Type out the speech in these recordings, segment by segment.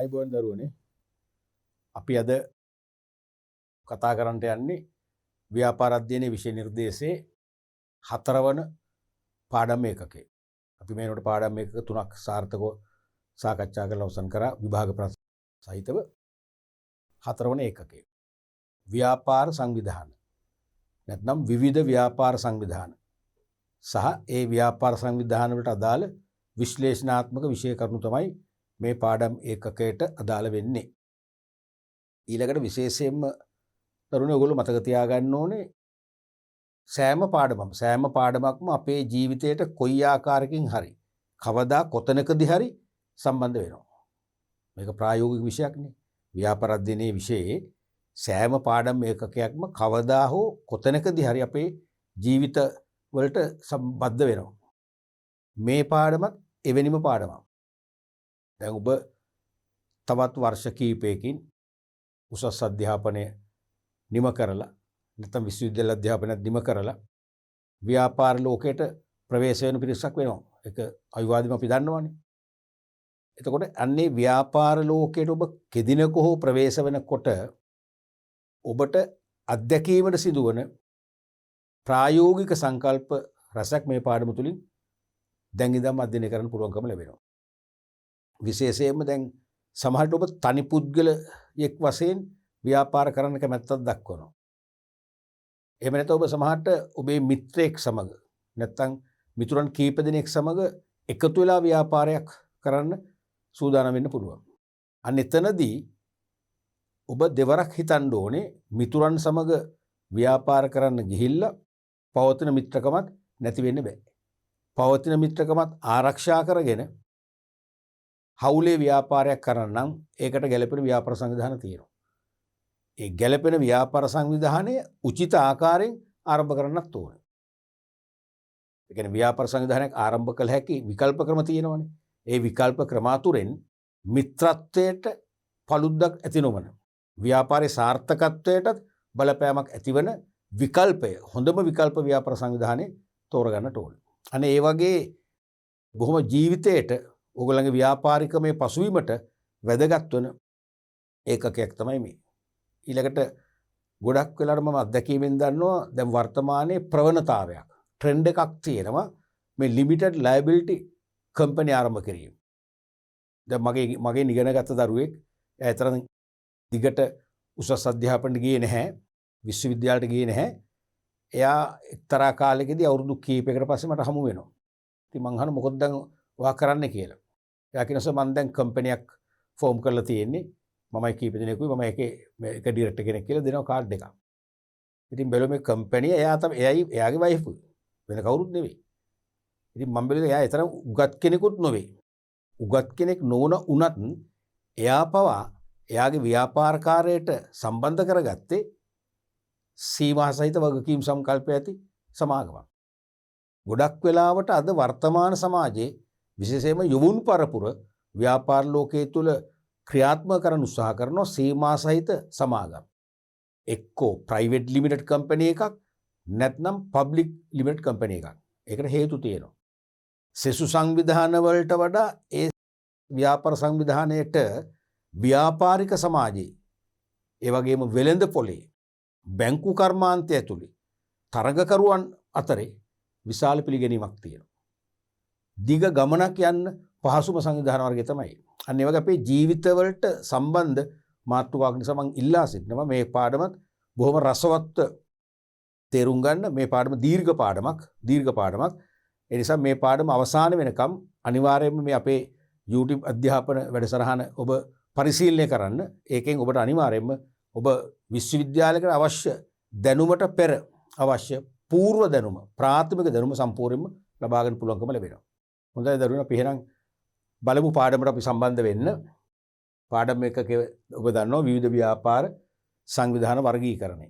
අයිබෝන් දරුවනේ අපි අද කතා කරන්නට යන්නේ ව්‍යාපාර අධ්‍යයනයේ විෂය නිර්දේශයේ 4 වන පාඩම් ඒකකේ. අපි මේනොට පාඩම් ඒකක 3ක් සාර්ථකව සාකච්ඡා කරලා අවසන් කරා විභාග ප්‍රශ්න සහිතව 4 වන ඒකකේ. ව්‍යාපාර සංවිධාන. නැත්නම් විවිධ ව්‍යාපාර සංවිධාන සහ ඒ ව්‍යාපාර සංවිධාන වලට අදාළ විශ්ලේෂණාත්මක විෂය කරුණු තමයි මේ පාඩම් ඒකකයට අදාළ වෙන්නේ. ඊළඟට විශේෂයෙන්ම තරුණයෝ ඔයගොල්ලෝ මතක තියාගන්න ඕනේ සෑම පාඩමක්ම අපේ ජීවිතයට කොයි ආකාරයකින් හරි කවදා කොතනකදී හරි සම්බන්ධ වෙනවා. මේක ප්‍රායෝගික විෂයක්නේ. ව්‍යාපාර අධ්‍යයනයේ විෂයේ සෑම පාඩම් ඒකකයක්ම කවදා හෝ කොතනකදී හරි අපේ ජීවිත වලට සම්බන්ධ වෙනවා. මේ පාඩමත් එවැනිම පාඩමක්. දැන් ඔබ තවත් වර්ෂ කිහිපයකින් උසස් අධ්‍යාපනය නිම කරලා නැත්නම් විශ්වවිද්‍යාල අධ්‍යාපනයත් නිම කරලා ව්‍යාපාර ලෝකයට ප්‍රවේශ වෙන පිරිසක් වෙනවා. ඒක අවිවාදම අපි දන්නවනේ. එතකොට අන්නේ ව්‍යාපාර ලෝකයට ඔබ කෙදිනක හෝ ප්‍රවේශ වෙනකොට ඔබට අත්දැකීමට සිදුවන ප්‍රායෝගික සංකල්ප රසක් මේ පාඩම තුලින් දැන් ඉඳන් අධ්‍යයනය කරන්න පුළුවන්කම ලැබෙනවා. විශේෂයෙන්ම දැන් සමහරට ඔබ තනි පුද්ගලයෙක් වශයෙන් ව්‍යාපාර කරන්න කැමැත්තක් දක්වනවා. එහෙම නැත්නම් ඔබ සමහරට ඔබේ මිත්‍රයෙක් සමග නැත්නම් මිතුරන් කීප දෙනෙක් සමග එකතු වෙලා ව්‍යාපාරයක් කරන්න සූදානම් වෙන්න පුළුවන්. අන්න එතනදී ඔබ දෙවරක් හිතන්න ඕනේ මිතුරන් සමග ව්‍යාපාර කරන්න ගිහිල්ලා පවතින මිත්‍රකමත් නැති වෙන්න බෑ. පවතින මිත්‍රකමත් ආරක්ෂා කරගෙන හවුලේ ව්‍යාපාරයක් කරන්න නම් ඒකට ගැළපෙන ව්‍යාපාර සංවිධාන තියෙනවා. ඒ ගැළපෙන ව්‍යාපාර සංවිධානය උචිත ආකාරයෙන් ආරම්භ කරන්නත් ඕනේ. ඒ කියන්නේ ව්‍යාපාර සංවිධානයක් ආරම්භ කළ හැකි විකල්ප ක්‍රම තියෙනවනේ. ඒ විකල්ප ක්‍රම අතුරෙන් මිත්‍රත්වයට පළුද්දක් ඇති නොවන ව්‍යාපාරයේ සාර්ථකත්වයටත් බලපෑමක් ඇතිවන විකල්පය හොඳම විකල්ප ව්‍යාපාර සංවිධානයේ තෝරගන්නට ඕනේ. අනේ ඒ වගේ බොහොම ජීවිතයට ඔයගොල්ලන්ගේ ව්‍යාපාරිකමේ පසුවීමට වැදගත් වෙන ඒකකයක් තමයි මේ. ඊළඟට ගොඩක් වෙලාවට මම අත්දැකීමෙන් දන්නවා දැන් වර්තමානයේ ප්‍රවණතාවයක් ට්‍රෙන්ඩ් එකක් තියෙනවා මේ ලිමිටඩ් ලයබිලිටි කම්පැනි ආරම්භ කිරීම. දැන් මගේ ඉගෙනගත්ත දරුවෙක් එයා තරම් දිගට උසස් අධ්‍යාපනයට ගියේ නැහැ විශ්වවිද්‍යාලයට ගියේ නැහැ. එයා එක්තරා කාලෙකදී අවුරුදු කීපයකට පස්සේ මට හමු වෙනවා. ඉතින් මං අහන මොකද දැන් ඔයා කරන්නේ කියලා. එයා කියනවා මම දැන් කම්පැනියක් ෆෝම් කරලා තියෙන්නේ. මමයි කීප දෙනෙකුයි මම එක ඩිරෙක්ටර් කෙනෙක් කියලා දෙනවා කාඩ් එකක්. ඉතින් බැලුවා මේ කම්පැනි එයා තමයි එයාගේ වයිෆුයි. වෙන කවුරුත් නෙවෙයි. ඉතින් මම බැලුවා එයා ඒ තරම් උගත් කෙනෙකුත් නෙවෙයි. උගත් කෙනෙක් නොවන උනත් එයා පවා එයාගේ ව්‍යාපාරකාරයට සම්බන්ධ කරගත්තේ සීමා සහිත වගකීම් සංකල්පය ඇති සමාගමක්. ගොඩක් වෙලාවට අද වර්තමාන සමාජයේ විශේෂයෙන්ම යොවුන් පරපුර ව්‍යාපාර ලෝකයේ තුල ක්‍රියාත්මක කරන්න උත්සාහ කරන සීමා සහිත සමාගම්. එක්කෝ ප්‍රයිවට් ලිමිටඩ් කම්පැනි එකක් නැත්නම් පබ්ලික් ලිමිටඩ් කම්පැනි එකක්. ඒකට හේතු තියෙනවා. සෙසු සංවිධාන වලට වඩා ඒ ව්‍යාපාර සංවිධානයේට ව්‍යාපාරික සමාජයේ ඒ වගේම වෙළඳ පොලේ බැංකු කර්මාන්තය ඇතුළේ තරගකරුවන් අතරේ විශාල පිළිගැනීමක් තියෙනවා. දිග ගමනක් යන්න පහසුම සංවිධාන වර්ගය තමයි. අන්න ඒ වගේ අපේ ජීවිතවලට සම්බන්ධ මාතෘකාවක් නිසා මම ඉල්ලා සිටිනවා මේ පාඩමත් බොහොම රසවත් තේරුම් ගන්න. මේ පාඩම දීර්ඝ පාඩමක්. ඒ නිසා මේ පාඩම අවසාන වෙනකම් අනිවාර්යයෙන්ම මේ අපේ YouTube අධ්‍යාපන වැඩසටහන ඔබ පරිශීලනය කරන්න. ඒකෙන් ඔබට අනිවාර්යයෙන්ම ඔබ විශ්වවිද්‍යාලයකට අවශ්‍ය දැනුමට පෙර අවශ්‍ය පූර්ව දැනුම ප්‍රාථමික දැනුම සම්පූර්ණයෙන්ම ලබා ගන්න පුළුවන්කම ලැබෙනවා. හොඳයි දරුවනේ අපි එහෙනම් බලමු පාඩමට අපි සම්බන්ධ වෙන්න. පාඩම එකක ඔබ දන්නවා විවිධ ව්‍යාපාර සංවිධාන වර්ගීකරණය.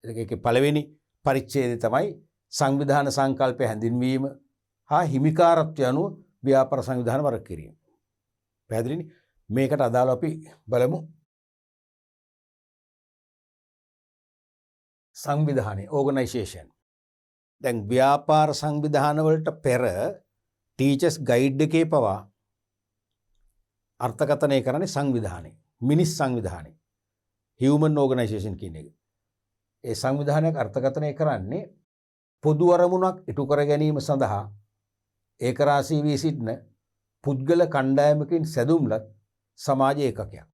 ඒකේ පළවෙනි පරිච්ඡේදය තමයි සංවිධාන සංකල්පය හැඳින්වීම හා හිමිකාරත්වය අනුව ව්‍යාපාර සංවිධාන වර්ග කිරීම. පැහැදිලිනේ? මේකට අදාළව අපි බලමු සංවිධානය ඕගනයිසේෂන්. දැන් ව්‍යාපාර සංවිධාන වලට පෙර ටීචර්ස් ගයිඩ් එකේ පවා අර්ථකථනය කරන්නේ සංවිධානය. මිනිස් සංවිධානය. හියුමන් ඕගනයිසේෂන් කියන එක. ඒ සංවිධානයක් අර්ථකථනය කරන්නේ පොදු අරමුණක් ඉටු කර ගැනීම සඳහා ඒකරාශී වී සිටින පුද්ගල කණ්ඩායමකින් සැදුම්ලත් සමාජ ඒකකයක්.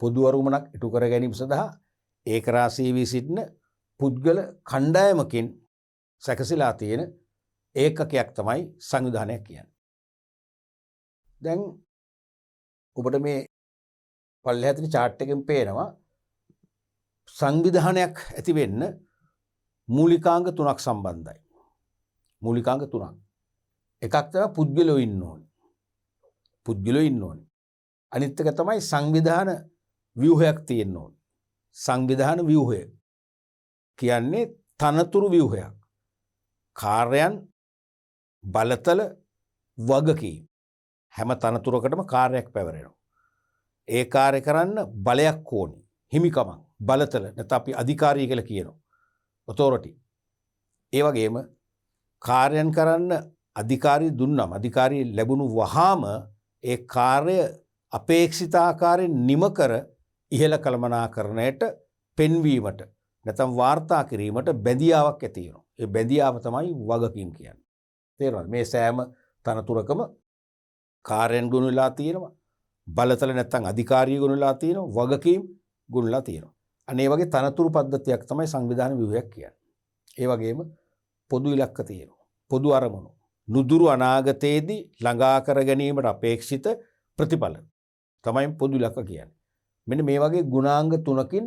පොදු අරමුණක් ඉටු කර ගැනීම සඳහා ඒකරාශී වී සිටින පුද්ගල කණ්ඩායමකින් සැකසීලා තියෙන ඒකකයක් තමයි සංවිධානයක් කියන්නේ. දැන් ඔබට මේ පල්ලෙහා තියෙන chart එකෙන් පේනවා සංවිධානයක් ඇති වෙන්න මූලිකාංග තුනක් සම්බන්ධයි. මූලිකාංග තුනක්. එකක් තමයි පුද්ගලයෝ ඉන්න ඕනේ. පුද්ගලයෝ ඉන්න ඕනේ. අනිත් එක තමයි සංවිධාන ව්‍යුහයක් තියෙන්න ඕනේ. සංවිධාන ව්‍යුහය කියන්නේ තනතුරු ව්‍යුහයක්. කාර්යයන් බලතල වගකීම් හැම තනතුරකටම කාර්යයක් පැවරෙනවා. ඒ කාර්ය කරන්න බලයක් ඕනි. හිමිකමක් බලතල නැත්නම් අපි අධිකාරිය කියලා කියනවා. ඔතොරිටි. ඒ වගේම කාර්යයන් කරන්න අධිකාරිය දුන්නම අධිකාරිය ලැබුණු වහාම ඒ කාර්ය අපේක්ෂිත ආකාරයෙන් නිම කර ඉහළ කළමනාකරණයට පෙන්වීමට නැත්නම් වාර්තා කිරීමට බැඳියාවක් ඇති වෙනවා. ඒ බැඳියාව තමයි වගකීම් කියන්නේ. තේරෙනවද? මේ සෑම තනතුරකම කාර්යයන් ගුණ වෙලා තියෙනවා. බලතල නැත්නම් අධිකාරිය ගුණ වෙලා තියෙනවා. වගකීම් ගුණ වෙලා තියෙනවා. අනේ වගේ තනතුරු පද්ධතියක් තමයි සංවිධාන ව්‍යුහයක් කියන්නේ. ඒ වගේම පොදු ඉලක්ක තියෙනවා. පොදු අරමුණු. නුදුරු අනාගතයේදී ළඟා කර ගැනීමට අපේක්ෂිත ප්‍රතිඵල තමයි පොදු ඉලක්ක කියන්නේ. මෙන්න මේ වගේ ගුණාංග තුනකින්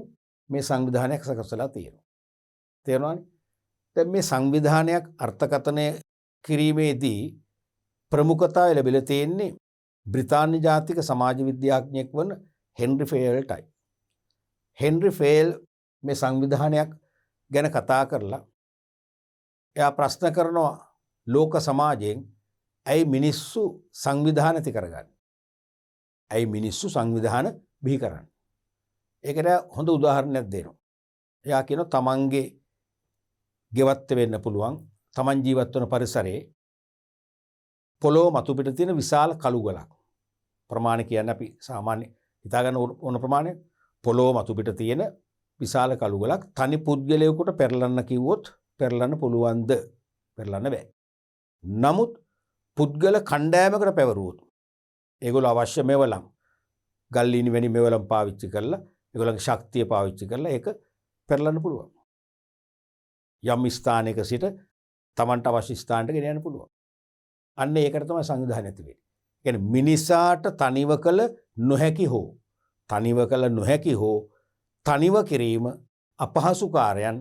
මේ සංවිධානයක් සකසලා තියෙනවා. තේරුණානේ? දැන් මේ සංවිධානයක් අර්ථකථනය කිරීමේදී ප්‍රමුඛතාවය ලැබිලා තියෙන්නේ බ්‍රිතාන්‍ය ජාතික සමාජ විද්‍යාඥයෙක් වන හෙන්රි ෆේල්ටයි. හෙන්රි ෆේල් මේ සංවිධානයක් ගැන කතා කරලා එයා ප්‍රශ්න කරනවා ලෝක සමාජයෙන් ඇයි මිනිස්සු සංවිධාන ඇති කරගන්නේ? ඇයි මිනිස්සු සංවිධාන බිහි කරන්නේ? ඒකට හොඳ උදාහරණයක් දෙනවා. එයා කියනවා තමන්ගේ ගෙවත්ත වෙන්න පුළුවන් තමන් ජීවත් වන පරිසරයේ පොළොව මතු පිට තියෙන විශාල කළු ගලක්. ප්‍රමාණය කියන්නේ අපි සාමාන්‍ය හිතා ගන්න ඕන ප්‍රමාණය. පොළොව මතු පිට තියෙන විශාල කළු ගලක් තනි පුද්ගලයෙකුට පෙරලන්න කිව්වොත් පෙරලන්න පුළුවන්ද? පෙරලන්න බෑ. නමුත් පුද්ගල කණ්ඩායමකට පැවරුවොත් ඒගොල්ලෝ අවශ්‍ය මෙවලම් ගල්ලීනි වැනි මෙවලම් පාවිච්චි කරලා ඒගොල්ලන්ගේ ශක්තිය පාවිච්චි කරලා ඒක පෙරලන්න පුළුවන්. යම් ස්ථානයක සිට Tamanට අවශ්‍ය ස්ථානට ගෙන යන්න පුළුවන්. අන්න ඒකට තමයි සංවිධානය ඇති වෙන්නේ. කියන්නේ මිනිසාට තනිව කළ නොහැකි හෝ තනිව කිරීම අපහසු කාර්යයන්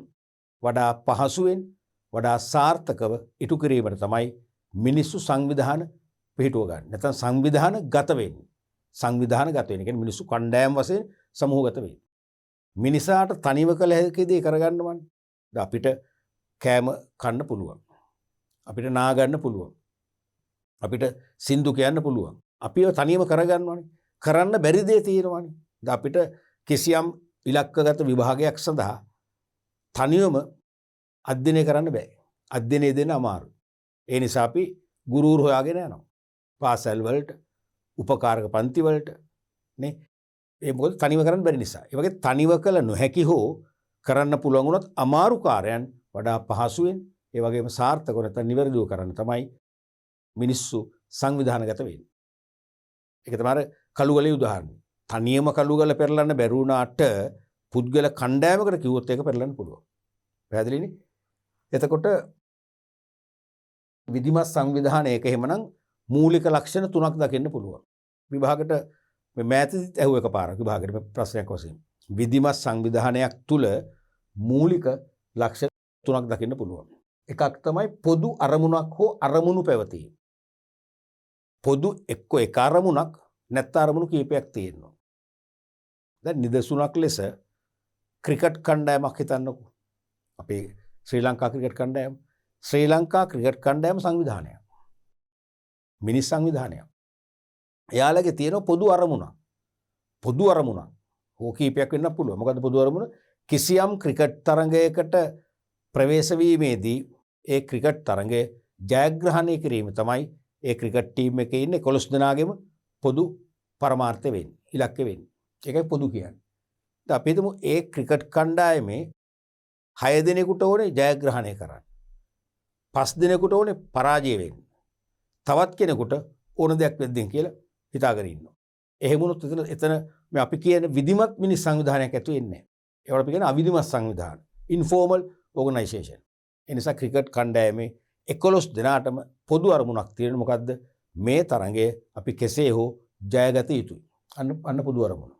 වඩා පහසුවෙන් වඩා සාර්ථකව ඉටු කිරීමට තමයි මිනිස්සු සංවිධාන පිහිටුව ගන්න. නැත්නම් සංවිධාන ගත වෙන්නේ. සංවිධාන ගත වෙන්නේ කියන්නේ මිනිස්සු කණ්ඩායම් වශයෙන් සමූහගත වෙන්නේ. මිනිසාට තනිව කළ හැකි දේ කරගන්න වань. අපිට කෑම කන්න පුළුවන්. අපිට නා ගන්න පුළුවන්. අපිට සින්දු කියන්න පුළුවන්. අපිව තනියම කරගන්නවනේ. කරන්න බැරි දේ තියෙනවනේ. අපිට කිසියම් ඉලක්කගත විභාගයක් සඳහා තනියම අධ්‍යයනය කරන්න බෑ. අධ්‍යයනය දෙන්න අමාරුයි. ඒ නිසා අපි ගුරුවරු හොයාගෙන යනවා. පාසල් වලට, උපකාරක පන්ති වලට නේ. ඒ මොකද තනිව කරන්න බැරි නිසා. ඒ වගේ තනිව කළ නොහැකි හෝ කරන්න පුළුවන් වුණත් අමාරු කාර්යයන් වඩා පහසුවෙන් ඒ වගේම සාර්ථකව නැත්නම් නිවැරදිව කරන්න තමයි මිනිස්සු සංවිධානගත වෙන්නේ. ඒක තමයි කළුගලේ උදාහරණය. තනියම කළුගල පෙරලන්න බැරි වුණාට පුද්ගල කණ්ඩායමකට කිව්වොත් ඒක පෙරලන්න පුළුවන්. පැහැදිලිනේ? එතකොට විධිමත් සංවිධානයක එහෙමනම් මූලික ලක්ෂණ තුනක් දකින්න පුළුවන්. විභාගයට මේ මෑතදිත් ඇහුව එකපාරක් විභාගයට ප්‍රශ්නයක් වශයෙන්. විධිමත් සංවිධානයක් තුල මූලික ලක්ෂණ තුනක් දකින්න පුළුවන්. එකක් තමයි පොදු අරමුණක් හෝ අරමුණු පැවතීම. පොදු එක්ක එක අරමුණක් නැත්නම් අරමුණු කීපයක් තියෙනවා. දැන් නිදසුනක් ලෙස ක්‍රිකට් කණ්ඩායමක් හිතන්නකෝ. අපේ ශ්‍රී ලංකා ක්‍රිකට් කණ්ඩායම. ශ්‍රී ලංකා ක්‍රිකට් කණ්ඩායම සංවිධානයක්. මිනිස් සංවිධානයක්. එයාලගේ තියෙන පොදු අරමුණක්. පොදු අරමුණක්. හෝ කීපයක් වෙන්න පුළුවන්. මොකද්ද පොදු අරමුණ? කිසියම් ක්‍රිකට් තරගයකට ප්‍රවේශ වීමේදී ඒ ක්‍රිකට් තරගය ජයග්‍රහණය කිරීම තමයි ඒ ක්‍රිකට් ටීම් එකේ ඉන්න 11 දෙනාගේම පොදු පරමාර්ථය වෙන්නේ. ඉලක්කය වෙන්නේ. ඒකයි පොදු කියන්නේ. දැන් අපි හිතමු ඒ ක්‍රිකට් කණ්ඩායමේ 6 දිනෙකට ඕනේ ජයග්‍රහණය කරන්න. 5 දිනෙකට ඕනේ පරාජය වෙන්න. තවත් කෙනෙකුට ඕන දෙයක් වෙද්දී කියලා හිතාගෙන ඉන්නවා. එහෙම වුණොත් එතන මේ අපි කියන විධිමත් මිනිස් සංවිධානයක් ඇතු වෙන්නේ නැහැ. ඒවට අපි කියන අවිධිමත් සංවිධාන. Informal organisation. ඒ නිසා ක්‍රිකට් කණ්ඩායමේ 11 දෙනාටම පොදු අරමුණක් තියෙනවා. මොකද්ද? මේ තරඟය අපි කෙසේ හෝ ජයගත යුතුයි. අන්න පොදු අරමුණ.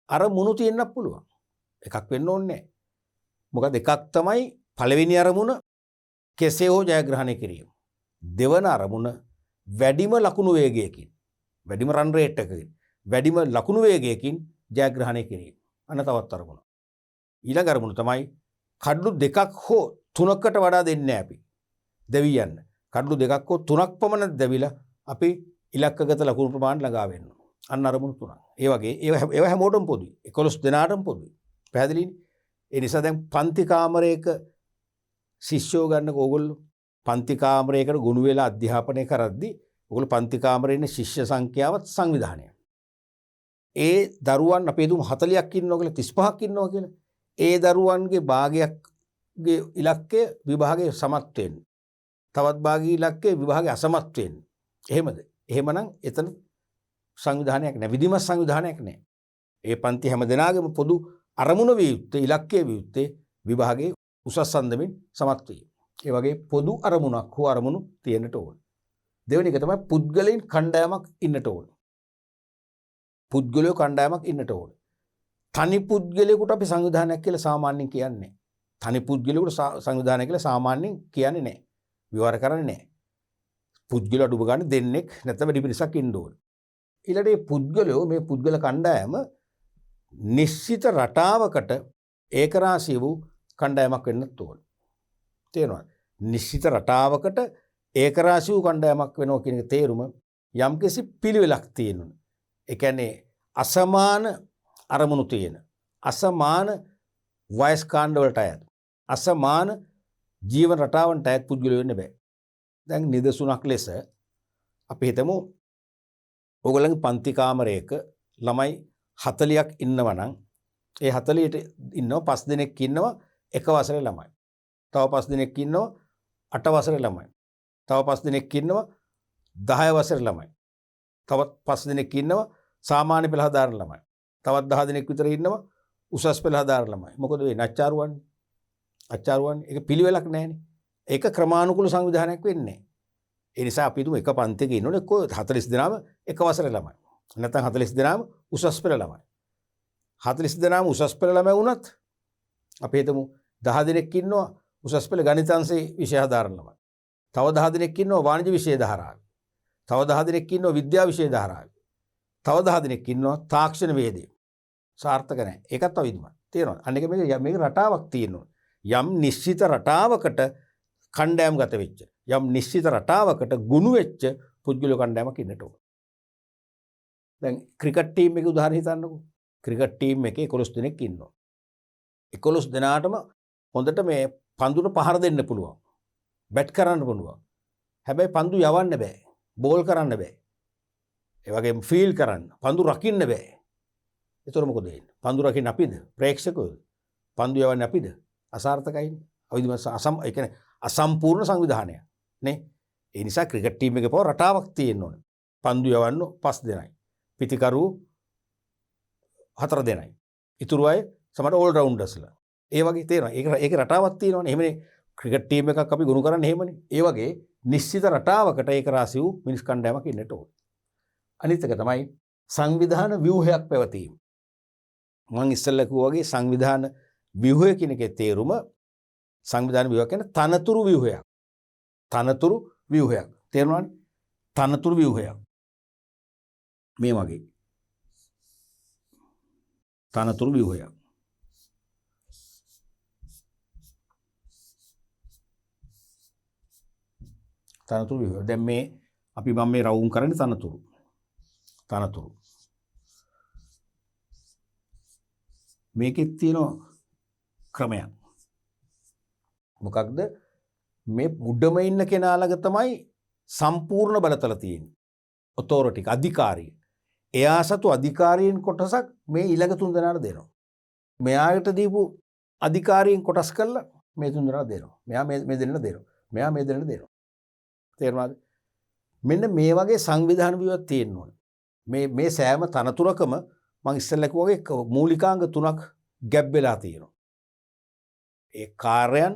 අරමුණු තියෙන්නත් පුළුවන්. එකක් වෙන්න ඕනේ නැහැ. මොකද එකක් තමයි පළවෙනි අරමුණ කෙසේ හෝ ජයග්‍රහණය කිරීම. දෙවන අරමුණ වැඩිම ලකුණු වේගයකින්, වැඩිම රන් රේට් එකකින්, වැඩිම ලකුණු වේගයකින් ජයග්‍රහණය කිරීම. අන්න තවත් අරමුණ. ඊළඟ අරමුණ තමයි කඩලු දෙකක් හෝ තුනකට වඩා දෙන්නේ අපි. දෙවියන්. කඩලු දෙකක් හෝ තුනක් පමණ දෙවිලා අපි ඉලක්කගත ලකුණු ප්‍රමාණය ළඟා වෙන්න. අන්න අරමුණු තුනක්. ඒ වගේ ඒව හැමෝටම පොදුයි. 11 දෙනාටම පොදුයි. පැහැදිලිනේ? ඒ නිසා දැන් පන්ති කාමරයක ශිෂ්‍යෝ ගන්නක ඕගොල්ලෝ පන්ති කාමරයකට ගොනු වෙලා අධ්‍යාපනය කරද්දී ඕගොල්ලෝ පන්ති කාමරේ ඉන්න ශිෂ්‍ය සංඛ්‍යාවත් සංවිධානය. ඒ දරුවන් අපේ දුම් 40ක් ඉන්නවා කියලා 35ක් ඉන්නවා කියලා. ඒ දරුවන්ගේ භාගයක්ගේ ඉලක්කය විභාගයේ සමත් වෙන්න. තවත් භාගී ඉලක්කයේ විභාගයේ අසමත් වෙන්න. එහෙමද? එහෙමනම් එතන සංවිධානයක් නැහැ. විධිමත් සංවිධානයක් නැහැ. ඒ පන්ති හැම දෙනාගේම පොදු අරමුණ විය යුත්තේ ඉලක්කයේ විය යුත්තේ විභාගයේ උසස් අන්දමින් සමත් වීම. ඒ වගේ පොදු අරමුණක් හෝ අරමුණු තියෙන්නට ඕන. දෙවෙනි එක තමයි පුද්ගලයන් කණ්ඩායමක් ඉන්නට ඕන. පුද්ගලයෝ කණ්ඩායමක් ඉන්නට ඕන. තනි පුද්ගලයෙකුට අපි සංවිධානයක් කියලා සාමාන්‍යයෙන් කියන්නේ. තනි පුද්ගලයෙකුට සංවිධානයක් කියලා සාමාන්‍යයෙන් කියන්නේ නැහැ. විවර කරන්නේ නැහැ. පුද්ගලයෝ අඩුම ගන්න දෙන්නෙක් නැත්නම් වැඩි පිරිසක් ඉන්න ඕන. ඊළඟට මේ පුද්ගලයෝ මේ පුද්ගල කණ්ඩායම නිශ්චිත රටාවකට ඒකරාශී වූ කණ්ඩායමක් වෙන්නත් ඕන. තේරෙනවද? නිශ්චිත රටාවකට ඒකරාශී වූ කණ්ඩායමක් වෙනවා කියන එක තේරුම යම්කිසි පිළිවෙලක් තියෙනවා. ඒ කියන්නේ අසමාන අරමුණු තියෙන, අසමාන වයස් කාණ්ඩ වලට අයත්, අසමාන ජීවන රටාවන්ට අයත් පුද්ගලයෝ වෙන්න බෑ. දැන් නිදසුනක් ලෙස අපි හිතමු ඕගොල්ලන්ගේ පන්ති කාමරයක ළමයි 40ක් ඉන්නවා නම් ඒ 40ට ඉන්නවා 5 දෙනෙක් ඉන්නවා එක වසරේ ළමයි. තව 5 දෙනෙක් ඉන්නවා 8 වසරේ ළමයි. තව 5 දෙනෙක් ඉන්නවා 10 වසරේ ළමයි. තවත් 5 දෙනෙක් ඉන්නවා සාමාන්‍ය පෙළ හදාරන ළමයි. තවත් 10 දෙනෙක් විතර ඉන්නවා උසස් පෙළ හදාරන ළමයි. මොකද වෙන්නේ? අච්චාරුවන්නේ. අච්චාරුවන්නේ. ඒක පිළිවෙලක් නැහැනේ. ඒක ක්‍රමානුකූල සංවිධානයක් වෙන්නේ නැහැ. ඒ නිසා අපි තුමු එක පන්තියක ඉන්නෝනේ කො 40 දෙනාම එක වසරේ ළමයි. නැත්නම් 40 දෙනාම උසස් පෙළ ළමයි. 40 දෙනාම උසස් පෙළ ළමයි වුණත් අපි හිතමු 10 දෙනෙක් ඉන්නවා උසස් පෙළ ගණිත අංශේ විෂය හදාරන ළමයි. තව 10 දෙනෙක් ඉන්නවා වාණිජ්‍ය විෂය ධාරාවේ. තව 10 දෙනෙක් ඉන්නවා විද්‍යා විෂය ධාරාවේ. තව 10 දෙනෙක් ඉන්නවා තාක්ෂණ වේදේ. සාර්ථක නැහැ. ඒකත් අවිධිමත්. තේරෙනවද? අන්න එක මේක රටාවක් තියෙනවා. යම් නිශ්චිත රටාවකට කණ්ඩායම් ගත වෙච්ච, යම් නිශ්චිත රටාවකට ගුණ වෙච්ච පුද්ගල කණ්ඩායමක් ඉන්නට ඕන. දැන් ක්‍රිකට් ටීම් එකේ උදාහරණ හිතන්නකෝ. ක්‍රිකට් ටීම් එකේ 11 දෙනෙක් ඉන්නවා. 11 දෙනාටම හොඳට මේ පන්දුට පහර දෙන්න පුළුවන්. බැට් කරන්න පුළුවන්. හැබැයි පන්දු යවන්න බෑ. බෝල් කරන්න බෑ. ඒ වගේම ෆීල් කරන්න, පන්දු රකින්න බෑ. ඒතර මොකද වෙන්නේ? පන්දු රකින්න අපිද? ප්‍රේක්ෂකයෝ. පන්දු යවන්නේ අපිද? අසාර්ථකයිනේ. අවිධිමත් ඒ කියන්නේ අසම්පූර්ණ සංවිධානයක් නේ. ඒ නිසා ක්‍රිකට් ටීම් එකේ පව රටාවක් තියෙන්න ඕනේ. පන්දු යවන්න 5 දෙනයි. පිටිකරු 4 දෙනයි. ඉතුරු අය සමහර ඕල් රවුන්ඩර්ස්ලා. ඒ වගේ තේරෙනවා. ඒක රටාවක් තියෙනවනේ. එහෙමනේ ක්‍රිකට් ටීම් එකක් අපි ගොනු කරන්නේ එහෙමනේ. ඒ වගේ නිශ්චිත රටාවකට ඒක රාශී වූ මිනිස් කණ්ඩායමක් ඉන්නට ඕනේ. අනිත් එක තමයි සංවිධාන ව්‍යුහයක් පැවතීම. මම ඉස්සෙල්ලා කිව්වා වගේ සංවිධාන ව්‍යුහය කියන එකේ තේරුම සංවිධාන ව්‍යුහය කියන්නේ තනතුරු ව්‍යුහයක්. තනතුරු ව්‍යුහයක්. තේරුණානේ? තනතුරු ව්‍යුහයක්. මේ වගේ. තනතුරු ව්‍යුහයක්. තනතුරු ව්‍යුහය. දැන් මේ අපි මම මේ රවුම් කරන්නේ තනතුරු. තනතුරු. මේකෙත් තියෙන ක්‍රමයක්. මොකක්ද? මේ මුඩම ඉන්න කෙනා ළඟ තමයි සම්පූර්ණ බලතල තියෙන්නේ. ඔතෝරිටි එක අධිකාරිය. එයා සතු අධිකාරියෙන් කොටසක් මේ ඊළඟ තුන් දෙනාට දෙනවා. මෙයාට දීපු අධිකාරියෙන් කොටස් කරලා මේ තුන් දෙනාට දෙනවා. මෙයා මේ දෙන්නට දෙනවා. මෙයා මේ දෙන්නට දෙනවා. තේරුණාද? මෙන්න මේ වගේ සංවිධාන ව්‍යුහයක් තියෙන්න ඕනේ. මේ සෑම තනතුරකම මම ඉස්සෙල්ලා කිව්වා මූලිකාංග තුනක් ගැප් වෙලා තියෙනවා. ඒ කාර්යයන්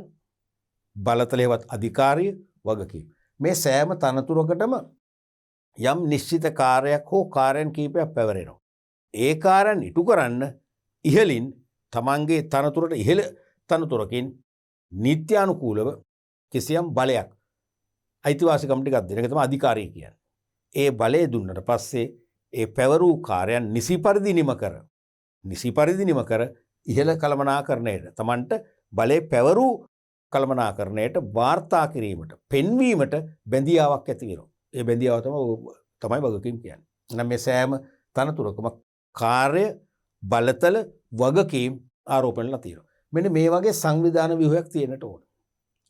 බලතලයවත් අධිකාරිය වගකීම්. මේ සෑම තනතුරකටම යම් නිශ්චිත කාර්යයක් හෝ කාර්යයන් කීපයක් පැවරෙනවා. ඒ කාර්යයන් ඉටු කරන්න ඉහලින් තමන්ගේ තනතුරට ඉහළ තනතුරකින් නීත්‍යානුකූලව කිසියම් බලයක් අයිතිවාසිකම් ටිකක් දෙන එක තමයි අධිකාරිය කියන්නේ. ඒ බලය දුන්නට පස්සේ ඒ පැවරූ කාර්යයන් නිසි පරිදි නිම කර ඉහළ කළමනාකරණයට තමන්ට බලය පැවරූ කළමනාකරණයට වාර්තා කිරීමට පෙන්වීමට බැඳියාවක් ඇති වෙනවා. ඒ බැඳියාව තමයි වගකීම් කියන්නේ. එහෙනම් මේ සෑම තනතුරකම කාර්ය බලතල වගකීම් ආරෝපණයලා තියෙනවා. මෙන්න මේ වගේ සංවිධාන ව්‍යුහයක් තියෙන්නට ඕන.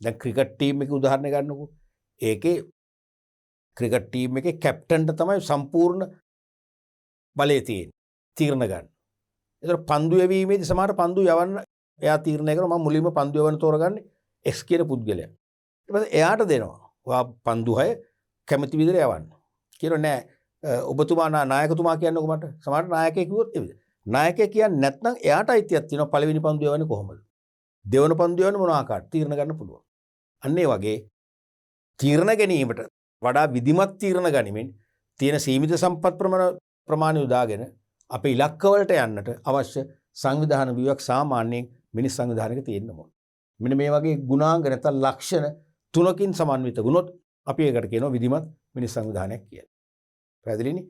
දැන් ක්‍රිකට් ටීම් එකේ උදාහරණ ගන්නකො. ඒකේ ක්‍රිකට් ටීම් එකේ කැප්ටන්ට තමයි සම්පූර්ණ බලය තියෙන්නේ. තීරණ ගන්න. ඒතර පන්දු යැවීමේදී සමහර පන්දු යවන්න එයා තීරණය කරනවා මම මුලින්ම පන්දු යවන්න තෝරගන්නේ X කියන පුද්ගලයා. ඊට පස්සේ එයාට දෙනවා. ඔයා පන්දු 6 කැමති විදිහට යවන්න. කියනවා නෑ ඔබතුමා නායකතුමා කියන්නකො මට. සමහරට නායකයෙක් කිව්වොත් ඒ විදිහ. නායකයෙක් කියන්නේ නැත්නම් එයාට අයිතියක් තියෙනවා පළවෙනි පන්දු යවන්නේ කොහොමද? දෙවන පන්දු යවන්නේ මොන ආකාරයට තීරණ ගන්න පුළුවන්. අන්න ඒ වගේ තීරණ ගැනීමට වඩා විධිමත් තීරණ ගනිමින් තියෙන සීමිත සම්පත් ප්‍රමාණය උදාගෙන අපේ ඉලක්කවලට යන්නට අවශ්‍ය සංවිධාන ව්‍යුහයක් සාමාන්‍යයෙන් මිනිස් සංවිධානයක තියෙන්න ඕන. මෙන්න මේ වගේ ගුණාංග නැත්නම් ලක්ෂණ තුනකින් සමන්විත වුණොත් අපි ඒකට කියනවා විධිමත් මිනිස් සංවිධානයක් කියලා. පැහැදිලිනේ?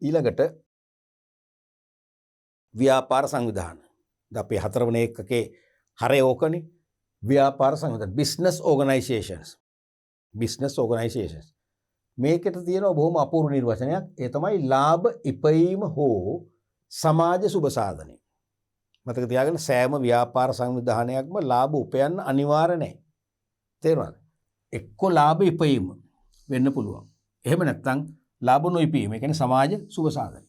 ඊළඟට ව්‍යාපාර සංවිධාන. අපේ 4 වෙනි එකකේ හරය ඕකනේ. ව්‍යාපාර සංවිධාන business organizations. මේකට තියෙනවා බොහොම අපූර්ව නිර්වචනයක්. ඒ තමයි ලාභ ඉපයීම හෝ සමාජ සුබ සාධනය. මතක තියාගන්න සෑම ව්‍යාපාර සංවිධානයක්ම ලාභ උපයන්න අනිවාර්ය නැහැ. තේරුණාද? එක්ක ලාභ ඉපයීම වෙන්න පුළුවන්. එහෙම නැත්නම් ලාභ නොඉපීම. ඒ කියන්නේ සමාජ සුබ සාධනය.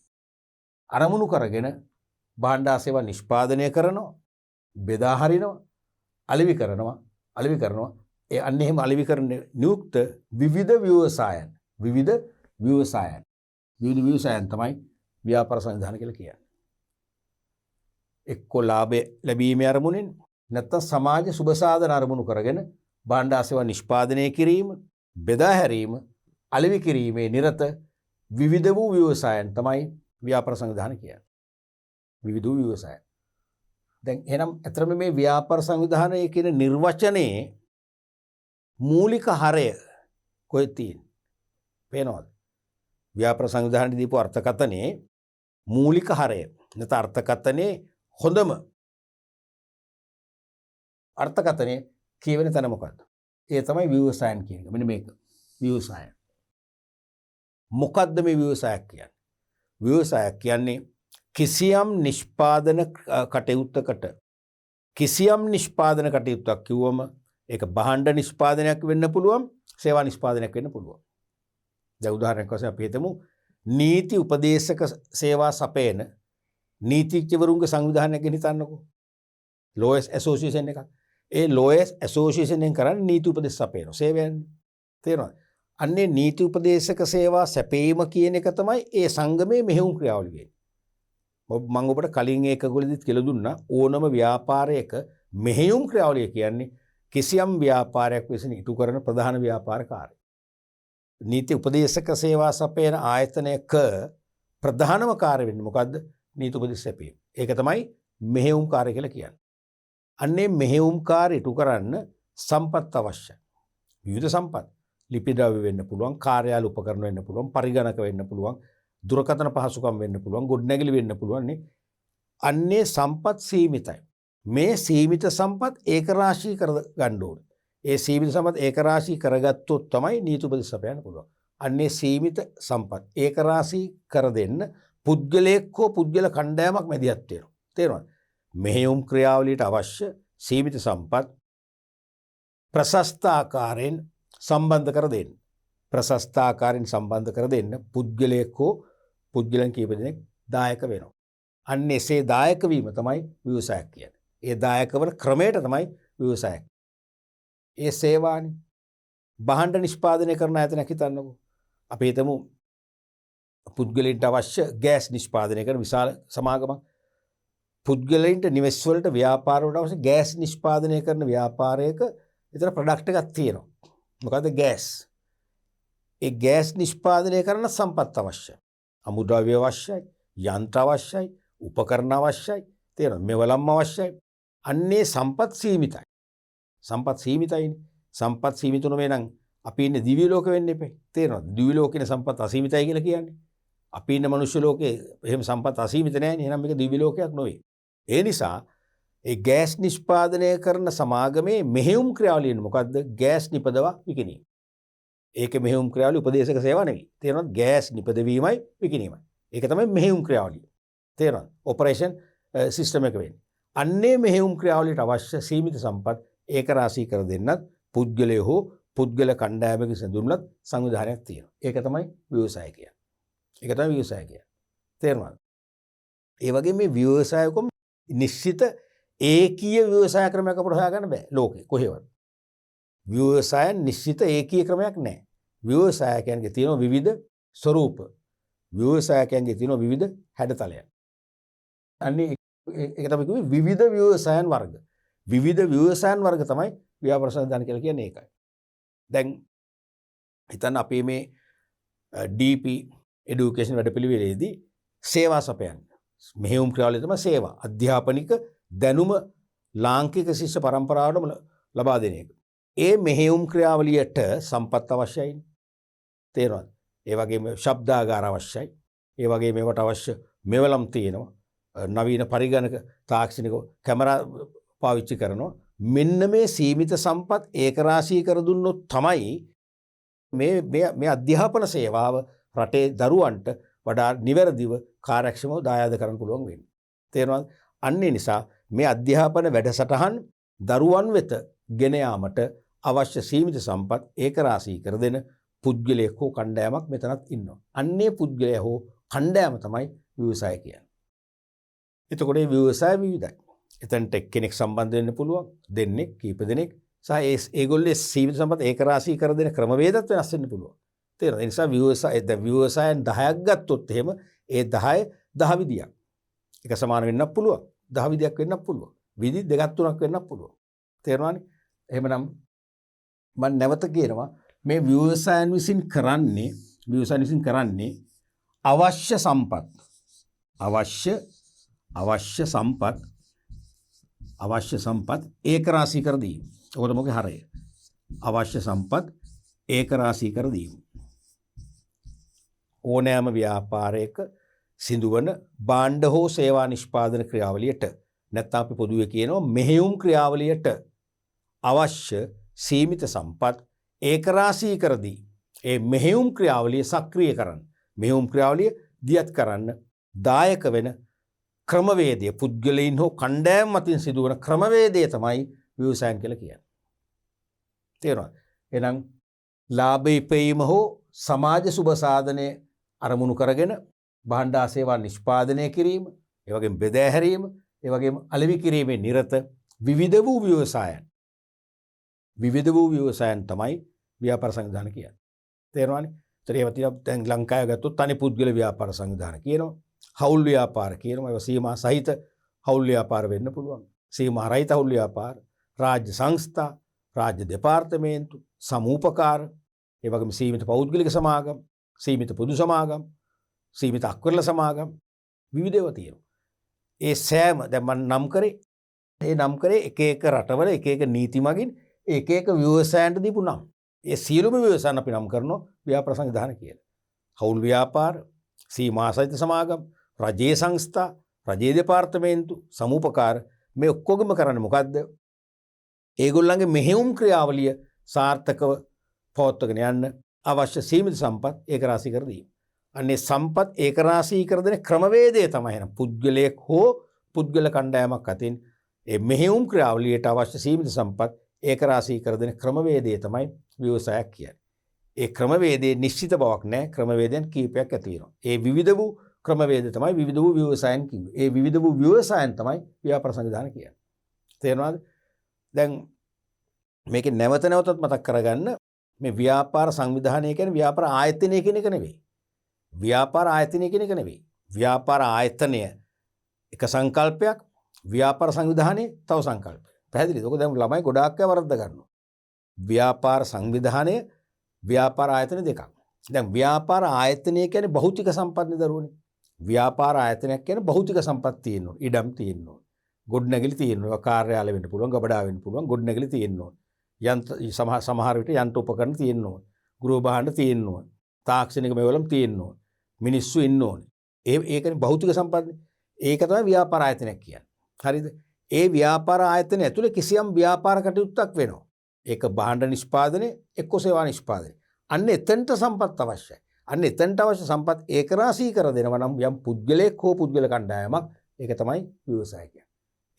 අරමුණු කරගෙන භාණ්ඩා සේවා නිෂ්පාදනය කරනවා, බෙදා හරිනවා, අලෙවි කරනවා. ඒ අන්න එහෙම අලෙවි කරන නියුක්ත විවිධ ව්‍යවසායන් තමයි ව්‍යාපාර සංවිධාන කියලා කියන්නේ. එක්ක ලාභය ලැබීමේ අරමුණෙන් නැත්නම් සමාජ සුබ සාධන අරමුණු කරගෙන භාණ්ඩා සේවා නිෂ්පාදනය කිරීම, බෙදා හැරීම, අලෙවි කිරීමේ නිරත විවිධ වූ ව්‍යවසායන් තමයි ව්‍යාපාර සංවිධාන කියන්නේ. විවිධ වූ ව්‍යවසායන්. දැන් එහෙනම් අතරම මේ ව්‍යාපාර සංවිධානයේ කියන නිර්වචනයේ මූලික හරය කොහෙද තියෙන්නේ? පේනවද? ව්‍යාපාර සංවිධානයේ දීපු අර්ථකථනයේ මූලික හරය නැත්නම් අර්ථකථනයේ හොඳම අර්ථකථනයේ කියවෙන තැන මොකද්ද? ඒ තමයි ව්‍යවසායන් කියන එක. මෙන්න මේක. ව්‍යවසායන්. මොකද්ද මේ ව්‍යවසායක් කියන්නේ? ව්‍යවසායක් කියන්නේ කිසියම් නිෂ්පාදන කටයුත්තක් කිව්වම ඒක භාණ්ඩ නිෂ්පාදනයක් වෙන්න පුළුවන්, සේවා නිෂ්පාදනයක් වෙන්න පුළුවන්. දැන් උදාහරණයක් වශයෙන් අපි හිතමු නීති උපදේශක සේවා සපයන නීතිඥවරුන්ගේ සංවිධානයක් ගැන හිතන්නකෝ. ලෝයර්ස් ඇසෝසියේෂන් එකක්. ඒ ලෝයර්ස් ඇසෝසියේෂන් එකෙන් කරන්නේ නීති උපදේශ සපයන සේවයන්නේ. තේරෙනවද? අන්නේ නීති උපදේශක සේවා සැපීම කියන එක තමයි ඒ සංගමයේ මෙහෙයුම් ක්‍රියාවලිය වෙන්නේ. මම ඔබට කලින් ඒකවලදීත් කියලා දුන්නා ඕනම ව්‍යාපාරයක මෙහෙයුම් ක්‍රියාවලිය කියන්නේ කිසියම් ව්‍යාපාරයක් විසින් ඉටු කරන ප්‍රධාන ව්‍යාපාර කාර්යය. නීති උපදේශක සේවා සපයන ආයතනයක ප්‍රධානම කාර්ය වෙන්නේ මොකද්ද? නීති උපදේශ සැපීම. ඒක තමයි මෙහෙයුම් කාර්ය කියලා කියන්නේ. අන්නේ මෙහෙයුම් කාර්ය ඉටු කරන්න සම්පත් අවශ්‍යයි. විවිධ සම්පත්. ලිපි ද්‍රව්‍ය වෙන්න පුළුවන්, කාර්යාල උපකරණ වෙන්න පුළුවන්, පරිගණක වෙන්න පුළුවන්, දුරකථන පහසුකම් වෙන්න පුළුවන්, ගොඩනැගිලි වෙන්න පුළුවන් නේ. අන්නේ සම්පත් සීමිතයි. මේ සීමිත සම්පත් ඒකරාශී කර ගන්න ඕනේ. ඒ සීමිත සම්පත් ඒකරාශී කරගත්තොත් තමයි නීති උපදෙස් සපයන්න පුළුවන්. අන්නේ සීමිත සම්පත් ඒකරාශී කර දෙන්න පුද්ගලයෙක් හෝ පුද්ගල කණ්ඩායමක් මැදිහත් වෙනවා. තේරුණාද? මෙහෙයුම් ක්‍රියාවලියට අවශ්‍ය සීමිත සම්පත් ප්‍රශස්ත ආකාරයෙන් සම්බන්ධ කර දෙන්න. ප්‍රශස්ත ආකාරයෙන් සම්බන්ධ කර දෙන්න පුද්ගලයෙක් හෝ පුද්ගලයන් කීප දෙනෙක් දායක වෙනවා. අන්න එසේ දායක වීම තමයි ව්‍යවසායක් කියන්නේ. ඒ දායක වන ක්‍රමයට තමයි ව්‍යවසායක්. ඒ සේවානේ භාණ්ඩ නිෂ්පාදනය කරන ආයතනයක් හිතන්නකෝ. අපි හිතමු පුද්ගලයන්ට අවශ්‍ය ගෑස් නිෂ්පාදනය කරන විශාල සමාගමක්. පුද්ගලයන්ට නිවෙස් වලට ව්‍යාපාර වලට අවශ්‍ය ගෑස් නිෂ්පාදනය කරන ව්‍යාපාරයක විතර ප්‍රොඩක්ට් එකක් තියෙනවා. මොකද්ද ගෑස්? ඒ ගෑස් නිෂ්පාදනය කරන සම්පත් අවශ්‍යයි. අමුද්‍රව්‍ය අවශ්‍යයි, යන්ත්‍ර අවශ්‍යයි, උපකරණ අවශ්‍යයි, තේරෙනවද? මෙවලම් අවශ්‍යයි. අන්නේ සම්පත් සීමිතයි. සම්පත් සීමිතයිනේ. සම්පත් සීමිත නොවේ නම් අපි ඉන්නේ දිව්‍ය ලෝක වෙන්න එපේ. තේරෙනවද? දිව්‍ය ලෝකේ සම්පත් අසීමිතයි කියලා කියන්නේ. අපි ඉන්න මනුෂ්‍ය ලෝකේ එහෙම සම්පත් අසීමිත නැහැනේ. එහෙනම් මේක දිව්‍ය ලෝකයක් නොවේ. ඒ නිසා ඒ ගෑස් නිෂ්පාදනය කරන සමාගමේ මෙහෙයුම් ක්‍රියාවලිය මොකද්ද? ගෑස් නිපදවා විකිණීම. ඒක මෙහෙයුම් ක්‍රියාවලිය උපදේශක සේවා නෙවෙයි. තේරෙනවද? ගෑස් නිපදවීමයි විකිණීමයි. ඒක තමයි මෙහෙයුම් ක්‍රියාවලිය. තේරෙනවද? ඔපරේෂන් සිස්ටම් එක වෙන්නේ. අන්නේ මෙහෙයුම් ක්‍රියාවලියට අවශ්‍ය සීමිත සම්පත් ඒක රාශී කර දෙන්නත් පුද්ගලය හෝ පුද්ගල කණ්ඩායමක සඳුන්ලත් සංවිධානයක් තියෙනවා. ඒක තමයි ව්‍යවසාය කියන්නේ. ඒක තමයි ව්‍යවසාය කියන්නේ. තේරුණාද? ඒ වගේ මේ ව්‍යවසායකම නිශ්චිත ඒකීය ව්‍යවසාය ක්‍රමයක් අපට හොයාගන්න බෑ ලෝකේ කොහෙවත්. ව්‍යවසාය නිශ්චිත ඒකීය ක්‍රමයක් නැහැ. ව්‍යවසායකයන්ගේ තියෙන විවිධ ස්වරූප. ව්‍යවසායකයන්ගේ තියෙන විවිධ හැඩතලයන්. අන්නේ ඒක තමයි කිව්වේ විවිධ ව්‍යවසායන් වර්ග. විවිධ ව්‍යවසායන් වර්ග තමයි ව්‍යාපාර සංවිධාන කියලා කියන්නේ ඒකයි. දැන් හිතන්න අපි මේ DP এডুকেෂන් වැඩපිළිවෙලේදී සේවා සපයන්න. මෙහෙයුම් ක්‍රියාවලිය තමයි සේවා. අධ්‍යාපනික දැනුම ලාංකික ශිෂ්‍ය පරම්පරාවටම ලබා දෙන එක. ඒ මෙහෙයුම් ක්‍රියාවලියට සම්පත් අවශ්‍යයි. තේරෙනවද? ඒ වගේම ශබ්දාගාර අවශ්‍යයි. ඒ වගේම මේවට අවශ්‍ය මෙවලම් තියෙනවා. නවීන පරිගණක තාක්ෂණික කැමරා පාවිච්චි කරනවා. මෙන්න මේ සීමිත සම්පත් ඒකරාශී කර දුන්නොත් තමයි මේ අධ්‍යාපන සේවාව රටේ දරුවන්ට වඩා නිවැරදිව කාර්යක්ෂමව දායාද කරන්න පුළුවන් වෙන්නේ. තේරෙනවද? අන්න ඒ නිසා මේ අධ්‍යාපන වැඩසටහන් දරුවන් වෙත ගෙන යාමට අවශ්‍ය සීමිත සම්පත් ඒකරාශී කර දෙන පුද්ගලයෙක් හෝ කණ්ඩායමක් මෙතනත් ඉන්නවා. අන්නේ පුද්ගලයා හෝ කණ්ඩායම තමයි ව්‍යවසාය කියන්නේ. එතකොට මේ ව්‍යවසාය විවිධයි. එතනට එක්කෙනෙක් සම්බන්ධ වෙන්න පුළුවන්, දෙන්නෙක්, කීප දෙනෙක් සහ ඒගොල්ලෝ සීමිත සම්පත් ඒකරාශී කර දෙන ක්‍රමවේදත් වෙනස් වෙන්න පුළුවන්. තේරෙනවද? ඒ නිසා ව්‍යවසායන් 10ක් ගත්තොත් එහෙම ඒ 10 10 විදියක්. එක සමාන වෙන්නත් පුළුවන්. 10 විදියක් වෙන්නත් පුළුවන්. විදි දෙකක් තුනක් වෙන්නත් පුළුවන්. තේරෙනවනේ? එහෙමනම් මම නැවත කියනවා මේ ව්‍යවසායන් විසින් කරන්නේ අවශ්‍ය සම්පත් ඒකරාශී කර දීම. ඔකට මොකද හරය? අවශ්‍ය සම්පත් ඒකරාශී කර දීම. ඕනෑම ව්‍යාපාරයක සිදුවන භාණ්ඩ හෝ සේවා නිෂ්පාදන ක්‍රියාවලියට නැත්නම් අපි පොදුවේ කියනවා මෙහෙයුම් ක්‍රියාවලියට අවශ්‍ය සීමිත සම්පත් ඒකරාශී කර දී ඒ මෙහෙයුම් ක්‍රියාවලිය සක්‍රිය කරන්න, මෙහෙයුම් ක්‍රියාවලිය දියත් කරන්න දායක වෙන ක්‍රමවේදය, පුද්ගලයන් හෝ කණ්ඩායම් මතින් සිදුවන ක්‍රමවේදය තමයි ව්‍යවසායන් කියලා කියන්නේ. තේරුණාද? එහෙනම් ලාභ ඉපයීම හෝ සමාජ සුබ සාධනය අරමුණු කරගෙන භාණ්ඩ සේවා නිෂ්පාදනය කිරීම, ඒ වගේම බෙදා හැරීම, ඒ වගේම අලෙවි කිරීමේ නිරත විවිධ වූ ව්‍යවසායන් තමයි ව්‍යාපාර සංවිධාන කියන්නේ. තේරුණානේ? ඒතර ඒවා දැන් ලංකාවේ ගත්තොත් තනි පුද්ගල ව්‍යාපාර සංවිධාන කියනවා. හවුල් ව්‍යාපාර කියනවා. ඒවා සීමා සහිත හවුල් ව්‍යාපාර වෙන්න පුළුවන්. සීමා රහිත හවුල් ව්‍යාපාර, රාජ්‍ය සංස්ථා, රාජ්‍ය දෙපාර්තමේන්තු, සමූපකාර, ඒ වගේම සීමිත පෞද්ගලික සමාගම්, සීමිත පොදු සමාගම්, සීමිත අක්වරල සමාගම් විවිධ ඒවා තියෙනවා. ඒ සෑම දැන් මම නම් කරේ එක එක රටවල එක එක නීති මගින් එක එක ව්‍යවසායන්ට දීපු නම්. ඒ සියලුම ව්‍යවසායන් අපි නම් කරනවා ව්‍යාපාර සංවිධාන කියලා. හවුල් ව්‍යාපාර, සීමා සහිත සමාගම්, රජයේ සංස්ථා, රජයේ දෙපාර්තමේන්තු, සමූපකාර මේ ඔක්කොගම කරන්නේ මොකද්ද? ඒගොල්ලන්ගේ මෙහෙයුම් ක්‍රියාවලිය සාර්ථකව පවත්වාගෙන යන්න අවශ්‍ය සීමිත සම්පත් ඒකරාශී කර දීම. අන්නේ සම්පත් ඒකරාශී කර දෙන ක්‍රමවේදය තමයි එහෙනම් පුද්ගලයෙක් හෝ පුද්ගල කණ්ඩායමක් අතින් ඒ මෙහෙයුම් ක්‍රියාවලියට අවශ්‍ය සීමිත සම්පත් ඒකරාශී කර දෙන ක්‍රමවේදය තමයි ව්‍යවසායක් කියන්නේ. ඒ ක්‍රමවේදයේ නිශ්චිත බවක් නැහැ. ක්‍රමවේදයන් කීපයක් ඇති වෙනවා. ඒ විවිධ වූ ක්‍රමවේද තමයි විවිධ වූ ව්‍යවසායන් කිව්වේ. ඒ විවිධ වූ ව්‍යවසායන් තමයි ව්‍යාපාර සංවිධාන කියන්නේ. තේරෙනවද? දැන් මේකේ නැවත නැවතත් මතක් කරගන්න මේ ව්‍යාපාර සංවිධානය කියන්නේ ව්‍යාපාර ආයතනය කියන එක නෙවෙයි. ව්‍යාපාර ආයතනය කියන එක නෙවෙයි. ව්‍යාපාර ආයතනය එක සංකල්පයක්, ව්‍යාපාර සංවිධානයේ තව සංකල්පයක්. පැහැදිලිද? ඔක දැන් ළමයි ගොඩාක් අය වරද්ද ගන්නවා. ව්‍යාපාර සංවිධානය, ව්‍යාපාර ආයතන දෙකක්. දැන් ව්‍යාපාර ආයතනය කියන්නේ භෞතික සම්පත් නිදරුවනේ. ව්‍යාපාර ආයතනයක් කියන්නේ භෞතික සම්පත් තියෙන්න ඕන. ඉඩම් තියෙන්න ඕන. ගොඩනැගිලි තියෙන්න ඕන. කාර්යාලය වෙන්න පුළුවන්, ගබඩා වෙන්න පුළුවන්, ගොඩනැගිලි තියෙන්න ඕන. සමහර විට යන්ත්‍ර උපකරණ තියෙන්න ඕන. ගෘහ භාණ්ඩ තියෙන්න ඕන. තාක්ෂණික මේවලම් තියෙන්න ඕන. මිනිස්සු ඉන්න ඕනේ. ඒකනේ භෞතික සම්පත්නේ. ඒක තමයි ව්‍යාපාර ආයතනයක් කියන්නේ. හරිද? ඒ ව්‍යාපාර ආයතන ඇතුලේ කිසියම් ව්‍යාපාර කටයුත්තක් වෙනවා. ඒක භාණ්ඩ නිෂ්පාදනය, එක්ක සේවා නිෂ්පාදනය. අන්න එතනට සම්පත් අවශ්‍යයි. අන්න එතනට අවශ්‍ය සම්පත් ඒකරාශී කර දෙනවා නම් යම් පුද්ගලයෙක් හෝ පුද්ගල කණ්ඩායමක්, ඒක තමයි ව්‍යවසාය කියන්නේ.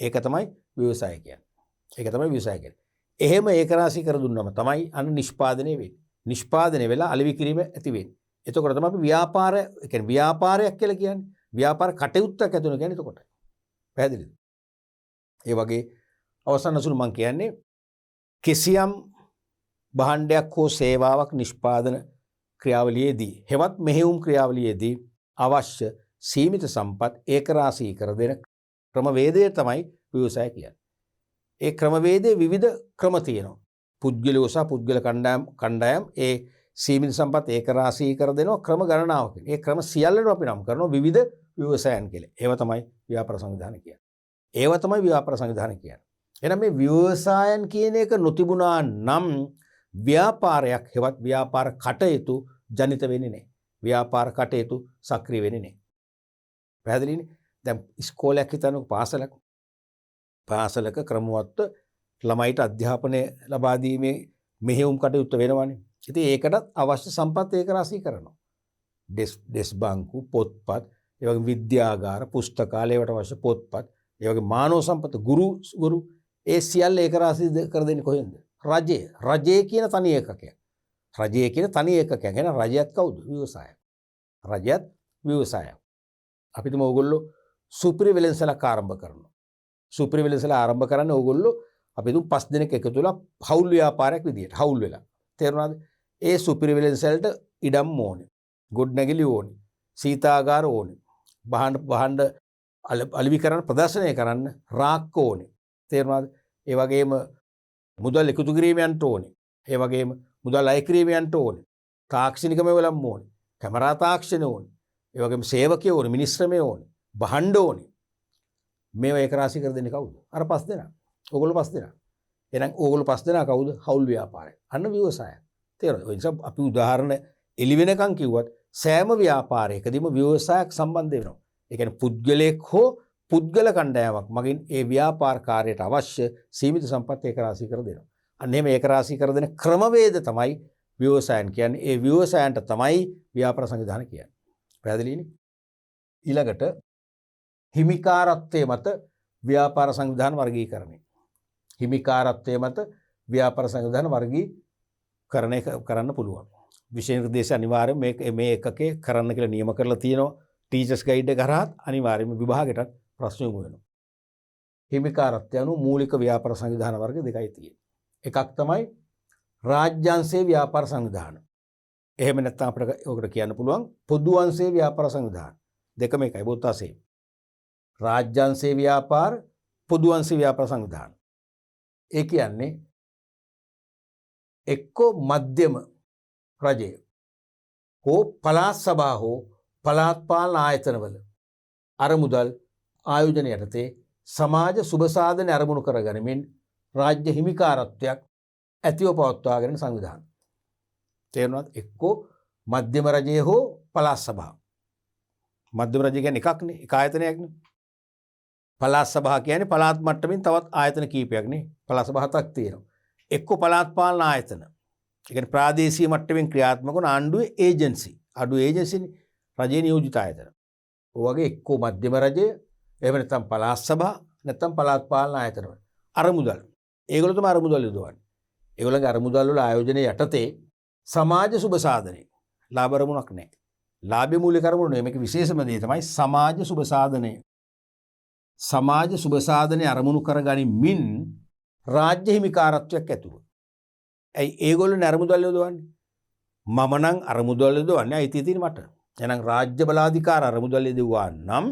ඒක තමයි ව්‍යවසාය කියන්නේ. ඒක තමයි ව්‍යවසාය කියන්නේ. එහෙම ඒකරාශී කර දුන්නම තමයි අන්න නිෂ්පාදනය වෙන්නේ. නිෂ්පාදනය වෙලා අලෙවි කිරීම ඇති වෙන්නේ. එතකොට තමයි අපි ව්‍යාපාර, ඒ කියන්නේ ව්‍යාපාරයක් කියලා කියන්නේ. ව්‍යාපාර කටයුත්තක් ඇතුළේ කියන්නේ එතකොටයි. පැහැදිලිද? ඒ වගේ අවසන් අසුරු මම කියන්නේ කිසියම් භාණ්ඩයක් හෝ සේවාවක් නිෂ්පාදන ක්‍රියාවලියේදී හෙවත් මෙහෙයුම් ක්‍රියාවලියේදී අවශ්‍ය සීමිත සම්පත් ඒකරාශී කර දෙන ක්‍රමවේදය තමයි ව්‍යවසාය කියන්නේ. ඒ ක්‍රමවේදයේ විවිධ ක්‍රම තියෙනවා. පුද්ගලයෝ සහ පුද්ගල කණ්ඩායම් ඒ සීමිත සම්පත් ඒකරාශී කර දෙනවා ක්‍රම ගණනාවකින්. ඒ ක්‍රම සියල්ලම අපි නම් කරනවා විවිධ ව්‍යවසායන් කියලා. ඒව තමයි ව්‍යාපාර සංවිධාන කියන්නේ. ඒව තමයි ව්‍යාපාර සංවිධාන කියන්නේ. එහෙනම් මේ ව්‍යවසායන් කියන එක නොතිබුණා නම් ව්‍යාපාරයක් හෙවත් ව්‍යාපාර කටයුතු ජනිත වෙන්නේ නැහැ. ව්‍යාපාර කටයුතු සක්‍රිය වෙන්නේ නැහැ. පැහැදිලිනේ? දැන් ඉස්කෝලයක් හිතන්නකො, පාසලක ක්‍රමවත්ව ළමයිට අධ්‍යාපනය ලබා දීමේ මෙහෙයුම් කටයුත්ත වෙනවනේ. ඉතින් ඒකටත් අවශ්‍ය සම්පත් ඒකරාශී කරනවා. ඩෙස් බංකු, පොත්පත්, ඒ වගේ විද්‍යාගාර, පුස්තකාලයට අවශ්‍ය පොත්පත්, ඒ වගේ මානව සම්පත, ගුරු ඒ සියල්ල ඒකරාශී කර දෙන්නේ කොහෙන්ද? රජය කියන තනි ඒකකයක්. රජය කියන තනි ඒකකයක්. එහෙනම් රජයත් කවුද? ව්‍යවසායයක්. රජයත් ව්‍යවසායයක්. අපි තුම ඕගොල්ලෝ සුපිරි වෙළඳසැලක් ආරම්භ කරනවා. සුපිරි වෙළඳසැල ආරම්භ කරන්නේ ඕගොල්ලෝ අපි තුම 5 දෙනෙක් එකතු වෙලා හවුල් ව්‍යාපාරයක් විදියට හවුල් වෙලා. තේරුණාද? ඒ සුපිරි වෙළඳසැලට ඉඩම් ඕනේ. ගොඩනැගිලි ඕනේ. සීතාගාර ඕනේ. භාණ්ඩ අලෙවි කරන්න, ප්‍රදර්ශනය කරන්න රාක්ක ඕනේ. තේරුණාද? ඒ වගේම මුදල් එකතු කිරීමයන්ට ඕනේ. ඒ වගේම මුදල් අය කිරීමයන්ට ඕනේ. තාක්ෂණික මේවලම් ඕනේ. කැමරා තාක්ෂණ ඕනේ. ඒ වගේම සේවකයෝ ඕනේ, මිනිස්ත්‍රමය ඕනේ, භාණ්ඩ ඕනේ. මේවා ඒකරාශී කර දෙන්නේ කවුද? අර 5 දෙනා. ඕගොල්ලෝ 5 දෙනා. එහෙනම් ඕගොල්ලෝ 5 දෙනා කවුද? හවුල් ව්‍යාපාරය. අන්න ව්‍යවසාය. තේරුණාද? ඒ නිසා අපි උදාහරණ එළි වෙනකන් කිව්වත් සෑම ව්‍යාපාරයකදීම ව්‍යවසායක් සම්බන්ධ වෙනවා. ඒ කියන්නේ පුද්ගලයෙක් හෝ පුද්ගල කණ්ඩායමක් මගින් ඒ ව්‍යාපාර කාර්යයට අවශ්‍ය සීමිත සම්පත් ඒකරාශී කර දෙනවා. අන්න එහෙම ඒකරාශී කර දෙන ක්‍රමවේද තමයි ව්‍යවසායන් කියන්නේ. ඒ ව්‍යවසායන්ට තමයි ව්‍යාපාර සංවිධාන කියන්නේ. පැහැදිලිනේ? ඊළඟට හිමිකාරත්වයේ මත ව්‍යාපාර සංවිධාන වර්ගීකරණය. හිමිකාරත්වයේ මත ව්‍යාපාර සංවිධාන වර්ගීකරණය කරන්න පුළුවන්. විශේෂ නිර්දේශ අනිවාර්යයෙන් මේ එකකේ කරන්න කියලා නියම කරලා තියෙනවා. ටීචර්ස් ගයිඩ් එක කරාත් අනිවාර්යයෙන්ම විභාගයටත් ප්‍රශ්න යොමු වෙනවා. හිමිකාරත්වය අනුව මූලික ව්‍යාපාර සංවිධාන වර්ග දෙකයි තියෙන්නේ. එකක් තමයි රාජ්‍යාංශයේ ව්‍යාපාර සංවිධාන. එහෙම නැත්නම් අපිට ඔකට කියන්න පුළුවන් පොදු අංශයේ ව්‍යාපාර සංවිධාන. දෙකම එකයි බොත්තාසේ. රාජ්‍යාංශයේ ව්‍යාපාර, පොදු අංශයේ ව්‍යාපාර සංවිධාන. ඒ කියන්නේ එක්කෝ මධ්‍යම රජය හෝ පළාත් සභා හෝ පළාත් පාලන ආයතනවල අරමුදල් ආයෝජන යටතේ සමාජ සුබ සාධන අරමුණු කරගනිමින් රාජ්‍ය හිමිකාරත්වයක් ඇතිව පවත්වාගෙන සංවිධාන. තේරුණාද? එක්කෝ මධ්‍යම රජය හෝ පළාත් සභාව. මධ්‍යම රජය කියන්නේ එකක්නේ, එක ආයතනයක්නේ. පළාත් සභාව කියන්නේ පළාත් මට්ටමින් තවත් ආයතන කීපයක්නේ. පළාත් සභා 7ක් තියෙනවා. එක්කෝ පළාත් පාලන ආයතන. ඒ කියන්නේ ප්‍රාදේශීය මට්ටමින් ක්‍රියාත්මක වන ආණ්ඩුවේ ඒජන්සි. ආණ්ඩුව ඒජන්සිනේ රජයේ නියෝජිත ආයතන. ඔය වගේ එක්කෝ මධ්‍යම රජය, එහෙම නැත්නම් පළාත් සභා, නැත්නම් පළාත් පාලන ආයතන වල අරමුදල්. ඒගොල්ලෝ තමයි අරමුදල් යොදවන්නේ. ඒගොල්ලන්ගේ අරමුදල් වල ආයෝජනයේ යටතේ සමාජ සුබ සාධනය. ලාභ අරමුණක් නැහැ. ලාභය මූලික අරමුණ නෙමෙයි. මේක විශේෂම දේ තමයි සමාජ සුබ සාධනය. සමාජ සුබ සාධනය අරමුණු කරගනිමින් රාජ්‍ය හිමිකාරත්වයක් ඇතුව. ඇයි ඒගොල්ලෝ නරමුදල් යොදවන්නේ? මම නම් අරමුදල් යොදවන්නේ අයිතිය තියෙන මට. එහෙනම් රාජ්‍ය බලාධිකාර අරමුදල් යොදවුවා නම්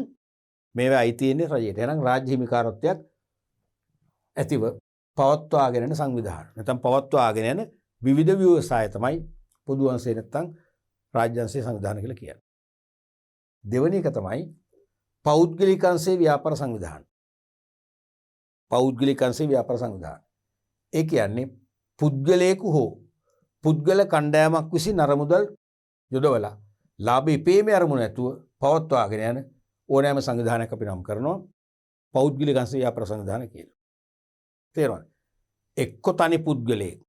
මේවා අයිතිය ඉන්නේ රජයට. එහෙනම් රාජ්‍ය හිමිකාරත්වයක් ඇතිව පවත්වාගෙන යන සංවිධාන. නැත්නම් පවත්වාගෙන යන විවිධ ව්‍යවසාය තමයි පොදු අංශය නැත්නම් රාජ්‍ය අංශය සංවිධාන කියලා කියන්නේ. දෙවෙනි එක තමයි පෞද්ගලික අංශයේ ව්‍යාපාර සංවිධාන. පෞද්ගලික අංශයේ ව්‍යාපාර සංවිධාන. ඒ කියන්නේ පුද්ගලයෙකු හෝ පුද්ගල කණ්ඩායමක් විසින් අරමුදල් යොදවලා ලාභ ඉපීමේ අරමුණ ඇතුව පවත්වාගෙන යන ඕනෑම සංවිධානයක් අපි නම් කරනවා පෞද්ගලික අංශයේ ව්‍යාපාර සංවිධාන කියලා. තේරුණාද? එක්ක තනි පුද්ගලයෙක්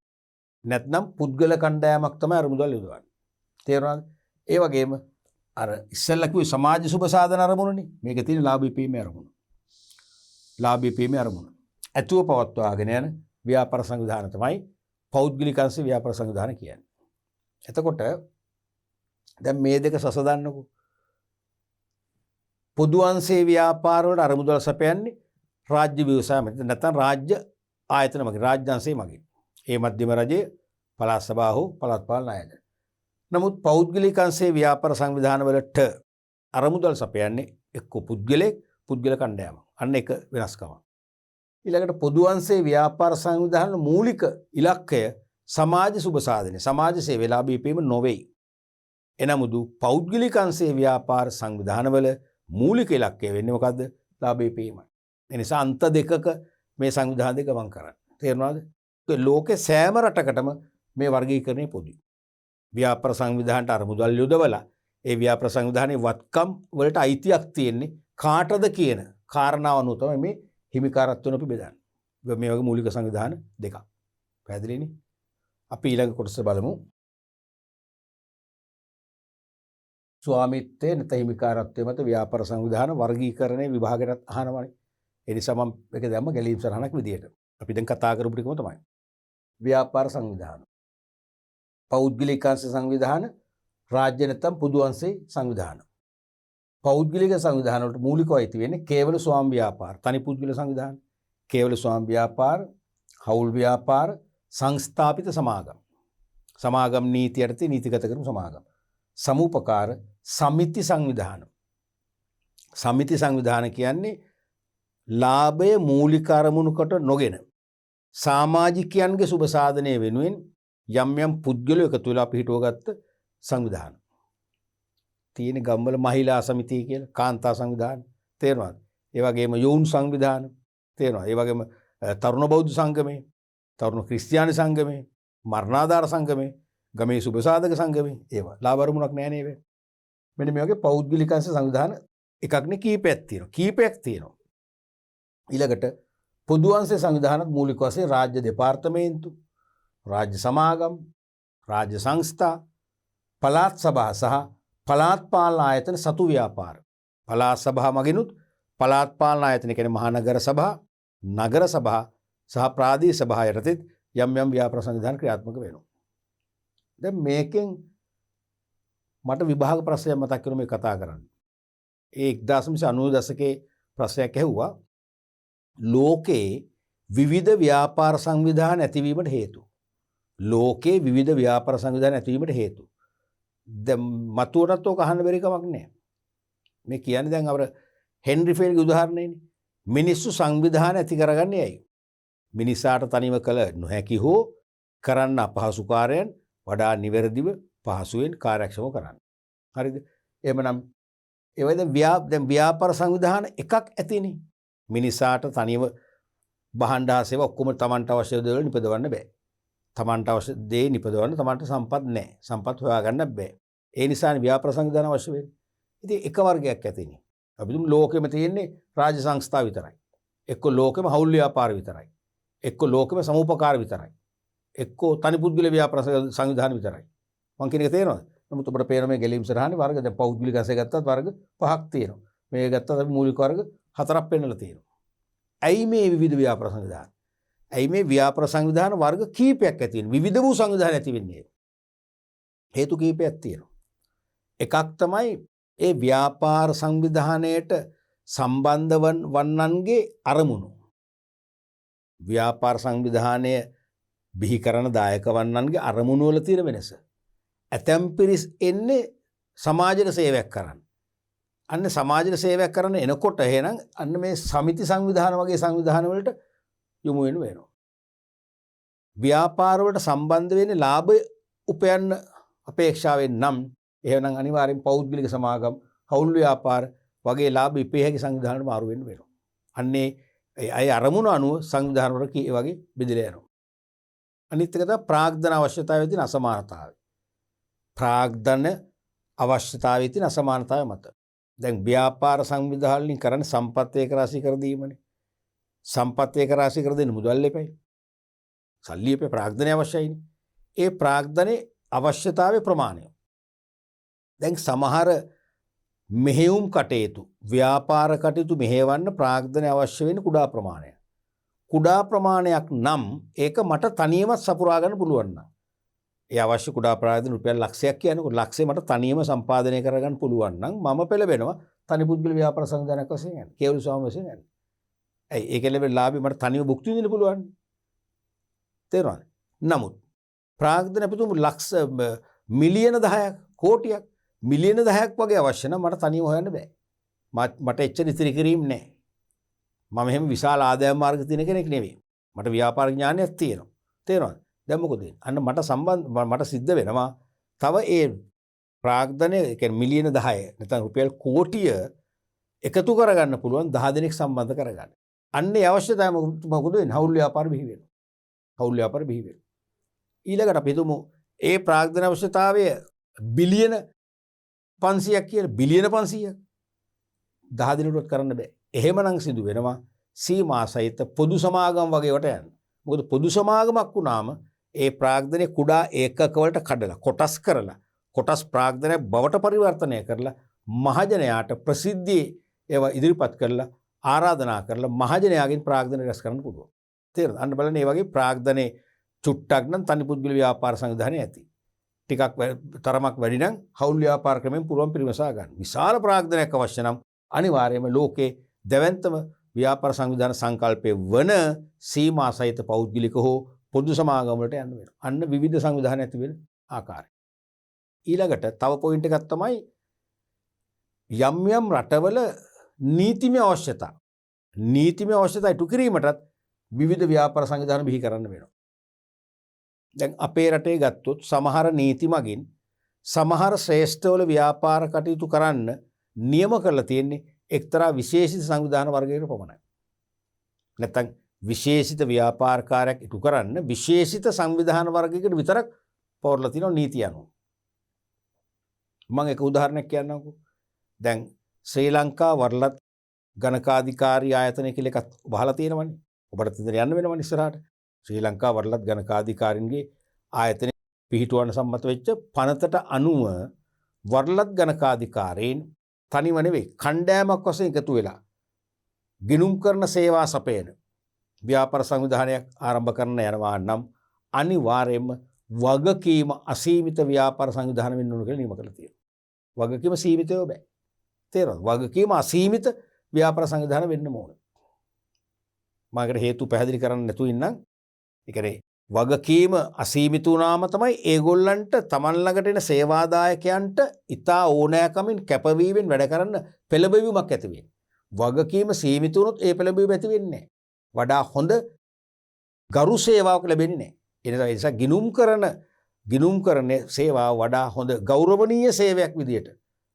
නැත්නම් පුද්ගල කණ්ඩායමක් තමයි අරමුදල් යොදවන්නේ. තේරුණාද? ඒ වගේම අර ඉස්සෙල්ලා කිව්වේ සමාජ සුබ සාධන අරමුණනේ. මේක තියෙන ලාභ ඉපීමේ අරමුණ. ලාභ ඉපීමේ අරමුණ. ඇතුව පවත්වාගෙන යන ව්‍යාපාර සංවිධාන තමයි පෞද්ගලික අංශයේ ව්‍යාපාර සංවිධාන කියන්නේ. එතකොට දැන් මේ දෙක සසදන්නකෝ. පොදු අංශයේ ව්‍යාපාර වලට අරමුදල් සපයන්නේ රාජ්‍ය ව්‍යවසාය මගින් නැත්නම් රාජ්‍ය ආයතන මගින් රාජ්‍ය අංශය මගින්. ඒ මධ්‍යම රජයේ පළාත් සභාව හෝ පළාත් පාලන ආයතන. නමුත් පෞද්ගලික අංශයේ ව්‍යාපාර සංවිධාන වලට අරමුදල් සපයන්නේ එක්ක පුද්ගලයෙක් පුද්ගල කණ්ඩායමක්. අන්න එක වෙනස්කමක්. ඊළඟට පොදු අංශයේ ව්‍යාපාර සංවිධාන මූලික ඉලක්කය සමාජ සුබ සාධනය. සමාජ සේවය ලාභ ඉපීම නොවේ. එනමුදු පෞද්ගලික අංශයේ ව්‍යාපාර සංවිධානවල මූලික ඉලක්කය වෙන්නේ මොකද්ද? ලාභ ඉපීමයි. ඒ නිසා අන්ත දෙකක මේ සංවිධාන දෙක ගමන් කරන්නේ. තේරුණාද? ලෝකේ සෑම රටකටම මේ වර්ගීකරණය පොදුයි. ව්‍යාපාර සංවිධානට අරමුදල් යොදවලා ඒ ව්‍යාපාර සංවිධානයේ වත්කම් වලට අයිතියක් තියෙන්නේ කාටද කියන කාරණාව අනුව තමයි මේ හිමිකාරත්වන අපි බෙදන්නේ. මේ වගේ මූලික සංවිධාන දෙකක්. පැහැදිලිනේ? අපි ඊළඟ කොටස බලමු. ස්වාමිත්වයේ නැත්නම් හිමිකාරත්වයේ මත ව්‍යාපාර සංවිධාන වර්ගීකරණයේ විභාගයට අහනවානේ. ඒ නිසා මම මේක දැම්ම ගැලීම් සරහනක් විදියට. අපි දැන් කතා කරපු ටිකම තමයි. ව්‍යාපාර සංවිධාන. පෞද්ගලික අංශ සංවිධාන, රාජ්‍ය නැත්නම් පොදු අංශේ සංවිධාන. පෞද්ගලික සංවිධාන වලට මූලිකව ඇති වෙන්නේ කේවල ස්වාම් ව්‍යාපාර, තනි පුද්ගල සංවිධාන, කේවල ස්වාම් ව්‍යාපාර, හවුල් ව්‍යාපාර, සංස්ථාපිත සමාගම්. සමාගම් නීති යටතේ නීතිගත කරපු සමාගම්. සමුපකාර සමිති සංවිධාන. සමිති සංවිධාන කියන්නේ ලාභය මූලික අරමුණු කොට නොගෙන සමාජිකයන්ගේ සුබ සාධනය වෙනුවෙන් යම් යම් පුද්ගලයෝ එකතු වෙලා පිහිටුවගත්ත සංවිධාන. තියෙන ගම්වල මහිලා සමිතිය කියලා, කාන්තා සංවිධාන. තේරෙනවද? ඒ වගේම යෝන් සංවිධාන. තේරෙනවද? ඒ වගේම තරුණ බෞද්ධ සංගමේ, තරුණ ක්‍රිස්තියානි සංගමේ, මරණාධාර සංගමේ, ගමේ සුබ සාධක සංගමේ. ඒවා ලාභ අරමුණක් නැහැ නේද? මෙන්න මේ වගේ පෞද්ගලික අංශ සංවිධාන එකක් නේ කීපයක් තියෙනවා. කීපයක් තියෙනවා. ඊළඟට පොදු අංශ සංවිධානත් මූලික වශයෙන් රාජ්‍ය දෙපාර්තමේන්තු, රාජ්‍ය සමාගම්, රාජ්‍ය සංස්ථා, පළාත් සභා සහ පළාත් පාලන ආයතන සතු ව්‍යාපාර. පළාත් සභා මගිනුත් පළාත් පාලන ආයතන කියන්නේ මහනගර සභා, නගර සභා සහ ප්‍රාදේශීය සභා යටතේ යම් යම් ව්‍යාපාර සංවිධාන ක්‍රියාත්මක වෙනවා. දැන් මේකෙන් මට විභාග ප්‍රශ්නයක් මතක් කරගන්න මේ කතා කරන්නේ. ඒ 1990 දශකයේ ප්‍රශ්නයක් ඇහුවා. ලෝකේ විවිධ ව්‍යාපාර සංවිධාන ඇතිවීමට හේතු. ලෝකේ විවිධ ව්‍යාපාර සංවිධාන ඇතිවීමට හේතු. දැන් මතුවටත් ඔක අහන්න බැරි කමක් නැහැ. මේ කියන්නේ දැන් අපර හෙන්රි ෆේල්ගේ උදාහරණයනේ. මිනිස්සු සංවිධාන ඇති කරගන්නේ ඇයි? මිනිසාට තනිව කළ නොහැකි හෝ කරන්න අපහසු කාර්යයන් වඩා නිවැරදිව පහසුවෙන් කාර්යක්ෂමව කරන්න. හරිද? එහෙමනම් ඒ වගේ දැන් ව්‍යාපාර සංවිධාන එකක් ඇතිනේ. මිනිසාට තනිව බහණ්ඩා සේවා ඔක්කොම Tamanට අවශ්‍ය දේවල් නිපදවන්න බෑ. Tamanට අවශ්‍ය දේ නිපදවන්න Tamanට සම්පත් නැහැ. සම්පත් හොයාගන්න බෑ. ඒ නිසානේ ව්‍යාපාර සංවිධාන අවශ්‍ය වෙන්නේ. ඉතින් එක වර්ගයක් ඇතිනේ. අපි දුම් ලෝකෙම තියෙන්නේ රාජ්‍ය සංස්ථා විතරයි. එක්ක ලෝකෙම හවුල් ව්‍යාපාර විතරයි. එක්ක ලෝකෙම සමුපකාර විතරයි. එක්ක තනි පුද්ගල ව්‍යාපාර සංවිධාන විතරයි. මං කියන එක තේරෙනවද? නමුත් ඔබට පේන මේ ගැලීම් සරහනේ වර්ග දැන් පෞද්ගලික අංශය ගත්තත් වර්ග 5ක් තියෙනවා. මේ ගත්තත් අපි මූලික වර්ග 4ක් පෙන්නලා තියෙනවා. ඇයි මේ විවිධ ව්‍යාපාර සංවිධාන? ඇයි මේ ව්‍යාපාර සංවිධාන වර්ග කීපයක් ඇති වෙන්නේ? විවිධ වූ සංවිධාන ඇති වෙන්නේ. හේතු කීපයක් තියෙනවා. එකක් තමයි ඒ ව්‍යාපාර සංවිධානයට සම්බන්ධ වන්නන්ගේ අරමුණු. ව්‍යාපාර සංවිධානය බිහි කරන දායක වන්නන්ගේ අරමුණු වල තියෙන වෙනස. ඇතැම් පිරිස් එන්නේ සමාජයට සේවයක් කරන්න. අන්න සමාජයට සේවයක් කරන්න එනකොට එහෙනම් අන්න මේ සමිති සංවිධාන වගේ සංවිධාන වලට යොමු වෙනවා. ව්‍යාපාර වලට සම්බන්ධ වෙන්නේ ලාභ උපයන්න අපේක්ෂාවෙන් නම් එහෙනම් අනිවාර්යෙන් පෞද්ගලික සමාගම්, හවුල් ව්‍යාපාර වගේ ලාභ ඉපේ හැකි සංවිධානවලට මාරු වෙන්න වෙනවා. අන්නේ අය අරමුණු අනුව සංවිධාන වල කී වගේ බෙදලා යනවා. අනිත් එක තමයි ප්‍රාග්ධන අවශ්‍යතාවයේ තියෙන අසමානතාවය. ප්‍රාග්ධන අවශ්‍යතාවයේ තියෙන අසමානතාවය මත. දැන් ව්‍යාපාර සංවිධාන වලින් කරන්නේ සම්පත් ඒක රාශී කර දීමනේ. සම්පත් ඒක රාශී කර දෙන්න මුදල් එපයි. සල්ලි එපේ ප්‍රාග්ධනය අවශ්‍යයිනේ. ඒ ප්‍රාග්ධනයේ අවශ්‍යතාවයේ ප්‍රමාණය. දැන් සමහර මෙහෙයුම් කටයුතු ව්‍යාපාර කටයුතු මෙහෙවන්න ප්‍රාග්ධනය අවශ්‍ය වෙන කුඩා ප්‍රමාණයක්. කුඩා ප්‍රමාණයක් නම් ඒක මට තනියම සපුරා ගන්න පුළුවන් නම්. ඒ අවශ්‍ය කුඩා ප්‍රාග්ධන රුපියල් ලක්ෂයක් කියනකොට ලක්ෂය මට තනියම සම්පාදනය කරගන්න පුළුවන් නම් මම පෙළඹෙනවා තනි පුද්ගල ව්‍යාපාර සංවිධානයක් වශයෙන් යන්නේ. කේවල ස්වාමීන් වශයෙන් යන්නේ. ඇයි ඒක ලැබෙන ලාභي මට තනියම භුක්ති විඳින්න පුළුවන්. තේරුණාද? නමුත් ප්‍රාග්ධන අපිට ලක්ෂ මිලියන 10ක් කෝටියක් මිලියන 10ක් වගේ අවශ්‍ය නම් මට තනියම හොයන්න බෑ. මට එච්චර ඉතිරි කිරීම නැහැ. මම එහෙම විශාල ආදායම් මාර්ග තියෙන කෙනෙක් නෙවෙයි. මට ව්‍යාපාර ඥානයක් තියෙනවා. තේරෙනවද? දැන් මොකද වෙන්නේ? අන්න මට සිද්ධ වෙනවා තව ඒ ප්‍රාග්ධනය කියන්නේ මිලියන 10 නැත්නම් රුපියල් කෝටිය එකතු කරගන්න පුළුවන් 10 දෙනෙක් සම්බන්ධ කරගන්න. අන්න ඒ අවශ්‍යතාවය මොකද වෙන්නේ? හවුල් ව්‍යාපාර බිහි වෙනවා. හවුල් ව්‍යාපාර බිහි වෙනවා. ඊළඟට අපි හිතමු ඒ ප්‍රාග්ධන අවශ්‍යතාවය බිලියන 500ක් කියලා බිලියන 500ක් 10 දිනකටවත් කරන්න බෑ. එහෙමනම් සිදු වෙනවා සීමා සහිත පොදු සමාගම් වගේවට යන්න. මොකද පොදු සමාගමක් වුණාම ඒ ප්‍රාග්ධනයේ කුඩා ඒකක වලට කඩලා කොටස් කරලා කොටස් ප්‍රාග්ධනය බවට පරිවර්තනය කරලා මහජනයාට ප්‍රසිද්ධියේ ඒවා ඉදිරිපත් කරලා ආරාධනා කරලා මහජනයාගෙන් ප්‍රාග්ධන රැස් කරන්න පුළුවන්. තේරෙනවද? අන්න බලන්න මේ වගේ ප්‍රාග්ධනයේ චුට්ටක් නම් තනි පුද්ගල ව්‍යාපාර සංවිධානය ඇති. ටිකක් තරමක් වැඩි නම් හවුල් ව්‍යාපාර ක්‍රමෙන් පුළුවන් පිරිමසා ගන්න. විශාල ප්‍රාග්ධනයක් අවශ්‍ය නම් අනිවාර්යයෙන්ම ලෝකේ දැවැන්තම ව්‍යාපාර සංවිධාන සංකල්පයේ වන සීමා සහිත පෞද්ගලික හෝ පොදු සමාගම් වලට යන්න වෙනවා. අන්න විවිධ සංවිධාන ඇති වෙන ආකාරය. ඊළඟට තව පොයින්ට් එකක් තමයි යම් යම් රටවල නීතිමය අවශ්‍යතා. නීතිමය අවශ්‍යතා ඉටු කිරීමටත් විවිධ ව්‍යාපාර සංවිධාන බිහි කරන්න වෙනවා. දැන් අපේ රටේ ගත්තොත් සමහර නීති මගින් සමහර ශ්‍රේෂ්ඨවල ව්‍යාපාර කටයුතු කරන්න නියම කරලා තියෙන්නේ එක්තරා විශේෂිත සංවිධාන වර්ගයකට පමණයි. නැත්නම් විශේෂිත ව්‍යාපාරකාරයක් ඉටු කරන්න විශේෂිත සංවිධාන වර්ගයකට විතරක් පවර්ලා තියෙනවා නීතිය අනුව. මම එක උදාහරණයක් කියන්නම්කෝ. දැන් ශ්‍රී ලංකා වරලත් ගණකාධිකාරී ආයතනය කියලා එකක් වහලා තියෙනවනේ. ඔබට ඉතින් යන්න වෙනවනේ ඉස්සරහට. ශ්‍රී ලංකා වරලත් ගණකාධිකාරින්ගේ ආයතනය පිහිටුවන්න සම්මත වෙච්ච පනතට අනුව වරලත් ගණකාධිකාරීන් තනිව නෙවෙයි කණ්ඩායමක් වශයෙන් එකතු වෙලා ගිණුම් කරන සේවා සපයන ව්‍යාපාර සංවිධානයක් ආරම්භ කරන්න යනවා නම් අනිවාර්යයෙන්ම වගකීම අසීමිත ව්‍යාපාර සංවිධාන වෙන්න ඕන කියලා නියම කරලා තියෙනවා. වගකීම සීමිතව බෑ. තේරෙනවද? වගකීම අසීමිත ව්‍යාපාර සංවිධාන වෙන්න ඕන. මාකට හේතු පැහැදිලි කරන්න නැතුව ඉන්නම්. ඒ කියන්නේ වගකීම අසීමිත වුණාම තමයි ඒගොල්ලන්ට තමන් ළඟට එන සේවාදායකයන්ට ඉතා ඕනෑකමින් කැපවීමෙන් වැඩ කරන්න පෙළඹවීමක් ඇති වෙන්නේ. වගකීම සීමිත වුණොත් ඒ පෙළඹවීම ඇති වෙන්නේ නැහැ. වඩා හොඳ ගරු සේවාවක් ලැබෙන්නේ නැහැ. ඒ නිසා ගිණුම් කරන සේවාව වඩා හොඳ ගෞරවනීය සේවයක් විදියට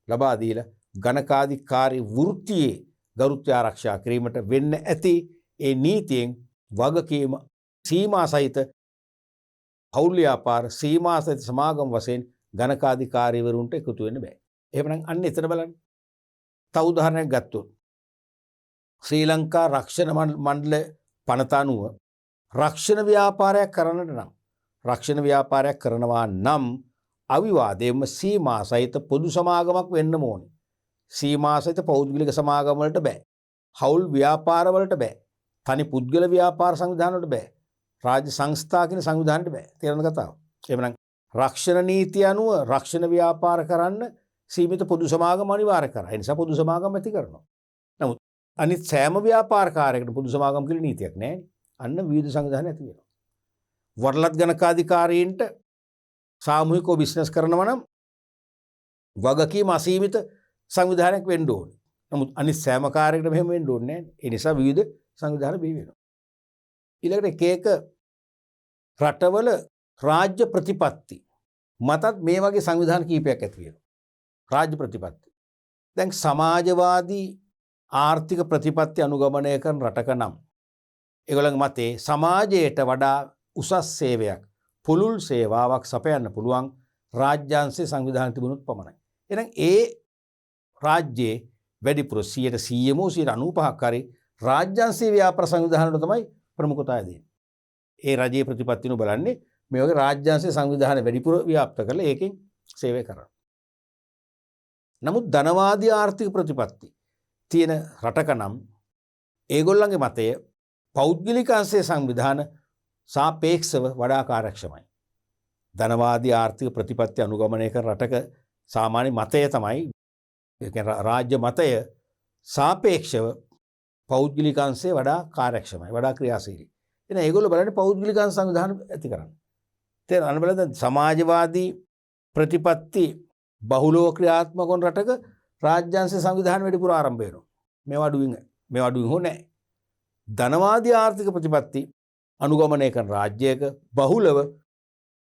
ලබා දීලා ගණකාධිකාරී වෘත්තියේ ගෞරවය ආරක්ෂා කිරීමට වෙන්න ඇති ඒ නීතියෙන් වගකීම සීමා සහිත හවුල් ව්‍යාපාර සීමා සහිත සමාගම් වශයෙන් ගණකාධිකාරීවරුන්ට එකතු වෙන්න බෑ. එහෙමනම් අන්න එතන බලන්න. තව උදාහරණයක් ගත්තොත් ශ්‍රී ලංකා රක්ෂණ මණ්ඩල පනත අනුව රක්ෂණ ව්‍යාපාරයක් කරනවා නම් අවිවාදයෙන්ම සීමා සහිත පොදු සමාගමක් වෙන්න ඕනේ. සීමා සහිත පෞද්ගලික සමාගම් වලට බෑ. හවුල් ව්‍යාපාර වලට බෑ. තනි පුද්ගල ව්‍යාපාර සංවිධාන වලට බෑ. රාජ්‍ය සංස්ථා කියන සංවිධානයට බෑ. තේරෙනවද කතාව? එහෙනම් රක්ෂණ නීතිය අනුව රක්ෂණ ව්‍යාපාර කරන්න සීමිත පොදු සමාගම අනිවාර්ය කරා. ඒ නිසා පොදු සමාගම් ඇති කරනවා. නමුත් අනිත් සෑම ව්‍යාපාරකාරයකට පොදු සමාගම් කියලා නීතියක් නැහැ. අන්න විවිධ සංවිධාන ඇති වෙනවා. වරලත් ගණකාධිකාරීන්ට සාමූහිකව බිස්නස් කරනවා නම් වගකීම අසීමිත සංවිධානයක් වෙන්න ඕනේ. නමුත් අනිත් සෑම කාර්යයකටම මෙහෙම වෙන්න ඕනේ නැහැ. ඒ නිසා විවිධ සංවිධාන බිහි වෙනවා. ඊළඟට එක එක රටවල රාජ්‍ය ප්‍රතිපත්ති මතත් මේ වගේ සංවිධාන කීපයක් ඇති වෙනවා. රාජ්‍ය ප්‍රතිපත්ති. දැන් සමාජවාදී ආර්ථික ප්‍රතිපත්ති අනුගමනය කරන රටක නම් ඒගොල්ලන්ගේ මතේ සමාජයට වඩා උසස් සේවයක් පුළුල් සේවාවක් සපයන්න පුළුවන් රාජ්‍යාංශයේ සංවිධාන තිබුණොත් පමණයි. එහෙනම් ඒ රාජ්‍යයේ වැඩිපුර 100%ම 95%ක් හරි රාජ්‍යාංශීය ව්‍යාපාර සංවිධාන වලට තමයි ප්‍රමුඛතාවය දෙන්නේ. ඒ රජයේ ප්‍රතිපත්තිනු බලන්නේ මේ වගේ රාජ්‍යාංශීය සංවිධාන වැඩිපුර ව්‍යාප්ත කරලා ඒකෙන් සේවය කරනවා. නමුත් ධනවාදී ආර්ථික ප්‍රතිපත්ති තියෙන රටක නම් ඒගොල්ලන්ගේ මතය පෞද්ගලික අංශයේ සංවිධාන සාපේක්ෂව වඩා කාර්යක්ෂමයි. ධනවාදී ආර්ථික ප්‍රතිපත්ති අනුගමනය කරන රටක සාමාන්‍ය මතය තමයි ඒ කියන්නේ රාජ්‍ය මතය සාපේක්ෂව පෞද්ගලික අංශයේ වඩා කාර්යක්ෂමයි, වඩා ක්‍රියාශීලී. එහෙනම් ඒගොල්ලෝ බලන්නේ පෞද්ගලික අංශ සංවිධාන ඇති කරන්න. තේරෙනවද? බලන්න සමාජවාදී ප්‍රතිපත්ති බහුලව ක්‍රියාත්මක වන රටක රාජ්‍යාංශ සංවිධාන වැඩිපුර ආරම්භ වෙනවා. මේ වඩුවින් හෝ නැහැ. ධනවාදී ආර්ථික ප්‍රතිපත්ති අනුගමනය කරන රාජ්‍යයක බහුලව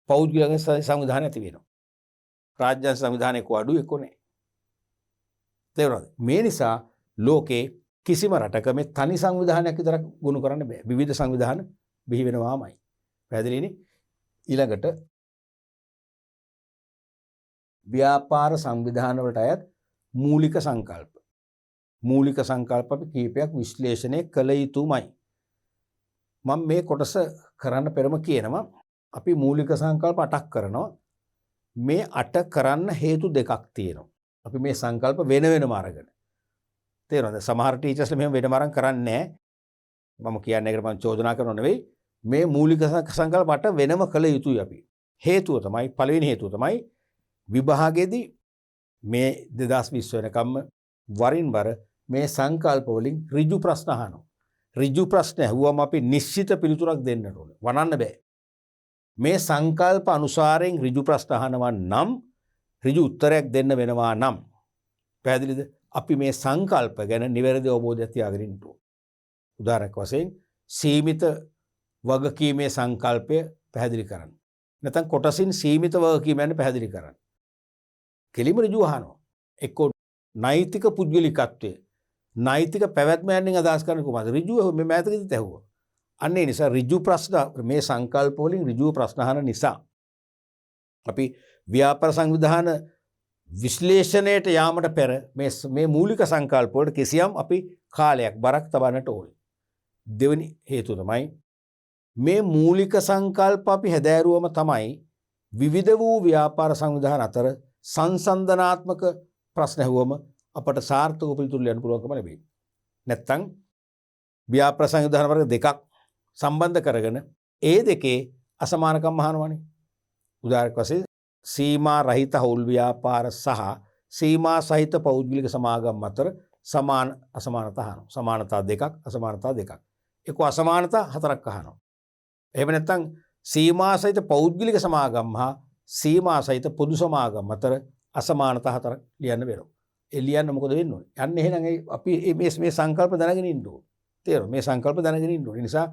පෞද්ගලික සංවිධාන ඇති වෙනවා. රාජ්‍යාංශ සංවිධානයක අඩු එක්ක නැහැ. තේරුණාද? මේ නිසා ලෝකේ කිසිම රටක මේ තනි සංවිධානයක් විතරක් ගොනු කරන්න බෑ. විවිධ සංවිධාන බිහි වෙනවාමයි. පැහැදිලිනේ? ඊළඟට ව්‍යාපාර සංවිධාන වලට අයත් මූලික සංකල්ප. මූලික සංකල්ප අපි කීපයක් විශ්ලේෂණය කළ යුතුමයි. මම මේ කොටස කරන්න පෙරම කියනවා අපි මූලික සංකල්ප 8ක් කරනවා. මේ 8 කරන්න හේතු දෙකක් තියෙනවා. අපි මේ සංකල්ප වෙන වෙනම අරගෙන. තේරෙනවද? සමහර ටීචර්ස්ලා මෙහෙම වෙනම අරන් කරන්නේ නැහැ. මම කියන්නේ ඒකට මම චෝදනා කරනව නෙවෙයි. මේ මූලික සංකල්ප 8 වෙනම කළ යුතුයි අපි. හේතුව තමයි පළවෙනි හේතුව තමයි විභාගයේදී මේ 2020 වෙනකම්ම වරින් වර මේ සංකල්ප වලින් ඍජු ප්‍රශ්න අහනවා. ඍජු ප්‍රශ්න ඇහුවම අපි නිශ්චිත පිළිතුරක් දෙන්න ඕනේ. වනන්න බෑ. මේ සංකල්ප අනුසාරයෙන් ඍජු ප්‍රශ්න අහනවා නම් ඍජු උත්තරයක් දෙන්න වෙනවා නම් පැහැදිලිද? අපි මේ සංකල්ප ගැන නිවැරදි අවබෝධයක් තියාගෙන ඉන්න ඕනේ. උදාහරණයක් වශයෙන් සීමිත වගකීමේ සංකල්පය පැහැදිලි කරන්න. නැත්නම් කොටසින් සීමිත වගකීම යන පැහැදිලි කරන්න. කෙලිම ඍජු අහනවා. එක්ක නෛතික පුද්ගලිකත්වය නෛතික පැවැත්ම යන්නේ අදහස් කරන්නේ කොහොමද? ඍජුව මේ මෑතකදීත් ඇහුවා. අන්න ඒ නිසා ඍජු ප්‍රශ්න මේ සංකල්ප වලින් ඍජු ප්‍රශ්න අහන නිසා අපි ව්‍යාපාර සංවිධාන විශ්ලේෂණයට යාමට පෙර මේ මූලික සංකල්ප වලට කිසියම් අපි කාලයක් බරක් තබන්නට ඕනේ. දෙවෙනි හේතුව තමයි මේ මූලික සංකල්ප අපි හැදෑරුවම තමයි විවිධ වූ ව්‍යාපාර සංවිධාන අතර සංසන්දනාත්මක ප්‍රශ්න ඇහුවම අපට සාර්ථක පිළිතුරු ලියන්න පුළුවන්කම ලැබෙන්නේ. නැත්තම් ව්‍යාපාර සංවිධාන වර්ග දෙකක් සම්බන්ධ කරගෙන ඒ දෙකේ අසමානකම් අහනවනේ. උදාහරණයක් වශයෙන් සීමා රහිත හවුල් ව්‍යාපාර සහ සීමා සහිත පෞද්ගලික සමාගම් අතර සමාන අසමානතා අහනවා. සමානතා දෙකක් අසමානතා දෙකක්. ඒක අසමානතා හතරක් අහනවා. එහෙම නැත්නම් සීමා සහිත පෞද්ගලික සමාගම් හා සීමා සහිත පොදු සමාගම් අතර අසමානතා හතරක් ලියන්න වෙනවා. ඒ ලියන්න මොකද වෙන්න ඕනේ? යන්න එහෙනම් අපි මේ සංකල්ප දැනගෙන ඉන්න ඕනේ. තේරෙනවද? මේ සංකල්ප දැනගෙන ඉන්න ඕනේ. නිසා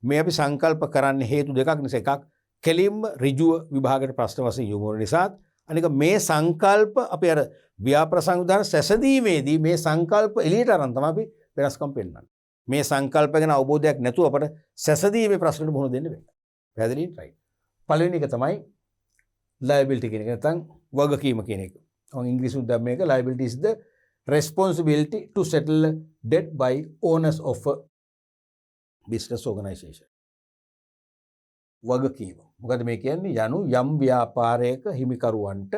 මේ අපි සංකල්ප කරන්නේ හේතු දෙකක් නිසා එකක් කෙලින්ම ඍජුව විභාගයට ප්‍රශ්න වශයෙන් යොමු වෙන නිසාත් අනික මේ සංකල්ප අපි අර ව්‍යාපාර සංවිධාන සැසඳීමේදී මේ සංකල්ප එළියට අරන් තමයි අපි වෙනස්කම් පෙන්වන්නේ. මේ සංකල්ප ගැන අවබෝධයක් නැතුව අපට සැසඳීමේ ප්‍රශ්නෙට මුහුණ දෙන්න බැහැ. පැහැදිලිද? රයිට්. පළවෙනි එක තමයි liability කියන එක නැත්නම් වගකීම කියන එක. ඔන් ඉංග්‍රීසියෙන් දැන් මේක liability is the responsibility to settle debt by owners of a business organization. වගකීම. මොකද මේ කියන්නේ යනු යම් ව්‍යාපාරයක හිමිකරුවන්ට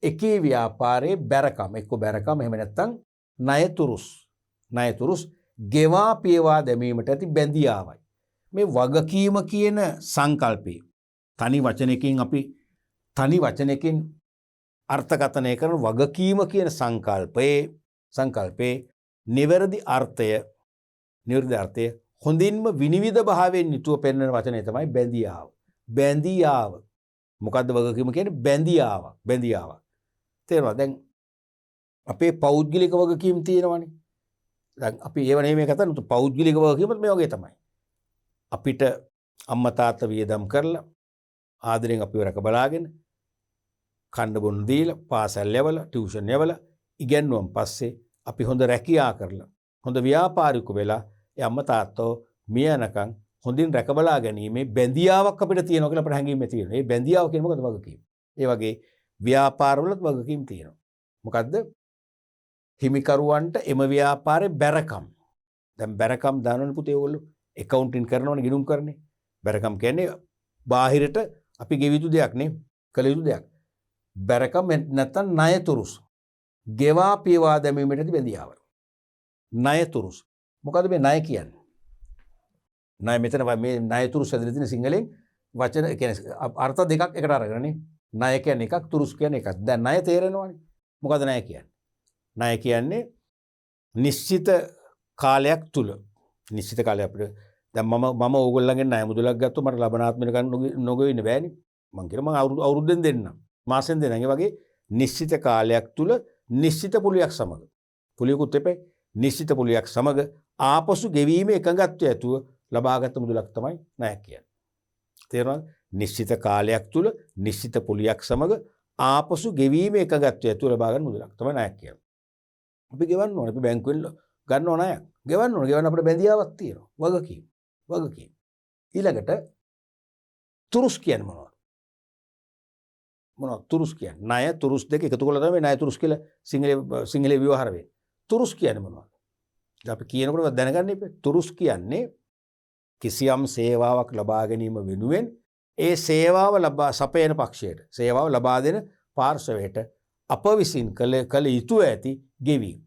එකී ව්‍යාපාරයේ බැරකම එක්ක බැරකම එහෙම නැත්නම් ණයතුරුස් ගෙවා පියවා දැමීමට ඇති බැඳියාවයි. මේ වගකීම කියන සංකල්පේ තනි වචනයකින් අපි තනි වචනයකින් අර්ථකථනය කරන වගකීම කියන සංකල්පයේ නිවැරදි අර්ථය හොඳින්ම විනිවිද භාවයෙන් යුතුව පෙන්වන වචනය තමයි බැඳියාව. බැඳියාව. මොකද්ද වගකීම කියන්නේ? බැඳියාව. තේරෙනවද? දැන් අපේ පෞද්ගලික වගකීම් තියෙනවනේ. දැන් අපි ඒව නෙමෙයි කතා කරන්නේ. පෞද්ගලික වගකීමත් මේ වගේ තමයි. අපිට අම්මා තාත්තා වියදම් කරලා ආදරෙන් අපිව රැක බලාගෙන කන්න බොන්න දීලා පාසල් යවලා ටියුෂන් යවලා ඉගෙනුවම් පස්සේ අපි හොඳ රැකියා කරලා හොඳ ව්‍යාපාරික වෙලා ඒ අම්මා තාත්තෝ මියනකම් හොඳින් රැක බලා ගැනීමේ බැඳියාවක් අපිට තියෙනවා කියලා අපිට හැඟීමක් තියෙනවා. මේ බැඳියාව කියන්නේ මොකද? වගකීම. ඒ වගේ ව්‍යාපාරවලත් වගකීම් තියෙනවා. මොකද්ද? හිමිකරුවන්ට එම ව්‍යාපාරේ බැරකම්. දැන් බැරකම් දානවනේ පුතේ ඔයගොල්ලෝ accounting කරනවනේ ගිණුම් කරන්නේ. බැරකම් කියන්නේ බාහිරට අපි ගෙව යුතු දෙයක් නේ. කළ යුතු දෙයක්. බැරකම් නැත්තම් ණයතුරුස්. ගෙවා පියවා දැමීමටදී බැඳියාව. ණයතුරුස්. මොකද්ද මේ ණය කියන්නේ? ණය මෙතන මේ ණයතුරුස් ඇතුළේ තියෙන සිංහලෙන් වචන කියන්නේ අර්ථ දෙකක් එකට අරගෙනනේ. ණය කියන්නේ එකක්, තුරුස් කියන්නේ එකක්. දැන් ණය තේරෙනවනේ. මොකද්ද ණය කියන්නේ? ණය කියන්නේ නිශ්චිත කාලයක් තුල නිශ්චිත කාලයක් අපිට දැන් මම ඕගොල්ලන්ගෙන් ණය මුදලක් ගත්තොත් මට ලබනාත්මක නොගෙ ඉන්න බෑනේ. මං කියන මං අවුරුද්දෙන් දෙන්නම්. මාසෙන් දෙන්නම්. ඒ වගේ නිශ්චිත කාලයක් තුල නිශ්චිත පුලියක් සමග පුලියකුත් එපේ නිශ්චිත පුලියක් සමග ආපසු ගෙවීමේ එකඟත්වය ඇතුව ලබාගත් මුදලක් තමයි ණය කියන්නේ. තේරුණාද? නිශ්චිත කාලයක් තුල නිශ්චිත පුලියක් සමග ආපසු ගෙවීමේ එකඟත්වය ඇතුව ලබාගත් මුදලක් තමයි ණය කියන්නේ. අපි ගෙවන්න ඕනේ. අපි බැංකුවෙන් ගන්නව ණයක්. ගෙවන්න ඕනේ. ගෙවන්න අපිට බැඳියාවක් තියෙනවා. වගකීම්. ඊළඟට තුරුස් කියන්නේ මොනවද? තුරුස් කියන්නේ? ණය තුරුස් දෙක එකතු කරලා තමයි ණය තුරුස් කියලා සිංහලේ ව්‍යවහාර වෙන්නේ. තුරුස් කියන්නේ මොනවද? අපි කියනකොට දැනගන්න ඉපේ. තුරුස් කියන්නේ කිසියම් සේවාවක් ලබා ගැනීම වෙනුවෙන් ඒ සේවාව සපයන පක්ෂයට සේවාව ලබා දෙන පාර්ශවයට අප විසින් කළ යුතු ඇති ගෙවීම.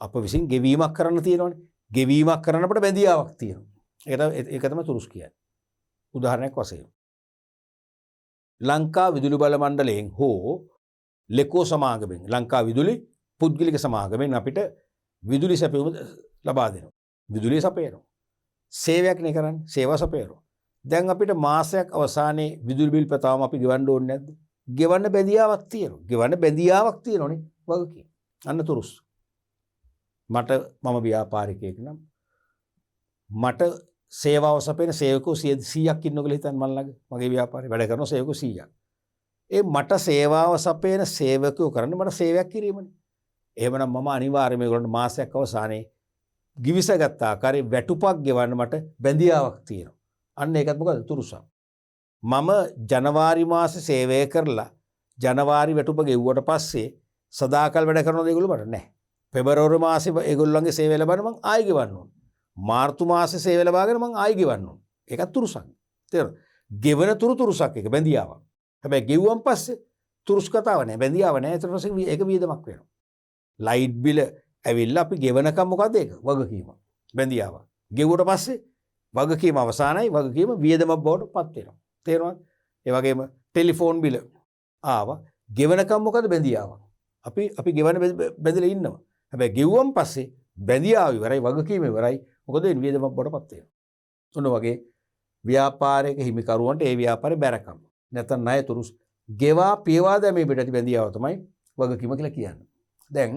අප විසින් ගෙවීමක් කරන්න තියෙනවනේ. ගෙවීමක් කරන්න අපිට බැඳියාවක් තියෙනවා. ඒක තමයි තුරුස් කියන්නේ. උදාහරණයක් වශයෙන් ලංකා විදුලි බල මණ්ඩලයෙන් හෝ ලෙකෝ සමාගමෙන් ලංකා විදුලි පුද්ගලික සමාගමෙන් අපිට විදුලි සැපයුම ලබා දෙනවා. විදුලිය සපයනවා. සේවයක් නේ කරන්නේ. සේවා සපයනවා. දැන් අපිට මාසයක් අවසානයේ විදුලි බිල් පතාවම අපි ගෙවන්න ඕනේ නැද්ද? ගෙවන්න බැඳියාවක් තියෙනවනේ. වගකීම්. අන්න තුරුස්. මම ව්‍යාපාරිකයෙක් නම් මට සේවාව සපයන සේවකෝ 100ක් ඉන්නව කියලා හිතන්න මම ළඟ මගේ ව්‍යාපාරේ වැඩ කරන සේවකෝ 100ක්. ඒ මට සේවාව සපයන සේවකයෝ කරන්නේ මට සේවයක් කිරීමනේ. එහෙමනම් මම අනිවාර්යයෙන්ම ඒගොල්ලන්ට මාසයක් අවසානයේ ගිවිසගත් ආකාරයේ වැටුපක් ගෙවන්න මට බැඳියාවක් තියෙනවා. අන්න ඒකත් මොකද? තුරුසක්. මම ජනවාරි මාසේ සේවය කරලා ජනවාරි වැටුප ගෙවුවට පස්සේ සදාකල් වැඩ කරනවද ඒගොල්ලෝ මට නැහැ. පෙබරවාරි මාසේ ඒගොල්ලන්ගේ සේවය ලබන්න මං ආයෙ ගෙවන්න ඕන. මාර්තු මාසේ සේවය ලබාගෙන මං ආයෙ ගෙවන්න ඕන. ඒකත් තුරුසක්. තේරෙනවද? ගෙවන තුරුසක් එක බැඳියාවක්. හැබැයි ගෙවුවන් පස්සේ තුරුස් කතාව නැහැ. බැඳියාව නැහැ. ඊට පස්සේ ඒක වියදමක් වෙනවා. ලයිට් බිල ඇවිල්ලා අපි ගෙවනකම් මොකද ඒක? වගකීම. බැඳියාව. ගෙවුවට පස්සේ වගකීම අවසానයි. වගකීම වියදමක් බවට පත් වෙනවා. තේරෙනවද? ඒ වගේම ටෙලිෆෝන් බිල ආවා. ගෙවනකම් මොකද? බැඳියාව. අපි ගෙවන බැඳලා ඉන්නවා. හැබැයි ගෙවුවන් පස්සේ බැඳියාව ඉවරයි. වගකීම ඉවරයි. මොකද ඒ වියදමක් බවට පත් වෙනවා. ඔන්න වගේ ව්‍යාපාරයක හිමිකරුවන්ට ඒ ව්‍යාපාරේ බැරකම්. නැත්නම් ණය තුරුස් ගෙවා පියවා දැමීමේ පිටති බැඳියාව තමයි වගකීම කියලා කියන්නේ. දැන්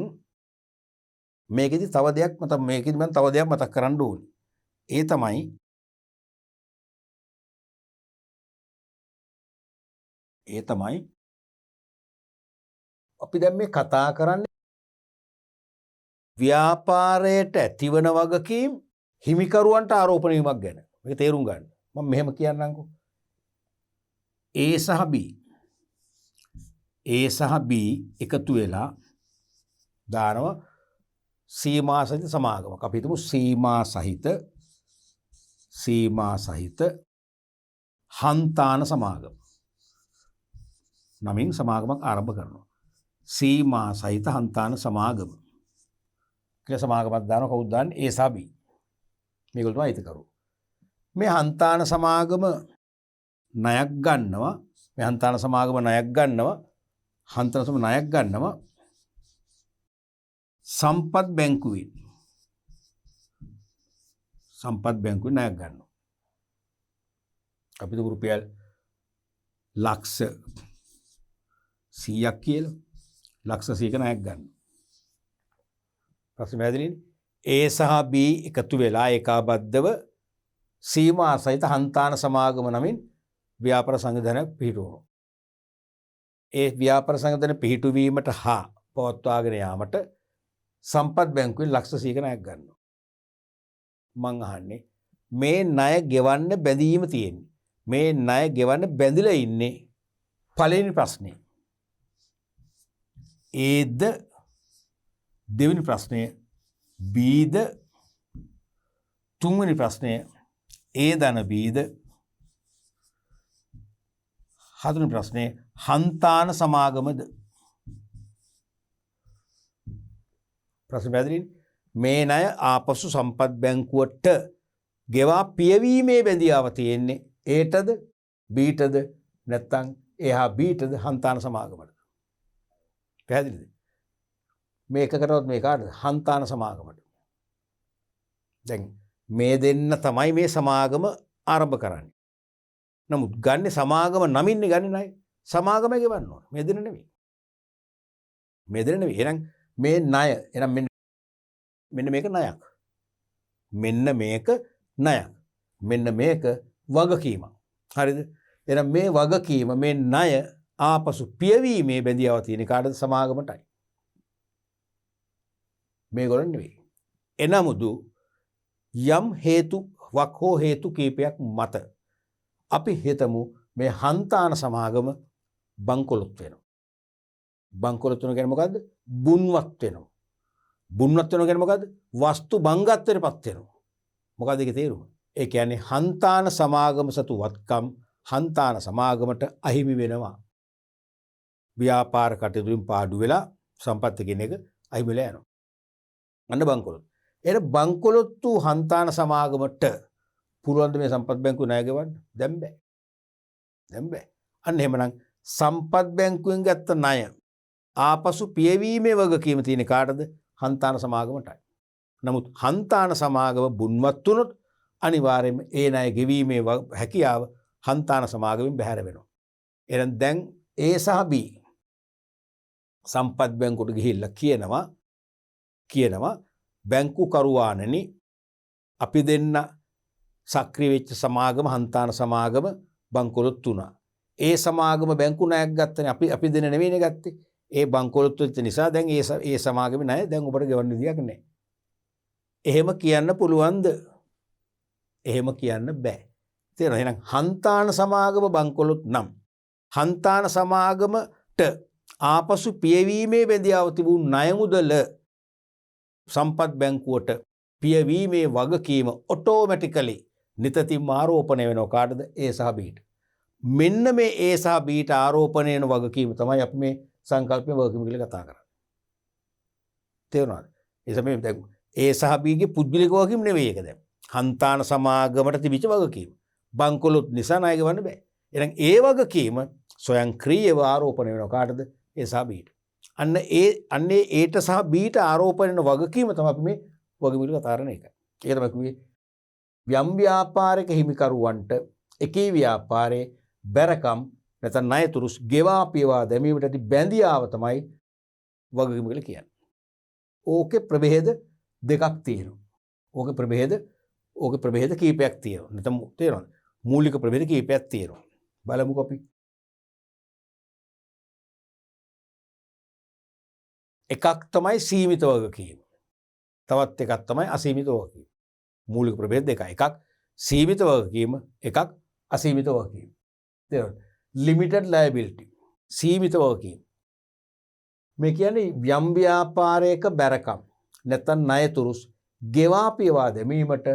මේකෙදි තව දෙයක් මතක් කරන්න ඕනේ. ඒ තමයි අපි දැන් මේ කතා කරන්නේ ව්‍යාපාරයට ඇතිවන වගකීම් හිමිකරුවන්ට ආරෝපණය වීමක් ගැන. මේක තේරුම් ගන්න. මම මෙහෙම කියන්නම්කෝ. A සහ B එකතු වෙලා දානවා සීමා සහිත සමාගමක්. අපි හිතමු සීමා සහිත හන්තාන සමාගම. නමින් සමාගමක් ආරම්භ කරනවා. සීමා සහිත හන්තාන සමාගම. කියලා සමාගමක් දානවා. කවුද දාන්නේ? A සහ B. මේගොල්ලෝ තමයි අයිතිකරුවෝ. මේ හන්තාන සමාගම ණයක් ගන්නවා මේ හන්තාන සමාගම ණයක් ගන්නවා. හන්තාන සමාගම ණයක් ගන්නවා. සම්පත් බැංකුවෙන්. සම්පත් බැංකුවෙන් ණයක් ගන්නවා. අපිට රුපියල් ලක්ෂ 100ක් කියලා ලක්ෂ 100ක ණයක් ගන්නවා. ප්‍රශ්න පැහැදිලිනේ? A සහ B එකතු වෙලා ඒකාබද්ධව සීමා සහිත හන්තාන සමාගම නමින් ව්‍යාපාර සංවිධානයක් පිහිටුවනවා. ඒ ව්‍යාපාර සංවිධානය පිහිටුවීමට හා පවත්වාගෙන යාමට සම්පත් බැංකුවෙන් ලක්ෂ 100ක ණයක් ගන්නවා. මං අහන්නේ මේ ණය ගෙවන්න බැඳීම තියෙන්නේ. මේ ණය ගෙවන්න බැඳිලා ඉන්නේ පළවෙනි ප්‍රශ්නේ. Aද දෙවෙනි ප්‍රශ්නය Bද තුන්වෙනි ප්‍රශ්නය A ධන Bද හතරවෙනි ප්‍රශ්නේ හන්තාන සමාගමද. ප්‍රශ්න පැහැදිලිනේ? මේ ණය ආපසු සම්පත් බැංකුවට ගෙවා පියවීමේ බැඳියාව තියෙන්නේ Aටද Bටද නැත්නම් A හා Bටද හන්තාන සමාගමද? පැහැදිලිද? මේක කරනොත් මේ කාටද? හන්තාන සමාගමට. දැන් මේ දෙන්න තමයි මේ සමාගම ආරම්භ කරන්නේ. නමුත් ගන්නේ සමාගම නමින්නේ ගන්නේ නැහැ. සමාගම ගෙවන්න ඕන. මේ දෙන්න නෙවෙයි. මේ දෙන්න නෙවෙයි. එහෙනම් මේ ණය එහෙනම් මෙන්න මේක ණයක්. මෙන්න මේක ණයක්. මෙන්න මේක වගකීමක්. හරිද? එහෙනම් මේ වගකීම මේ ණය ආපසු පියවීමේ බැඳියාව තියෙන කාටද? සමාගමටයි. මේගොල්ලන් නෙවෙයි. එනමුදු යම් හේතුවක් හෝ හේතු කීපයක් මත අපි හිතමු මේ හන්තාන සමාගම බංකොලොත් වෙනවා. බංකොලොත් වෙනවා කියන්නේ මොකද්ද? බුන්වත් වෙනවා. බුන්වත් වෙනවා කියන්නේ මොකද්ද? වස්තු බංගත්වයටපත් වෙනවා. මොකද්ද ඒකේ තේරුම? ඒ කියන්නේ හන්තාන සමාගම සතු වත්කම් හන්තාන සමාගමට අහිමි වෙනවා. ව්‍යාපාර කටයුතුෙන් පාඩු වෙලා සම්පත් කියන එක අහිමි වෙලා යනවා. අන්න බංකොලොත්. එහෙනම් බංකොලොත් වූ හන්තාන සමාගමට පුළුවන් ද මේ සම්පත් බැංකුව ණය ගෙවන්න? දැන් බෑ. දැන් බෑ. අන්න එහෙමනම් සම්පත් බැංකුවෙන් ගත්ත ණය ආපසු පියවීමේ වගකීම තියෙන කාටද? හන්තාන සමාගමටයි. නමුත් හන්තාන සමාගම බුන්වත් වුණොත් අනිවාර්යයෙන්ම ඒ ණය ගෙවීමේ හැකියාව හන්තාන සමාගමෙන් බැහැර වෙනවා. එහෙනම් දැන් A සහ B සම්පත් බැංකුවට ගිහිල්ලා කියනවා බැංකු කරුවාණනි අපි දෙන්න සක්‍රිය වෙච්ච සමාගම හන්තාන සමාගම බංකොලොත් වුණා. ඒ සමාගම බැංකු ණයක් ගත්තනේ අපි දෙන්න නෙවෙයිනේ ගත්තේ. ඒ බංකොලොත් වෙච්ච නිසා දැන් ඒ සමාගමේ ණය දැන් ඔබට ගෙවන්න විදියක් නැහැ. එහෙම කියන්න පුළුවන්ද? එහෙම කියන්න බෑ. තේරෙනවද? එහෙනම් හන්තාන සමාගම බංකොලොත් නම් හන්තාන සමාගමට ආපසු පියවීමේ බැඳියාව තිබුණු ණය මුදල සම්පත් බැංකුවට පියවීමේ වගකීම ඔටෝමැටිකලි නිතින් ආරෝපණය වෙනවා කාටද? A සහ Bට. මෙන්න මේ A සහ Bට ආරෝපණය වෙන වගකීම තමයි අපි මේ සංකල්පයේ වගකීම කියලා කතා කරන්නේ. තේරුණාද? ඒ සමේ දැන් A සහ B ගේ පුද්ගලික වගකීම නෙවෙයි ඒක දැන්. හන්තාන සමාගමට තිබිච්ච වගකීම. බංකොලොත් නිසා ණය ගවන්න බෑ. එහෙනම් ඒ වගකීම ස්වයංක්‍රීයව ආරෝපණය වෙනවා කාටද? A සහ Bට. අන්නේ Aට සහ Bට ආරෝපණය වෙන වගකීම තමයි අපි මේ වගකීම කියලා කතා කරන එක. ඒක තමයි කිව්වේ යම් ව්‍යාපාරික හිමිකරුවන්ට එකී ව්‍යාපාරයේ බැරකම් නැත්නම් ණයතුරුස් ගෙවා පියවා දැමීමට ඇති බැඳියාව තමයි වගකීම කියලා කියන්නේ. ඕකේ ප්‍රභේද දෙකක් තියෙනවා. ඕකේ ප්‍රභේද කීපයක් තියෙනවා. නැත්නම් තේරෙනවද? මූලික ප්‍රභේද කීපයක් තියෙනවා. බලමුකෝ අපි. එකක් තමයි සීමිත වගකීම. තවත් එකක් තමයි අසීමිත වගකීම. මූලික ප්‍රභේද දෙකයි. එකක් සීමිත වගකීම, එකක් අසීමිත වගකීම. තේරෙනවද? limited liability සීමිත වගකීම. මේ කියන්නේ යම් ව්‍යාපාරයක බැරකම් නැත්නම් ණයතුරුස් ගෙවා පියවා දැමීමට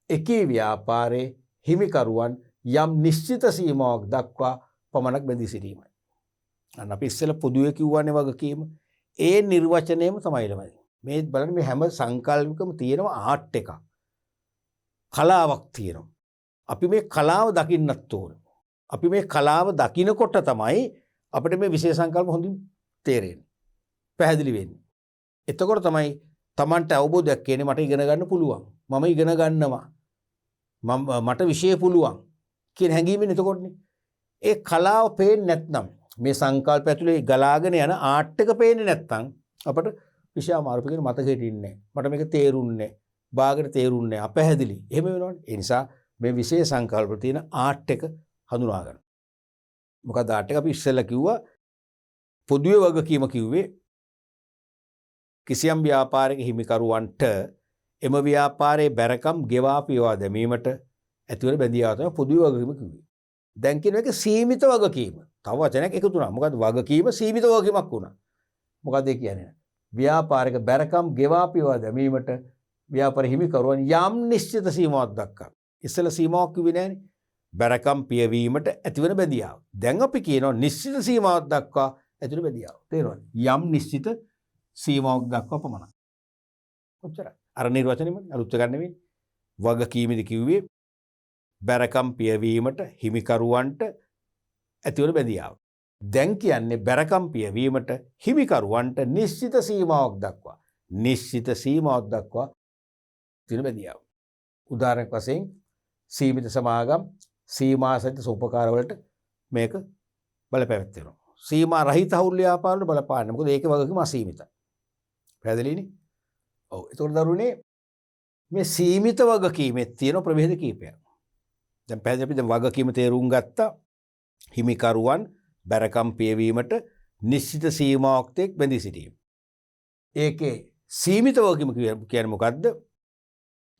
එකී ව්‍යාපාරයේ හිමිකරුවන් යම් නිශ්චිත සීමාවක් දක්වා පමණක් බැඳී සිටීමයි. අන්න අපි ඉස්සෙල්ලා පොදුවේ කිව්වනේ වගකීම. ඒ නිර්වචනයම තමයි ළමයි. මේ බලන්න මේ හැම සංකල්පයකම තියෙනවා ආර්ට් එකක්. කලාවක් තියෙනවා. අපි මේ කලාව දකින්නත් ඕන. අපි මේ කලාව දකිනකොට තමයි අපිට මේ විශේෂ සංකල්ප හොඳින් තේරෙන්නේ. පැහැදිලි වෙන්නේ. එතකොට තමයි Tamanට අවබෝධයක් කියන්නේ මට ඉගෙන ගන්න පුළුවන්. මම ඉගෙන ගන්නවා. මට විෂය පුළුවන් කියන හැඟීමෙන් එතකොටනේ. ඒ කලාව පේන්නේ නැත්නම් මේ සංකල්ප ඇතුලේ ගලාගෙන යන ආර්ට් එක පේන්නේ නැත්නම් අපිට විෂය අමාරු පිටින් මතකෙට ඉන්නේ. මට මේක තේරුන්නේ නැහැ. බාගට තේරුන්නේ නැහැ. අපැහැදිලි. එහෙම වෙනවනේ. ඒ නිසා මේ විශේෂ සංකල්ප තියෙන ආර්ට් එක හඳුනා ගන්න. මොකද ආර්ට් එක අපි ඉස්සෙල්ලා කිව්වා පොදුවේ වගකීම කිව්වේ කිසියම් ව්‍යාපාරික හිමිකරුවන්ට එම ව්‍යාපාරයේ බැරකම් ගෙවා පියවා දැමීමට ඇතිවන බැඳියාව තමයි පොදුවේ වගකීම කිව්වේ. දැන් කියන එක සීමිත වගකීම. තව වචනයක් එකතු වුණා. මොකද වගකීම සීමිත වගකීමක් වුණා. මොකද ඒ කියන්නේ? ව්‍යාපාරික බැරකම් ගෙවා පියවා දැමීමට ව්‍යාපාර හිමිකරුවන් යම් නිශ්චිත සීමාවක් දක්වා. ඉස්සෙල්ලා සීමාවක් කිව්වේ නෑනේ. බැරකම් පියවීමට ඇතිවන බැඳියාව. දැන් අපි කියනවා නිශ්චිත සීමාවක් දක්වා ඇතිවන බැඳියාව. තේරුණාද? යම් නිශ්චිත සීමාවක් දක්වා පමණයි. ඔච්චරයි. අර නිර්වචනෙම අලුත් ගන්න නෙවෙයි. වගකීමෙදි කිව්වේ බැරකම් පියවීමට හිමිකරුවන්ට ඇතිවන බැඳියාව. දැන් කියන්නේ බැරකම් පියවීමට හිමිකරුවන්ට නිශ්චිත සීමාවක් දක්වා. නිශ්චිත සීමාවක් දක්වා තියෙන බැඳියාව. උදාහරණයක් වශයෙන් සීමිත සමාගම් සීමා සහිත උපකාර වලට මේක බලපෑමක් සීමා රහිත හවුල් ව්‍යාපාර වල බලපාන්නේ. මොකද ඒකේ වගකීම අසීමිතයි. පැහැදිලිනේ? ඔව්. ඒතකොට දරුවනේ මේ සීමිත වගකීමේ තියෙන ප්‍රභේද කීපයක්. දැන් පැහැදිලි අපි දැන් වගකීම තේරුම් ගත්තා. හිමිකරුවන් බැරකම් පියවීමට නිශ්චිත සීමාවක් තෙක් බැඳී සිටීම. ඒකේ සීමිත වගකීම කියන්නේ මොකද්ද?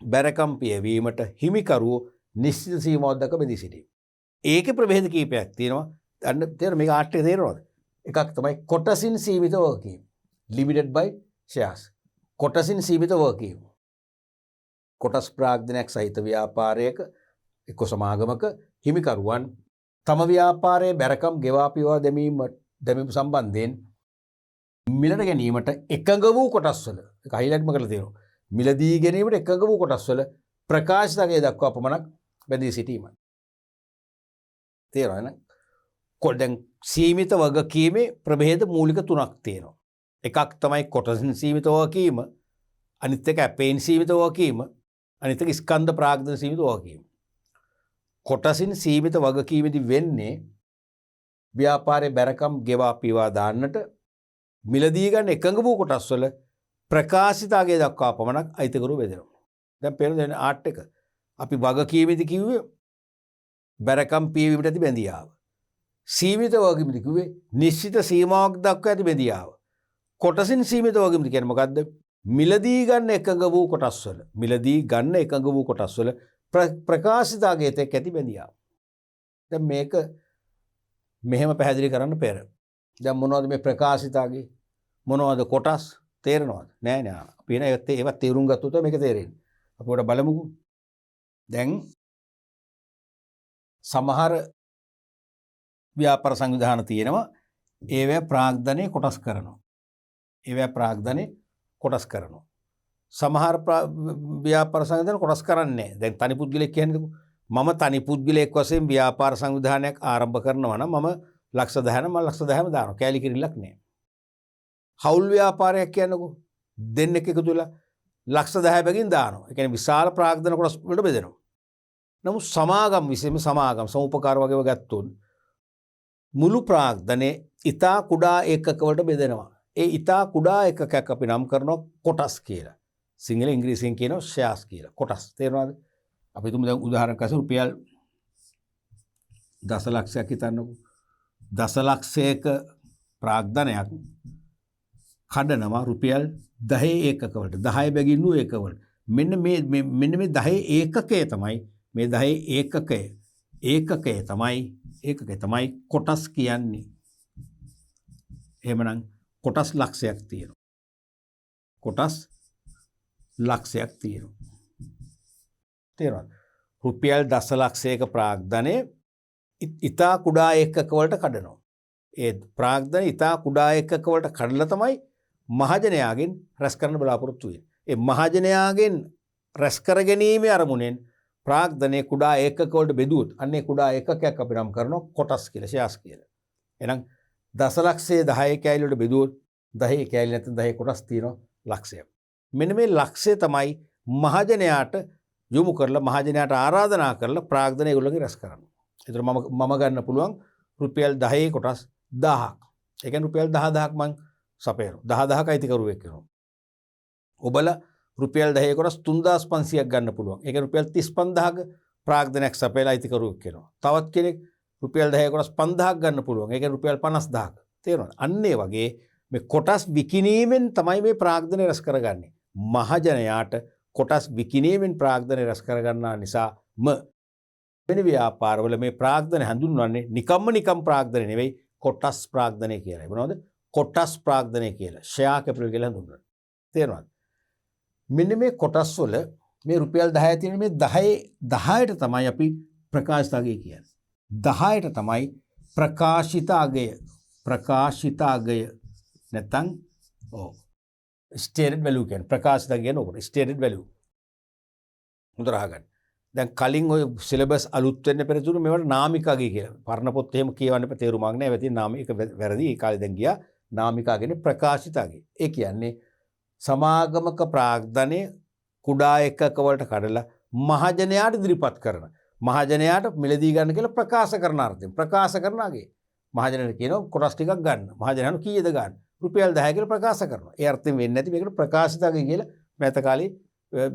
බැරකම් පියවීමට හිමිකරුවෝ නිශ්චිත සීමාවක් දක්වා බැඳී සිටීම. ඒකේ ප්‍රභේද කීපයක් තියෙනවා. අන්න තේරෙන මේක ආර්ට් එක තේරෙනවද? එකක් තමයි කොටසින් සීමිත වගකීම. limited by shares. කොටසින් සීමිත වගකීම. කොටස් ප්‍රාග්ධනයක් සහිත ව්‍යාපාරයක එක්ක සමාගමක හිමිකරුවන් තම ව්‍යාපාරයේ බැරකම් ගෙවා පියවා දැමීම සම්බන්ධයෙන් මිලට ගැනීමට එකඟ වූ කොටස්වල ඒක හයිලයිට්ම කරලා තියෙනවා. මිලදී ගැනීමට එකඟ වූ කොටස්වල ප්‍රකාශිතකයේ දක්වා පමණක් බැඳී සිටීමයි. තේරෙනවද? දැන් සීමිත වගකීමේ ප්‍රභේද මූලික තුනක් තියෙනවා. එකක් තමයි කොටසින් සීමිත වගකීම, අනිත් එක අපේන් සීමිත වගකීම, අනිත් එක ස්කන්ධ ප්‍රාග්ධන සීමිත වගකීම. කොටසින් සීමිත වගකීමේදී වෙන්නේ ව්‍යාපාරයේ බැරකම් ගෙවා පියවා දාන්නට මිලදී ගන්න එකඟ වූ කොටස්වල ප්‍රකාශිතකයේ දක්වා පමණක් අයිතිකරු බෙදෙනවා. දැන් පේන දෙන ආර්ට් එක අපි වගකීමේදී කිව්වේ බැරකම් පියවීමට ඇති බැඳියාව. සීමිත වගකීමේදී කිව්වේ නිශ්චිත සීමාවක් දක්වා ඇති බැඳියාව. කොටසින් සීමිත වගකීමේදී කියන්නේ මොකද්ද? මිලදී ගන්න එකඟ වූ කොටස්වල ප්‍රකාශිතකයේ තෙක් ඇති බැඳියාව. දැන් මේක මෙහෙම පැහැදිලි කරන්න පෙර දැන් මොනවද මේ ප්‍රකාශිතකයේ මොනවද කොටස් තේරෙනවද? නෑ නෑ. අපි එන ඒවත් තේරුම් ගත්තොත් මේක තේරෙන්නේ. අපි උඩ බලමුකෝ. දැන් සමහර ව්‍යාපාර සංවිධාන තියෙනවා ඒවැ ප්‍රාග්ධනයේ කොටස් කරනවා. සමහර ව්‍යාපාර සංවිධාන කොටස් කරන්නේ නැහැ. දැන් තනි පුද්ගලෙක් කියන්නේ මම තනි පුද්ගලයෙක් වශයෙන් ව්‍යාපාර සංවිධානයක් ආරම්භ කරනවා නම් මම ලක්ෂ 10ක් මම ලක්ෂ 10ම දානවා. කැලි කිරිල්ලක් නෑ. හවුල් ව්‍යාපාරයක් කියන්නකෝ දෙන්නෙක් එකතු වෙලා ලක්ෂ 10 බැගින් දානවා. ඒ කියන්නේ විශාල ප්‍රාග්ධන කොටස් වලට බෙදෙනවා. නමුත් සමාගම් විශේෂම සමාගම් සමුපකාර වගේව ගත්තොත් මුළු ප්‍රාග්ධනේ ඊතා කුඩා ඒකක වලට බෙදෙනවා. ඒ ඊතා කුඩා ඒකකයක් අපි නම් කරනවා කොටස් කියලා. සිංහල ඉංග්‍රීසියෙන් කියනවා ෂෙයාර්ස් කියලා. කොටස් තේරෙනවද? අපි තුමු දැන් උදාහරණයක් වශයෙන් රුපියල් දසලක්ෂයක් හිතන්නකෝ. දසලක්ෂයක ප්‍රාග්ධනයක් කඩනවා රුපියල් 10 ඒකක වලට 10 බැගින් නු ඒකක වලට. මෙන්න මේ 10 ඒකකය තමයි මේ 10 ඒකකය තමයි කොටස් කියන්නේ. එහෙමනම් කොටස් ලක්ෂයක් තියෙනවා. තේරුණාද? රුපියල් දසලක්ෂයක ප්‍රාග්ධනය ඉතා කුඩා ඒකක වලට කඩනවා. ඒ ප්‍රාග්ධන ඉතා කුඩා ඒකක වලට කඩලා තමයි මහජනයාගෙන් රැස් කරන්න බලාපොරොත්තු වෙන්නේ. ඒ මහජනයාගෙන් රැස් කර ගැනීමේ අරමුණෙන් ප්‍රාග්ධනයේ කුඩා ඒකක වලට බෙදුවොත් අන්නේ කුඩා ඒකකයක් අපි නම් කරනවා කොටස් කියලා ෂෙයාර්ස් කියලා. එහෙනම් දසලක්ෂයේ 10 කෑලි වලට බෙදුවොත් 10 කෑලි නැත්නම් 10 කොටස් තියෙනවා ලක්ෂයක්. මෙන්න මේ ලක්ෂය තමයි මහජනයාට යොමු කරලා මහජනයාට ආරාධනා කරලා ප්‍රාග්ධනය ඒගොල්ලෝගේ රැස් කරනවා. ඒතර මම ගන්න පුළුවන් රුපියල් 10 කොටස් 1000ක්. ඒ කියන්නේ රුපියල් 10000ක් මං සපයනවා. 10000ක අයිතිකරුවෙක් වෙනවා. ඔබලා රුපියල් 10 කොටස් 3500ක් ගන්න පුළුවන්. ඒ කියන්නේ රුපියල් 35000ක ප්‍රාග්ධනයක් සපයලා අයිතිකරුවෙක් වෙනවා. තවත් කෙනෙක් රුපියල් 10 කොටස් 5000ක් ගන්න පුළුවන්. ඒ කියන්නේ රුපියල් 50000ක. තේරෙනවද? අන්න ඒ වගේ මේ කොටස් විකිණීමෙන් තමයි මේ ප්‍රාග්ධනය රැස් කරගන්නේ. මහජනයාට කොටස් විකිණීමෙන් ප්‍රාග්ධනය රැස් කරගන්නා නිසාම වෙන ව්‍යාපාරවල මේ ප්‍රාග්ධනය හඳුන්වන්නේ නිකම් ප්‍රාග්ධනය නෙවෙයි කොටස් ප්‍රාග්ධනය කියලා. මොනවද? කොටස් ප්‍රාග්ධනය කියලා. ෂෙයා කැපිටල් කියලා හඳුන්වනවා. තේරෙනවද? මෙන්න මේ කොටස් වල මේ රුපියල් 10 තියෙන මේ 10ට තමයි අපි ප්‍රකාශිත අගය කියන්නේ. 10ට තමයි ප්‍රකාශිත අගය. ප්‍රකාශිත අගය නැත්නම් stated value කියන්නේ ප්‍රකාශිත අගය නෝකට stated value. හොඳට අහගන්න. දැන් කලින් ඔය සිලබස් අලුත් වෙන්න පෙරතුරු මේවට නාමික අගය කියලා. පරණ පොත් එහෙම කියවන්න එපා තේරුමක් නැහැ. ඒවා තියෙන නාමික වැරදි. ඒ කාලේ දැන් ගියා නාමික අගයනේ ප්‍රකාශිත අගය. ඒ කියන්නේ සමාගමක ප්‍රාග්ධනය කුඩා එකක වලට කඩලා මහජනයාට ඉදිරිපත් කරන මහජනයාට මිලදී ගන්න කියලා ප්‍රකාශ කරන අර්ථයෙන් ප්‍රකාශ කරන අගේ මහජනයාට කියනවා කොටස් ටිකක් ගන්න මහජනයාට කීයද ගන්න රුපියල් 10 කියලා ප්‍රකාශ කරනවා ඒ අර්ථයෙන් වෙන්නේ නැති මේකට ප්‍රකාශිත අගේ කියලා මෑත කාලේ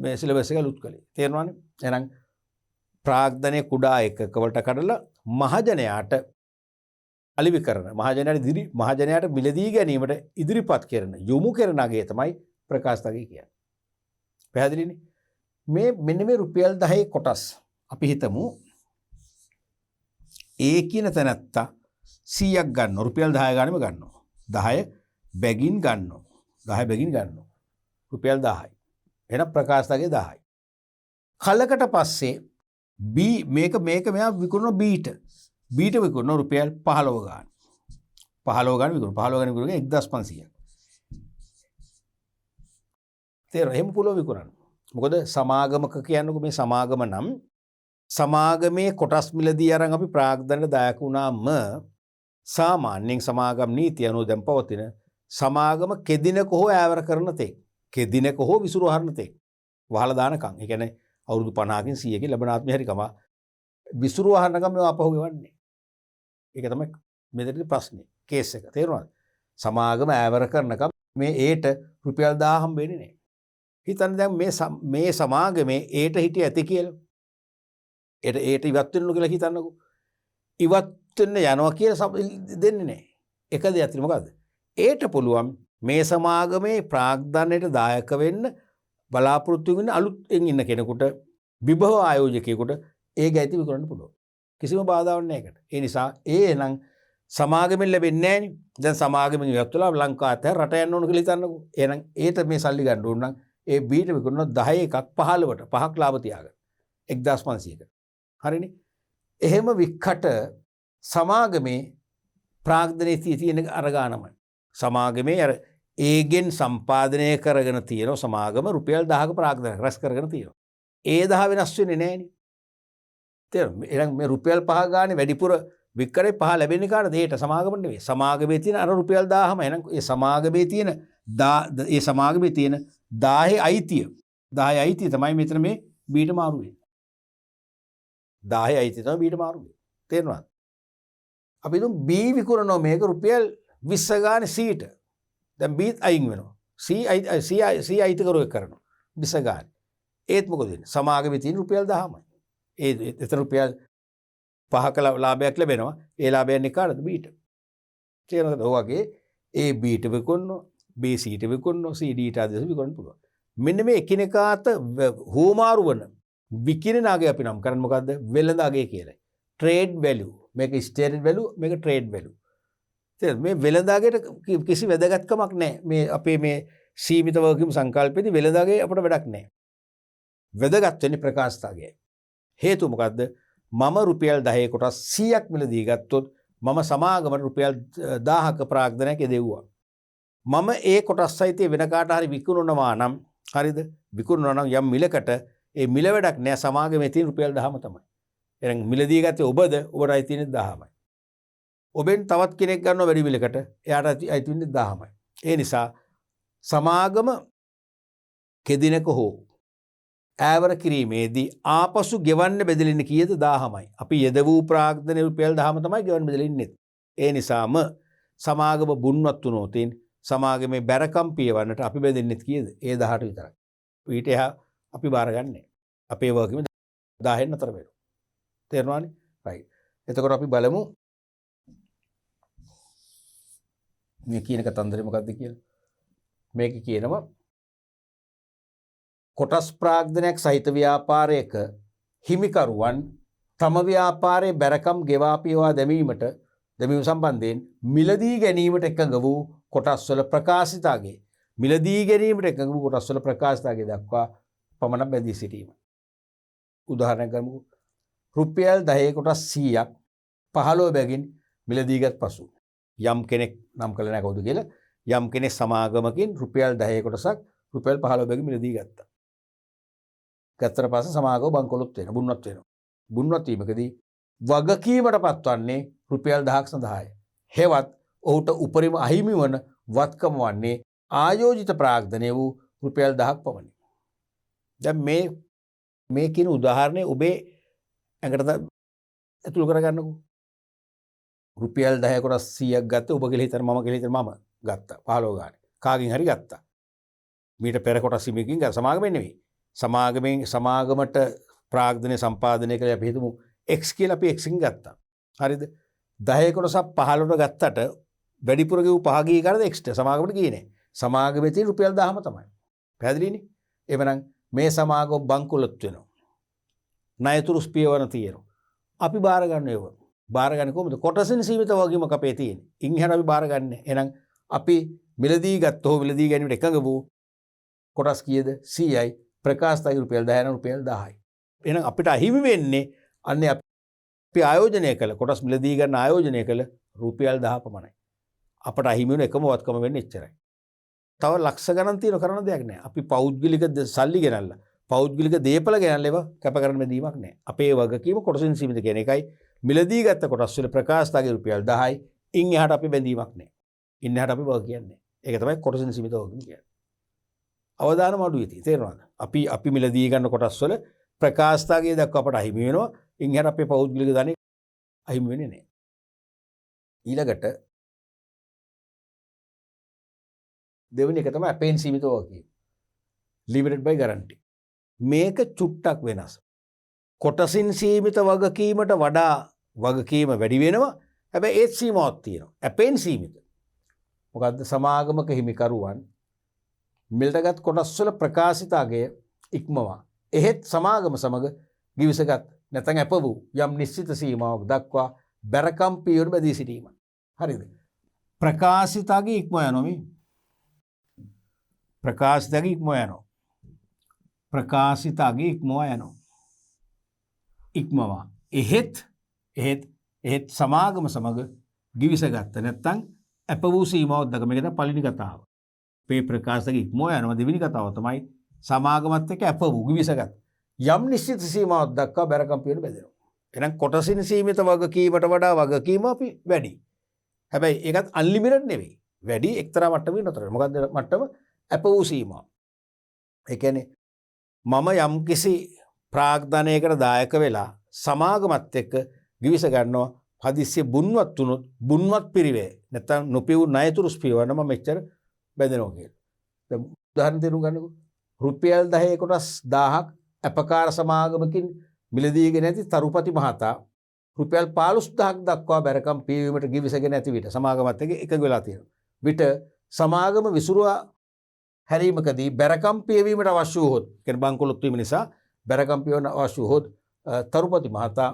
මේ සිලබස් එක අලුත් කළේ තේරෙනවනේ එහෙනම් ප්‍රාග්ධනය කුඩා එකක වලට කඩලා මහජනයාට අලිවි කරන මහජනයාට මිලදී ගැනීමට ඉදිරිපත් කරන යොමු කරන අගේ තමයි ප්‍රකාශිත අගය කියන්නේ. පැහැදිලිනේ? මෙන්න මේ රුපියල් 10 කොටස් අපි හිතමු ඒ කියන තැනත්තා 100ක් ගන්නවා රුපියල් 10 ගානෙම ගන්නවා 10 බැගින් ගන්නවා රුපියල් 10යි. එහෙනම් ප්‍රකාශිත අගය 10යි. කලකට පස්සේ B මේක මෙයා විකුණන Bට විකුණන රුපියල් 15 ගාන 15 ගාන විකුණන 1500ක්. තේරෙනවද? එහෙම පුළුවන් විකුණන්න. මොකද සමාගමක කියන්නකො මේ සමාගම නම් සමාගමේ කොටස් මිලදී අරන් අපි ප්‍රාග්ධනයට දායක වුණාම සාමාන්‍යයෙන් සමාගම් නීතිය අනුව දැන් පවතින සමාගම කෙදිනක හෝ ඈවර කරන තේ කෙදිනක හෝ විසුරු හරන තේ වහලා දානකම්. ඒ කියන්නේ අවුරුදු 50කින් 100කින් ලැබෙන ආත්මය හරිකම විසුරු හරනකම් මේවා අපහු ගෙවන්නේ. ඒක තමයි මෙතනදී ප්‍රශ්නේ. කේස් එක. තේරුණාද? සමාගම ඈවර කරනකම් මේ ඒට රුපියල් 1000 හම්බෙන්නේ නැහැ. හිතන්න දැන් මේ සමාගමේ ඒට හිටිය ඇති කියලා. ඒට ඉවත් වෙන්න කියලා හිතන්නකෝ. ඉවත් වෙන්න යනවා කියලා දෙන්නේ නැහැ. එක දෙයක් තියෙන මොකද්ද? ඒට පුළුවන් මේ සමාගමේ ප්‍රාග්ධනයට දායක වෙන්න බලාපොරොත්තු වෙන අලුත්ෙන් ඉන්න කෙනෙකුට විභව ආයෝජකයෙකුට ඒ ගැති විකුණන්න පුළුවන්. කිසිම බාධාවක් නැහැ ඒකට. ඒ නිසා නම් සමාගමෙන් ලැබෙන්නේ නැහැ නේ. දැන් සමාගමෙන් ඉවත් වෙලා ලංකාවට රට යන්න ඕන කියලා හිතන්නකෝ. එහෙනම් ඒට මේ සල්ලි ගන්න ඕන නම් ඒ බීට විකුණන 10 එකක් 15ට 5ක් ලාභ තියාගන්න 1500ක හරිනේ එහෙම වික්කට සමාගමේ ප්‍රාග්ධනයේ තියෙන අරගානමයි සමාගමේ අර ඒගෙන් සම්පාදනය කරගෙන තියෙන සමාගම රුපියල් 10ක ප්‍රාග්ධනය රැස් කරගෙන තියෙනවා ඒ 10 වෙනස් වෙන්නේ නැහැ නේ තේරෙනවද එහෙනම් මේ රුපියල් 5 ගානේ වැඩිපුර වික්කරේ 5 ලැබෙන්නේ කාටද ඒට සමාගම නෙවෙයි සමාගමේ තියෙන අර රුපියල් 1000ම එහෙනම් ඒ සමාගමේ තියෙන 10 අයිතිය තමයි මෙතන මේ බීට මාරු වෙන්නේ. 10 අයිතිය තමයි බීට මාරු වෙන්නේ. තේරෙනවද? අපි දුම් B විකුණනවා මේක රුපියල් 20 ගානේ Cට. දැන් B අයින් වෙනවා. C අයිතිකරුවෙක් කරනවා 20 ගානේ. ඒත් මොකද වෙන්නේ? සමාගමේ තියෙන රුපියල් 10මයි. එතන රුපියල් 5ක ලාභයක් ලැබෙනවා. ඒ ලාභය යන්නේ කාටද? Bට. තේරෙනවද? ඔය වගේ A Bට විකුණනවා B Cට විකුණනවා C Dට ආදී විකුණන්න පුළුවන්. මෙන්න මේ එකිනෙකාට හෝමාරු වන විකිරණ අගය අපි නම් කරන්නේ මොකද්ද? වෙළඳ අගය කියලා. trade value. මේක stated value මේක trade value. තේරෙනවද? මේ වෙළඳ අගයට කිසි වැදගත්කමක් නැහැ. මේ අපේ මේ සීමිත වගකීම් සංකල්පෙදී වෙළඳ අගය අපිට වැඩක් නැහැ. වැදගත් වෙන්නේ ප්‍රකාශිත අගයයි. හේතුව මොකද්ද? මම රුපියල් 10 කොටස් 100ක් මිලදී ගත්තොත් මම සමාගමට රුපියල් 1000ක ප්‍රාග්ධනයක් යදෙව්වා. මම ඒ කොටස් සහිතේ වෙන කාට හරි විකුණනවා නම් හරිද? විකුණනවා නම් යම් මිලකට ඒ මිල වැඩක් නෑ සමාගමේ තියෙන රුපියල් 10ම තමයි. එහෙනම් මිලදී ගත්තේ ඔබද ඔබට අයිති තියෙන්නේ 10මයි. ඔබෙන් තවත් කෙනෙක් ගන්නවා වැඩි මිලකට එයාට අයිති වෙන්නේ 10මයි. ඒ නිසා සමාගම කෙදිනක හෝ ඈවර කිරීමේදී ආපසු ගෙවන්න බෙදෙලින්නේ කීයද 10මයි. අපි යෙද වූ ප්‍රාග්ධනයේ රුපියල් 10ම තමයි ගෙවන්න බෙදෙලින්නේ. ඒ නිසාම සමාගම බුන්වත් වුණොත් සමාගමේ බැරකම් පියවන්නට අපි බෙදෙන්නේ කීයද? ඒ 18 විතරයි. ඊට එහා අපි බාරගන්නේ. අපේ වගකීම 10න් අතර වෙනවා. තේරුණානේ? රයිට්. එතකොට අපි බලමු මේ කියන කතන්දරේ මොකක්ද කියලා. මේක කියනවා කොටස් ප්‍රාග්ධනයක් සහිත ව්‍යාපාරයක හිමිකරුවන් තම ව්‍යාපාරයේ බැරකම් ගෙවා පියවා දැමීම සම්බන්ධයෙන් මිලදී ගැනීමට එකඟ වූ කොටස්වල ප්‍රකාශිතගේ මිලදී ගැනීමට එකඟ වූ කොටස්වල ප්‍රකාශිතගේ දක්වා පමණක් බැඳී සිටීම. උදාහරණයක් ගමුකෝ. රුපියල් 10 කොටස් 100ක් 15 බැගින් මිලදීගත් පසු යම් කෙනෙක් නම් කළ නැහැ කවුද කියලා යම් කෙනෙක් සමාගමකින් රුපියල් 10 කොටසක් රුපියල් 15 බැගින් මිලදී ගත්තා. ගත්තට පස්සේ සමාගම බංකොලොත් වෙනවා බුන්වත් වෙනවා. බුන්වත් වීමකදී වගකීමට පත්වන්නේ රුපියල් 1000ක් සඳහායි. හෙවත් ඔහුට උපරිම අහිමි වන වත්කම වන්නේ ආයෝජිත ප්‍රාග්ධනය වූ රුපියල් 1000ක් පමණි. දැන් මේ කියන උදාහරණය ඔබේ ඇඟට ඇතුළු කරගන්නකෝ. රුපියල් 10 කොටස් 100ක් ගත්තේ ඔබ කියලා හිතන මම කියලා හිතන මම ගත්තා 15 ගානේ. කාගෙන් හරි ගත්තා. මීට පෙර කොටස් 100කින් ගත්තා. සමාගමෙන් නෙවෙයි. සමාගමට ප්‍රාග්ධනය සම්පාදනය කළේ අපි හිතමු x කියලා අපි x එකෙන් ගත්තා. හරිද? 10 කොටසක් 15ට ගත්තට වැඩිපුර ගෙවු පහ ගියේ කරද x ට සමාගමට ගියේ නෑ. සමාගමේ තියෙන රුපියල් 10ම තමයි. පැහැදිලිනේ? එවනම් මේ සමාගම බංකොලොත් වෙනවා. ණයතුරු ස්පියවන තියෙනවා. අපි බාර ගන්න ඒව. බාර ගන්නේ කොහොමද? කොටසින් සීමිත වගකීමක් අපේ තියෙන්නේ. ඉන් එහාට අපි බාර ගන්නෑ. එහෙනම් අපි මිලදී ගත්තෝ මිලදී ගැනීමට එකඟ වූ කොටස් කීයද? 100යි. ප්‍රකාශිතයි රුපියල් 10 රුපියල් 10යි. එහෙනම් අපිට අහිමි වෙන්නේ අන්නේ අපි ආයෝජනය කළ කොටස් මිලදී ගන්න ආයෝජනය කළ රුපියල් 10 පමණයි. අපට අහිමි වෙන එකම වත්කම වෙන්නේ එච්චරයි. තව ලක්ෂ ගණන් තියෙන කරන දෙයක් නෑ. අපි පෞද්ගලික සල්ලි ගෙනල්ලා පෞද්ගලික දේපල ගෙනල්ලා ඒවා කැප කරන්න බැදීමක් නෑ. අපේ වගකීම කොටසින් සීමිත කියන එකයි. මිලදී ගත්ත කොටස් වල ප්‍රකාශිතගේ රුපියල් 10යි. ඉන් එහාට අපි බැඳීමක් නෑ. ඉන් එහාට අපි වග කියන්නේ. ඒක තමයි කොටසින් සීමිත වගකීම කියන්නේ. අවදානම අඩුයි ඉතින් තේරෙනවද? අපි මිලදී ගන්න කොටස් වල ප්‍රකාශිතගේ දක්වා අපට අහිමි වෙනවා. ඉන් එහාට අපේ පෞද්ගලික ධනෙ අහිමි වෙන්නේ නෑ. ඊළඟට දෙවෙනි එක තමයි අපෙන් සීමිත වගකීම. limited by guarantee. මේක චුට්ටක් වෙනස්. කොටසින් සීමිත වගකීමට වඩා වගකීම වැඩි වෙනවා. හැබැයි ඒත් සීමාවක් තියෙනවා. අපෙන් සීමිත. මොකද්ද? සමාගමක හිමිකරුවන් මිලටගත් කොටස් වල ප්‍රකාශිතගේ ඉක්මවා එහෙත් සමාගම සමග ගිවිසගත් නැත්නම් අප වූ යම් නිශ්චිත සීමාවක් දක්වා බැරකම් පියවර බැදී සිටීම. හරිද? ප්‍රකාශිතගේ ඉක්ම යනවා මේ. ප්‍රකාශිතගේ ඉක්ම යනවා. ප්‍රකාශිතගේ ඉක්මවා යනවා. ඉක්මවා එහෙත් සමාගම සමග ගිවිසගත්ත නැත්නම් අප වූ සීමාවක් දක්වා මේක තමයි පළවෙනි කතාව. මේ ප්‍රකාශකගේ ඉක්මවා යනවා. දෙවෙනි කතාව තමයි සමාගමත් එක්ක අප වූ ගිවිසගත් යම් නිශ්චිත සීමාවක් දක්වා බැරකම් පියවර බෙදෙනවා. එහෙනම් කොටසින් සීමිත වගකීමට වඩා වගකීම අපි වැඩි. හැබැයි ඒකත් අන්ලිමිටඩ් නෙවෙයි. වැඩි එක්තරා මට්ටමකින් නතර වෙනවා. මොකද්ද මට්ටම? අප වූ සීමාව. ඒ කියන්නේ මම යම්කිසි ප්‍රාග්ධනයකට දායක වෙලා සමාගමත් එක්ක ගිවිස ගන්නවා. හදිස්සිය බුන්වත් වුණොත් බුන්වත් පිරිවේ නැත්නම් නොපියු ණයතුරු ස්පියවන මම මෙච්චර බැඳෙනවා කියලා. දැන් උදාහරණ දෙන්න ගන්නකො. රුපියල් 10 කොටස් 1000ක් අපකාර සමාගමකින් මිලදීගෙන ඇති තරුපති මහතා රුපියල් 15000ක් දක්වා බැරකම් පියවීමට ගිවිසගෙන ඇති විට සමාගමත් එක්ක එකඟ වෙලා තියෙනවා. විට සමාගම විසුරුවා හැරීමකදී බැරකම් පියවීමට අවශ්‍ය වූහොත් කියන්නේ බංකොලොත් වීම නිසා බැරකම් පියවන්න අවශ්‍ය වූහොත් තරුපති මහතා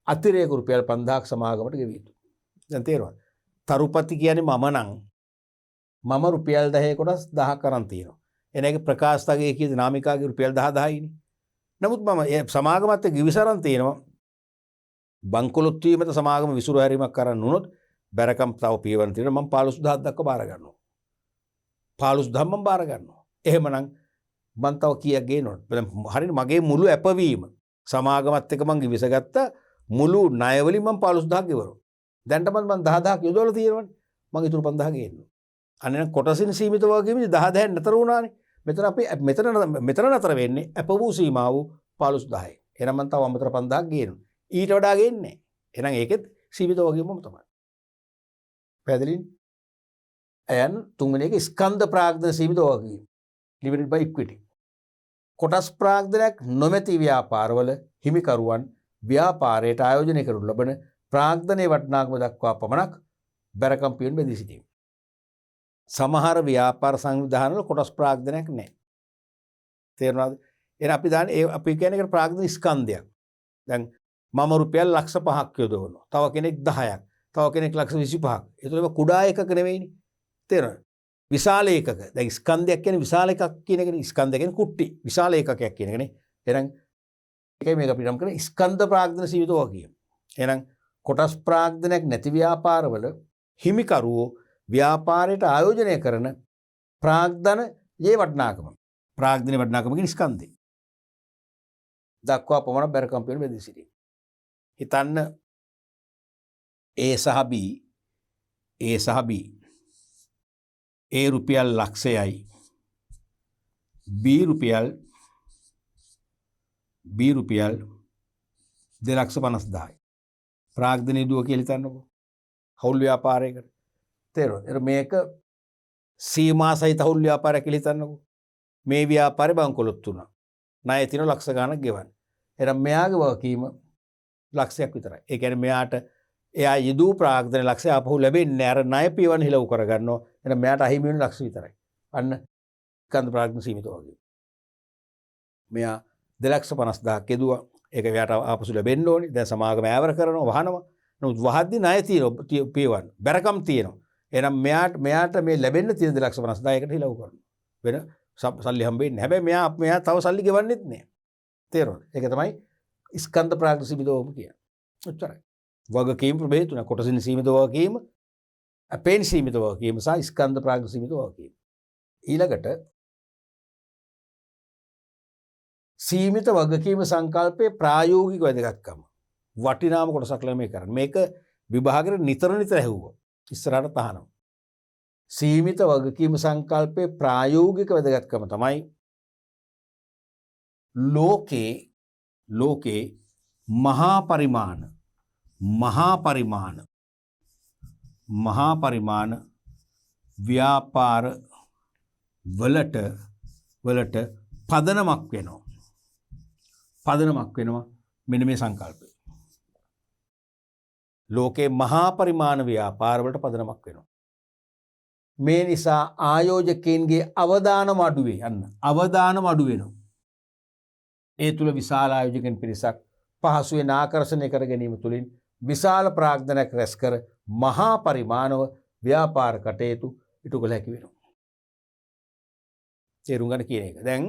අතිරේක රුපියල් 5000ක් සමාගමට ගෙවිය යුතුයි. දැන් තේරෙනවද? තරුපති කියන්නේ මම රුපියල් 10 කොටස් 1000ක් අරන් තියෙනවා. එනගේ ප්‍රකාශතගේ කීයද නාමිකාගේ රුපියල් 10,000යිනේ. නමුත් මම සමාගමත් එක්ක ගිවිස අරන් තියෙනවා. බංකොලොත් වීමට සමාගම විසුරු හැරීමක් කරන්න වුණොත් බැරකම් තව පියවන්න තියෙනවා. මම 15000ක් දක්වා බාර ගන්නවා. 15000 මම බාර ගන්නවා. එහෙමනම් මම තව කීයක් ගේනවද? හරියට මගේ මුළු ඇපවීම සමාගමත් එක්ක මම විසගත්ත මුළු ණය වලින් මම 15000ක් ගෙවනවා. දැන්ට මම 10000ක් යොදවලා තියෙනවනේ. මම ඊටු 5000 ගේනවා. අනේ කොටසින් සීමිත වගකීමේ 10000 නතර වුණානේ. මෙතන අපි මෙතන නතර වෙන්නේ අප වූ සීමාව 15000යි. එහෙනම් මම තව අමතර 5000ක් ගේනවා. ඊට වඩා ගේන්නේ නැහැ. එහෙනම් ඒකෙත් සීමිත වගකීමම තමයි. පැහැදිලිද? එයන් තුන්වෙනි එක ස්කන්ධ ප්‍රාග්ධන සීමිත වගකීම. limited by equity. කොටස් ප්‍රාග්ධනයක් නොමැති ව්‍යාපාරවල හිමිකරුවන් ව්‍යාපාරයට ආයෝජනය කරනු ලබන ප්‍රාග්ධනයේ වටිනාකම දක්වා පමණක් බැරකම් පියවන බෙදී සිටීම. සමහර ව්‍යාපාර සංවිධානවල කොටස් ප්‍රාග්ධනයක් නැහැ. තේරුණාද? එහෙනම් අපි දාන්නේ අපි කියන්නේ ඒකට ප්‍රාග්ධන ස්කන්ධයක්. දැන් මම රුපියල් ලක්ෂ 5ක් යොදවනවා. තව කෙනෙක් 10ක්. තව කෙනෙක් ලක්ෂ 25ක්. ඒතකොට කුඩා එකක නෙවෙයිනේ. තේරෙනවද? විශාල ඒකක. දැන් ස්කන්ධයක් කියන්නේ විශාල එකක් කියන එකනේ. ස්කන්ධය කියන්නේ කුට්ටි. විශාල ඒකකයක් කියන එකනේ. එහෙනම් ඒකයි මේක අපි නම් කරන්නේ ස්කන්ධ ප්‍රාග්ධන සීමිත වගකීම. එහෙනම් කොටස් ප්‍රාග්ධනයක් නැති ව්‍යාපාරවල හිමිකරුවෝ ව්‍යාපාරයට ආයෝජනය කරන ප්‍රාග්ධනයේ වටිනාකම. ප්‍රාග්ධනයේ වටිනාකම කියන්නේ ස්කන්ධය. දක්වා පමණ බැරකම් පියවන බෙදී සිටීම. හිතන්න A සහ B A රුපියල් ලක්ෂයයි B රුපියල් 2,50,000යි. ප්‍රාග්ධනීය දුව කියලා හිතන්නකෝ. හවුල් ව්‍යාපාරයකට. තේරුණාද? මේක සීමා සහිත හවුල් ව්‍යාපාරයක් කියලා හිතන්නකෝ. මේ ව්‍යාපාරේ බංකොලොත් තුනක්. ණය තියෙන ලක්ෂ ගණනක් ගෙවන්න. එහෙනම් මෙයාගේ වගකීම ලක්ෂයක් විතරයි. ඒ කියන්නේ මෙයාට එයා යෙදූ ප්‍රාග්ධන ලක්ෂය ආපහු ලැබෙන්නේ අර ණය පියවන හිලව් කරගන්නවා. එහෙනම් මෙයාට අහිමි වෙන ලක්ෂ විතරයි. අන්න ස්කන්ධ ප්‍රාග්ධන සීමිත වගකීම. මෙයා 2,50,000ක් යෙදුවා. ඒක එයාට ආපසු ලැබෙන්න ඕනේ. දැන් සමාගම ඈවර කරනවා වහනවා. නමුත් වහද්දි ණය තියෙනවා පියවන්න. බැරකම් තියෙනවා. එහෙනම් මෙයාට මේ ලැබෙන්න තියෙන 2,50,000කට හිලව් කරනවා. වෙන සල්ලි හම්බෙන්නේ නැහැ. හැබැයි මෙයා තව සල්ලි ගෙවන්නෙත් නැහැ. තේරුණාද? ඒක තමයි ස්කන්ධ ප්‍රාග්ධන සීමිත වගකීම කියන්නේ. ඔච්චරයි. වගකීම් ප්‍රභේද තුනක්. කොටසින් සීමිත වගකීම, අපේන් සීමිත වගකීම සහ ස්කන්ධ ප්‍රාග්ධන සීමිත වගකීම. ඊළඟට සීමිත වගකීම සංකල්පයේ ප්‍රායෝගික වැදගත්කම. වටිනාම කොටසක් ළමයි කරන්නේ. මේක විභාගෙට නිතර ඇහුවා. ඉස්සරහට තහනම්. සීමිත වගකීම සංකල්පයේ ප්‍රායෝගික වැදගත්කම තමයි ලෝකේ මහා පරිමාණ ව්‍යාපාර වලට පදනමක් වෙනවා මෙන්න මේ සංකල්පය. ලෝකේ මහා පරිමාණ ව්‍යාපාර වලට පදනමක් වෙනවා. මේ නිසා ආයෝජකයන්ගේ අවදානම අඩු වෙනවා. ඒ තුල විශාල ආයෝජකයන් පිරිසක් පහසුවෙන් ආකර්ෂණය කර ගැනීම තුළින් විශාල ප්‍රාග්ධනයක් රැස් කර මහා පරිමාණව ව්‍යාපාර කටයුතු ඉටු කළ හැකි වෙනවා. තේරුම් ගන්න කියන එක. දැන්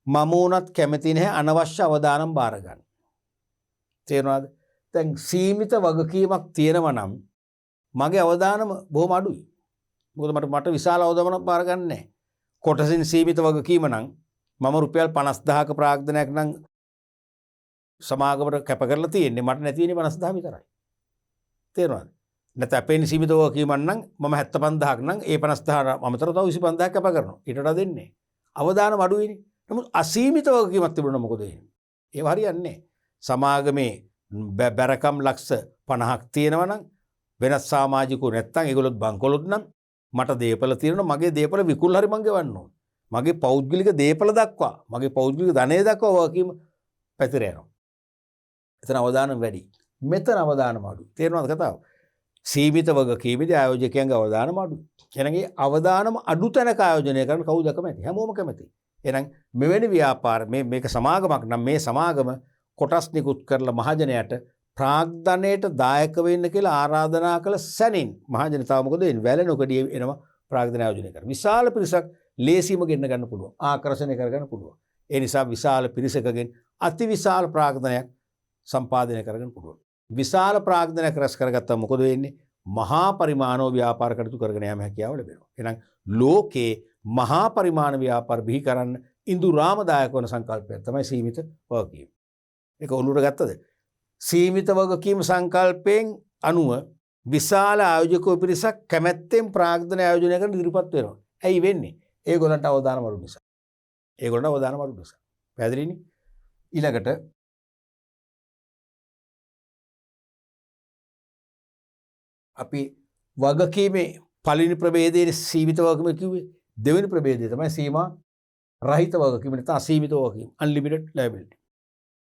මම උනත් කැමති නැහැ අනවශ්‍ය අවදානම් බාර ගන්න. තේරුණාද? දැන් සීමිත වගකීමක් තියෙනවා නම් මගේ අවදානම බොහොම අඩුයි. මොකද මට විශාල අවදානමක් බාර ගන්න නැහැ. කොටසින් සීමිත වගකීම නම් මම රුපියල් 50,000ක ප්‍රාග්ධනයක් නම් සමාගමට කැප කරලා තියෙන්නේ. මට නැති වෙන්නේ 50,000 විතරයි. තේරුණාද? නැත්නම් අපේන සීමිත වගකීමක් නම් මම 75,000ක් නම් ඒ 50,000 අමතරව තව 25,000ක් කැප කරනවා. ඊට වඩා දෙන්නේ නැහැ. අවදානම අඩුයිනේ. නමුත් අසීමිත වගකීමක් තිබුණා මොකද වෙන්නේ? ඒව හරියන්නේ නැහැ. සමාගමේ බැරකම් ලක්ෂ 50ක් තියෙනවා නම් වෙනස් සමාජිකෝ නැත්තම් ඒගොල්ලොත් බංකොලොත් නම් මට දේපල තියෙනවා මගේ දේපල විකුල් හරි මං ගෙවන්න ඕන. මගේ පෞද්ගලික දේපල දක්වා මගේ පෞද්ගලික ධනය දක්වා වගකීම පැතිර යනවා. එතන අවදානම් වැඩි. මෙතන අවදානම් අඩු. තේරුණාද කතාව? සීමිත වගකීමේදී ආයෝජකයන්ගේ අවදානම් අඩු. එහෙනම් ඒ අවදානම් අඩු තැනක ආයෝජනය කරන කවුද කැමති? හැමෝම කැමති. එහෙනම් මෙවැනි ව්‍යාපාර මේක සමාගමක් නම් මේ සමාගම කොටස් නිකුත් කරලා මහජනයාට ප්‍රාග්ධනයට දායක වෙන්න කියලා ආරාධනා කළ සැනින් මහජනතාව මොකද වෙන්නේ? වැලෙනකොඩිය එනවා ප්‍රාග්ධන ආයෝජනය කරන. විශාල පිරිසක් ලේසියම ගෙන්න ගන්න පුළුවන්. ආකර්ෂණය කරගන්න පුළුවන්. ඒ නිසා විශාල පිරිසකගෙන් අති විශාල ප්‍රාග්ධනයක් සම්පාදනය කරගන්න පුළුවන්. විශාල ප්‍රාග්ධනයක් රැස් කරගත්තා මොකද වෙන්නේ? මහා පරිමාණව ව්‍යාපාර කටයුතු කරගෙන යාම හැකියාව ලැබෙනවා. එහෙනම් ලෝකේ මහා පරිමාණ ව්‍යාපාර බිහි කරන්න ඉඳුරාමදායක වන සංකල්පයක් තමයි සීමිත වගකීම. ඒක ඔළුවට ගත්තද? සීමිත වගකීම් සංකල්පයෙන් අනුව විශාල ආයෝජකව පිරිසක් කැමැත්තෙන් ප්‍රාග්ධන ආයෝජනය කරන ඉදිරිපත් වෙනවා. ඇයි වෙන්නේ? ඒගොල්ලන්ට අවදානම අඩු නිසා. ඒගොල්ලන්ට අවදානම අඩු නිසා. පැහැදිලිනේ? ඊළඟට අපි වගකීමේ පළවෙනි ප්‍රභේදයේ සීමිත වගකීම කිව්වේ. දෙවෙනි ප්‍රභේදය තමයි සීමා රහිත වගකීම නැත්නම් අසීමිත වගකීම. unlimited liability.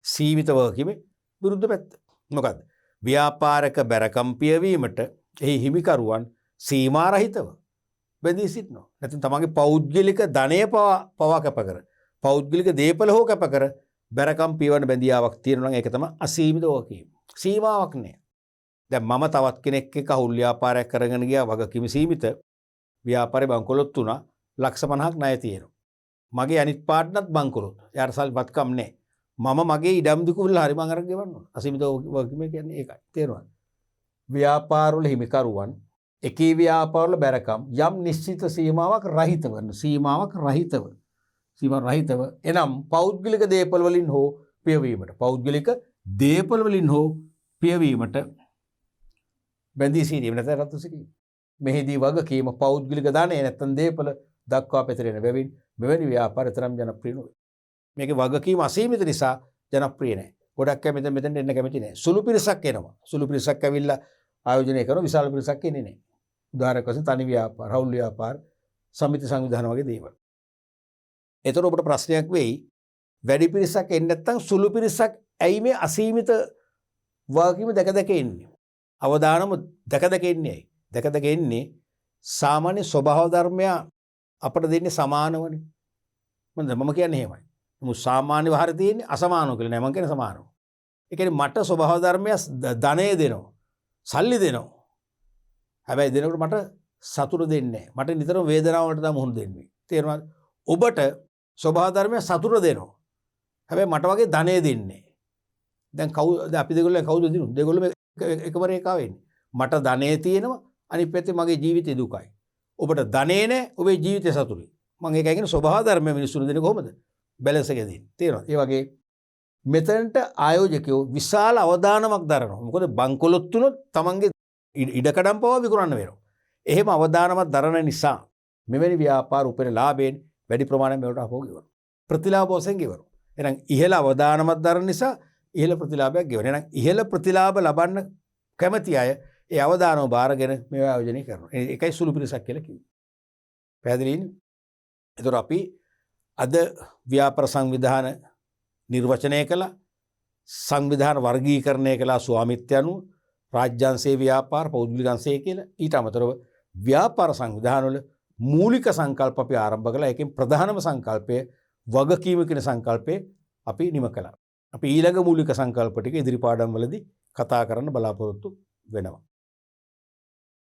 සීමිත වගකීමේ විරුද්ධ පැත්ත. මොකද්ද? ව්‍යාපාරක බැරකම් පියවීමට එහි හිමිකරුවන් සීමා රහිතව බැඳී සිටිනවා. නැත්නම් තමන්ගේ පෞද්ගලික ධනය පවා කැප කර, පෞද්ගලික දේපල හෝ කැප කර බැරකම් පියවන බැඳියාවක් තියෙනවා නම් ඒක තමයි අසීමිත වගකීම. සීමාවක් නැහැ. දැන් මම තවත් කෙනෙක් එක්ක අවුල් ව්‍යාපාරයක් කරගෙන ගියා වගකීම සීමිත ව්‍යාපාරේ බංකොලොත් වුණා ලක්ෂ 50ක් ණය තියෙනවා. මගේ අනිත් පාර්ට්නර්ත් බංකොලොත්. යාට සල්පත්කම් නැහැ. මම මගේ ඉඩම් දුකුල්ල හරි මං අරන් ගෙවන්න ඕන. අසීමිත වගකීම කියන්නේ ඒකයි. තේරුණාද? ව්‍යාපාරවල හිමිකරුවන් එකී ව්‍යාපාරවල බැරකම් යම් නිශ්චිත සීමාවක් රහිතව එනම් පෞද්ගලික දේපල වලින් හෝ පියවීමට බැඳී සිටීම නැත්නම් රතු සිටීම. මෙහිදී වගකීම පෞද්ගලික ධනය නැත්නම් දේපල දක්වා පැතිරෙන බැවින් මෙවැනි ව්‍යාපාර තරම් ජනප්‍රිය නොවේ. මේකේ වගකීම අසීමිත නිසා ජනප්‍රිය නැහැ. ගොඩක් කැමති මෙතෙන් එන්න කැමති නැහැ. සුළු පිරිසක් එනවා. සුළු පිරිසක් ඇවිල්ලා ආයෝජනය කරන විශාල පිරිසක් එන්නේ නැහැ. උදාහරණයක් වශයෙන් තනි ව්‍යාපාර, රවුල් ව්‍යාපාර, සමිති සංවිධාන වගේ දේවල්. ඒතර ඔබට ප්‍රශ්නයක් වෙයි. වැඩි පිරිසක් එන්නේ නැත්නම් සුළු පිරිසක් ඇයි මේ අසීමිත වගකීම දැක එන්නේ? අවදානම දැක එන්නේ ඇයි? දැක එන්නේ සාමාන්‍ය ස්වභාව ධර්මය අපට දෙන්නේ සමානවනේ. මම කියන්නේ එහෙමයි. නමුත් සාමාන්‍ය වහර තියෙන්නේ අසමානව කියලා නෑ. මම කියන්නේ සමානව. ඒ කියන්නේ මට ස්වභාව ධර්මය ධනය දෙනවා. සල්ලි දෙනවා. හැබැයි දෙනකොට මට සතුට දෙන්නේ නෑ. මට නිතරම වේදනාවකට තමයි මුහුණ දෙන්නේ. තේරුණාද? ඔබට ස්වභාව ධර්මය සතුට දෙනවා. හැබැයි මට වගේ ධනය දෙන්නේ නෑ. දැන් අපි දෙගොල්ලෝ කවුද දිනුනේ? දෙගොල්ලෝ එකවර එකා වෙන්නේ. මට ධනය තියෙනවා. අනිත් පැත්තේ මගේ ජීවිතේ දුකයි. ඔබට ධනෙ නෑ. ඔබේ ජීවිතේ සතුටුයි. මම ඒකයි කියන්නේ ස්වභාව ධර්මය මිනිස්සුන්ට දෙන්නේ කොහොමද? බැලන්ස් එක දෙන්නේ. තේරෙනවද? ඒ වගේ මෙතනට ආයෝජකයෝ විශාල අවදානමක් දරනවා. මොකද බංකොලොත් තුනොත් තමන්ගේ ඉඩකඩම් පවා විකුණන්න වෙනවා. එහෙම අවදානමක් දරන නිසා මෙවැනි ව්‍යාපාර උපරිම ලාභයෙන් වැඩි ප්‍රමාණයක් මෙවට අපෝ ගෙවනවා. ප්‍රතිලාභ වශයෙන් ගෙවනවා. එහෙනම් ඉහළ අවදානමක් දරන නිසා ඉහළ ප්‍රතිලාභයක් ගෙවනවා. එහෙනම් ඉහළ ප්‍රතිලාභ ලබන්න කැමති අය ඒ අවදානම බාරගෙන මේවා ආයෝජනය කරනවා. ඒකයි සුළු පිරිසක් කියලා කිව්වේ. පැහැදිලිනේ? ඒතර අපි අද ව්‍යාපාර සංවිධාන නිර්වචනය කළා. සංවිධාන වර්ගීකරණය කළා ස්වාමිත්වය අනුව රාජ්‍යාංශයේ ව්‍යාපාර පෞද්ගලිකංශයේ කියලා. ඊට අමතරව ව්‍යාපාර සංවිධාන වල මූලික සංකල්ප අපි ආරම්භ කළා. ඒකෙන් ප්‍රධානම සංකල්පය වගකීම කියන සංකල්පය අපි නිම කළා. අපි ඊළඟ මූලික සංකල්ප ටික ඉදිරි පාඩම් වලදී කතා කරන්න බලාපොරොත්තු වෙනවා.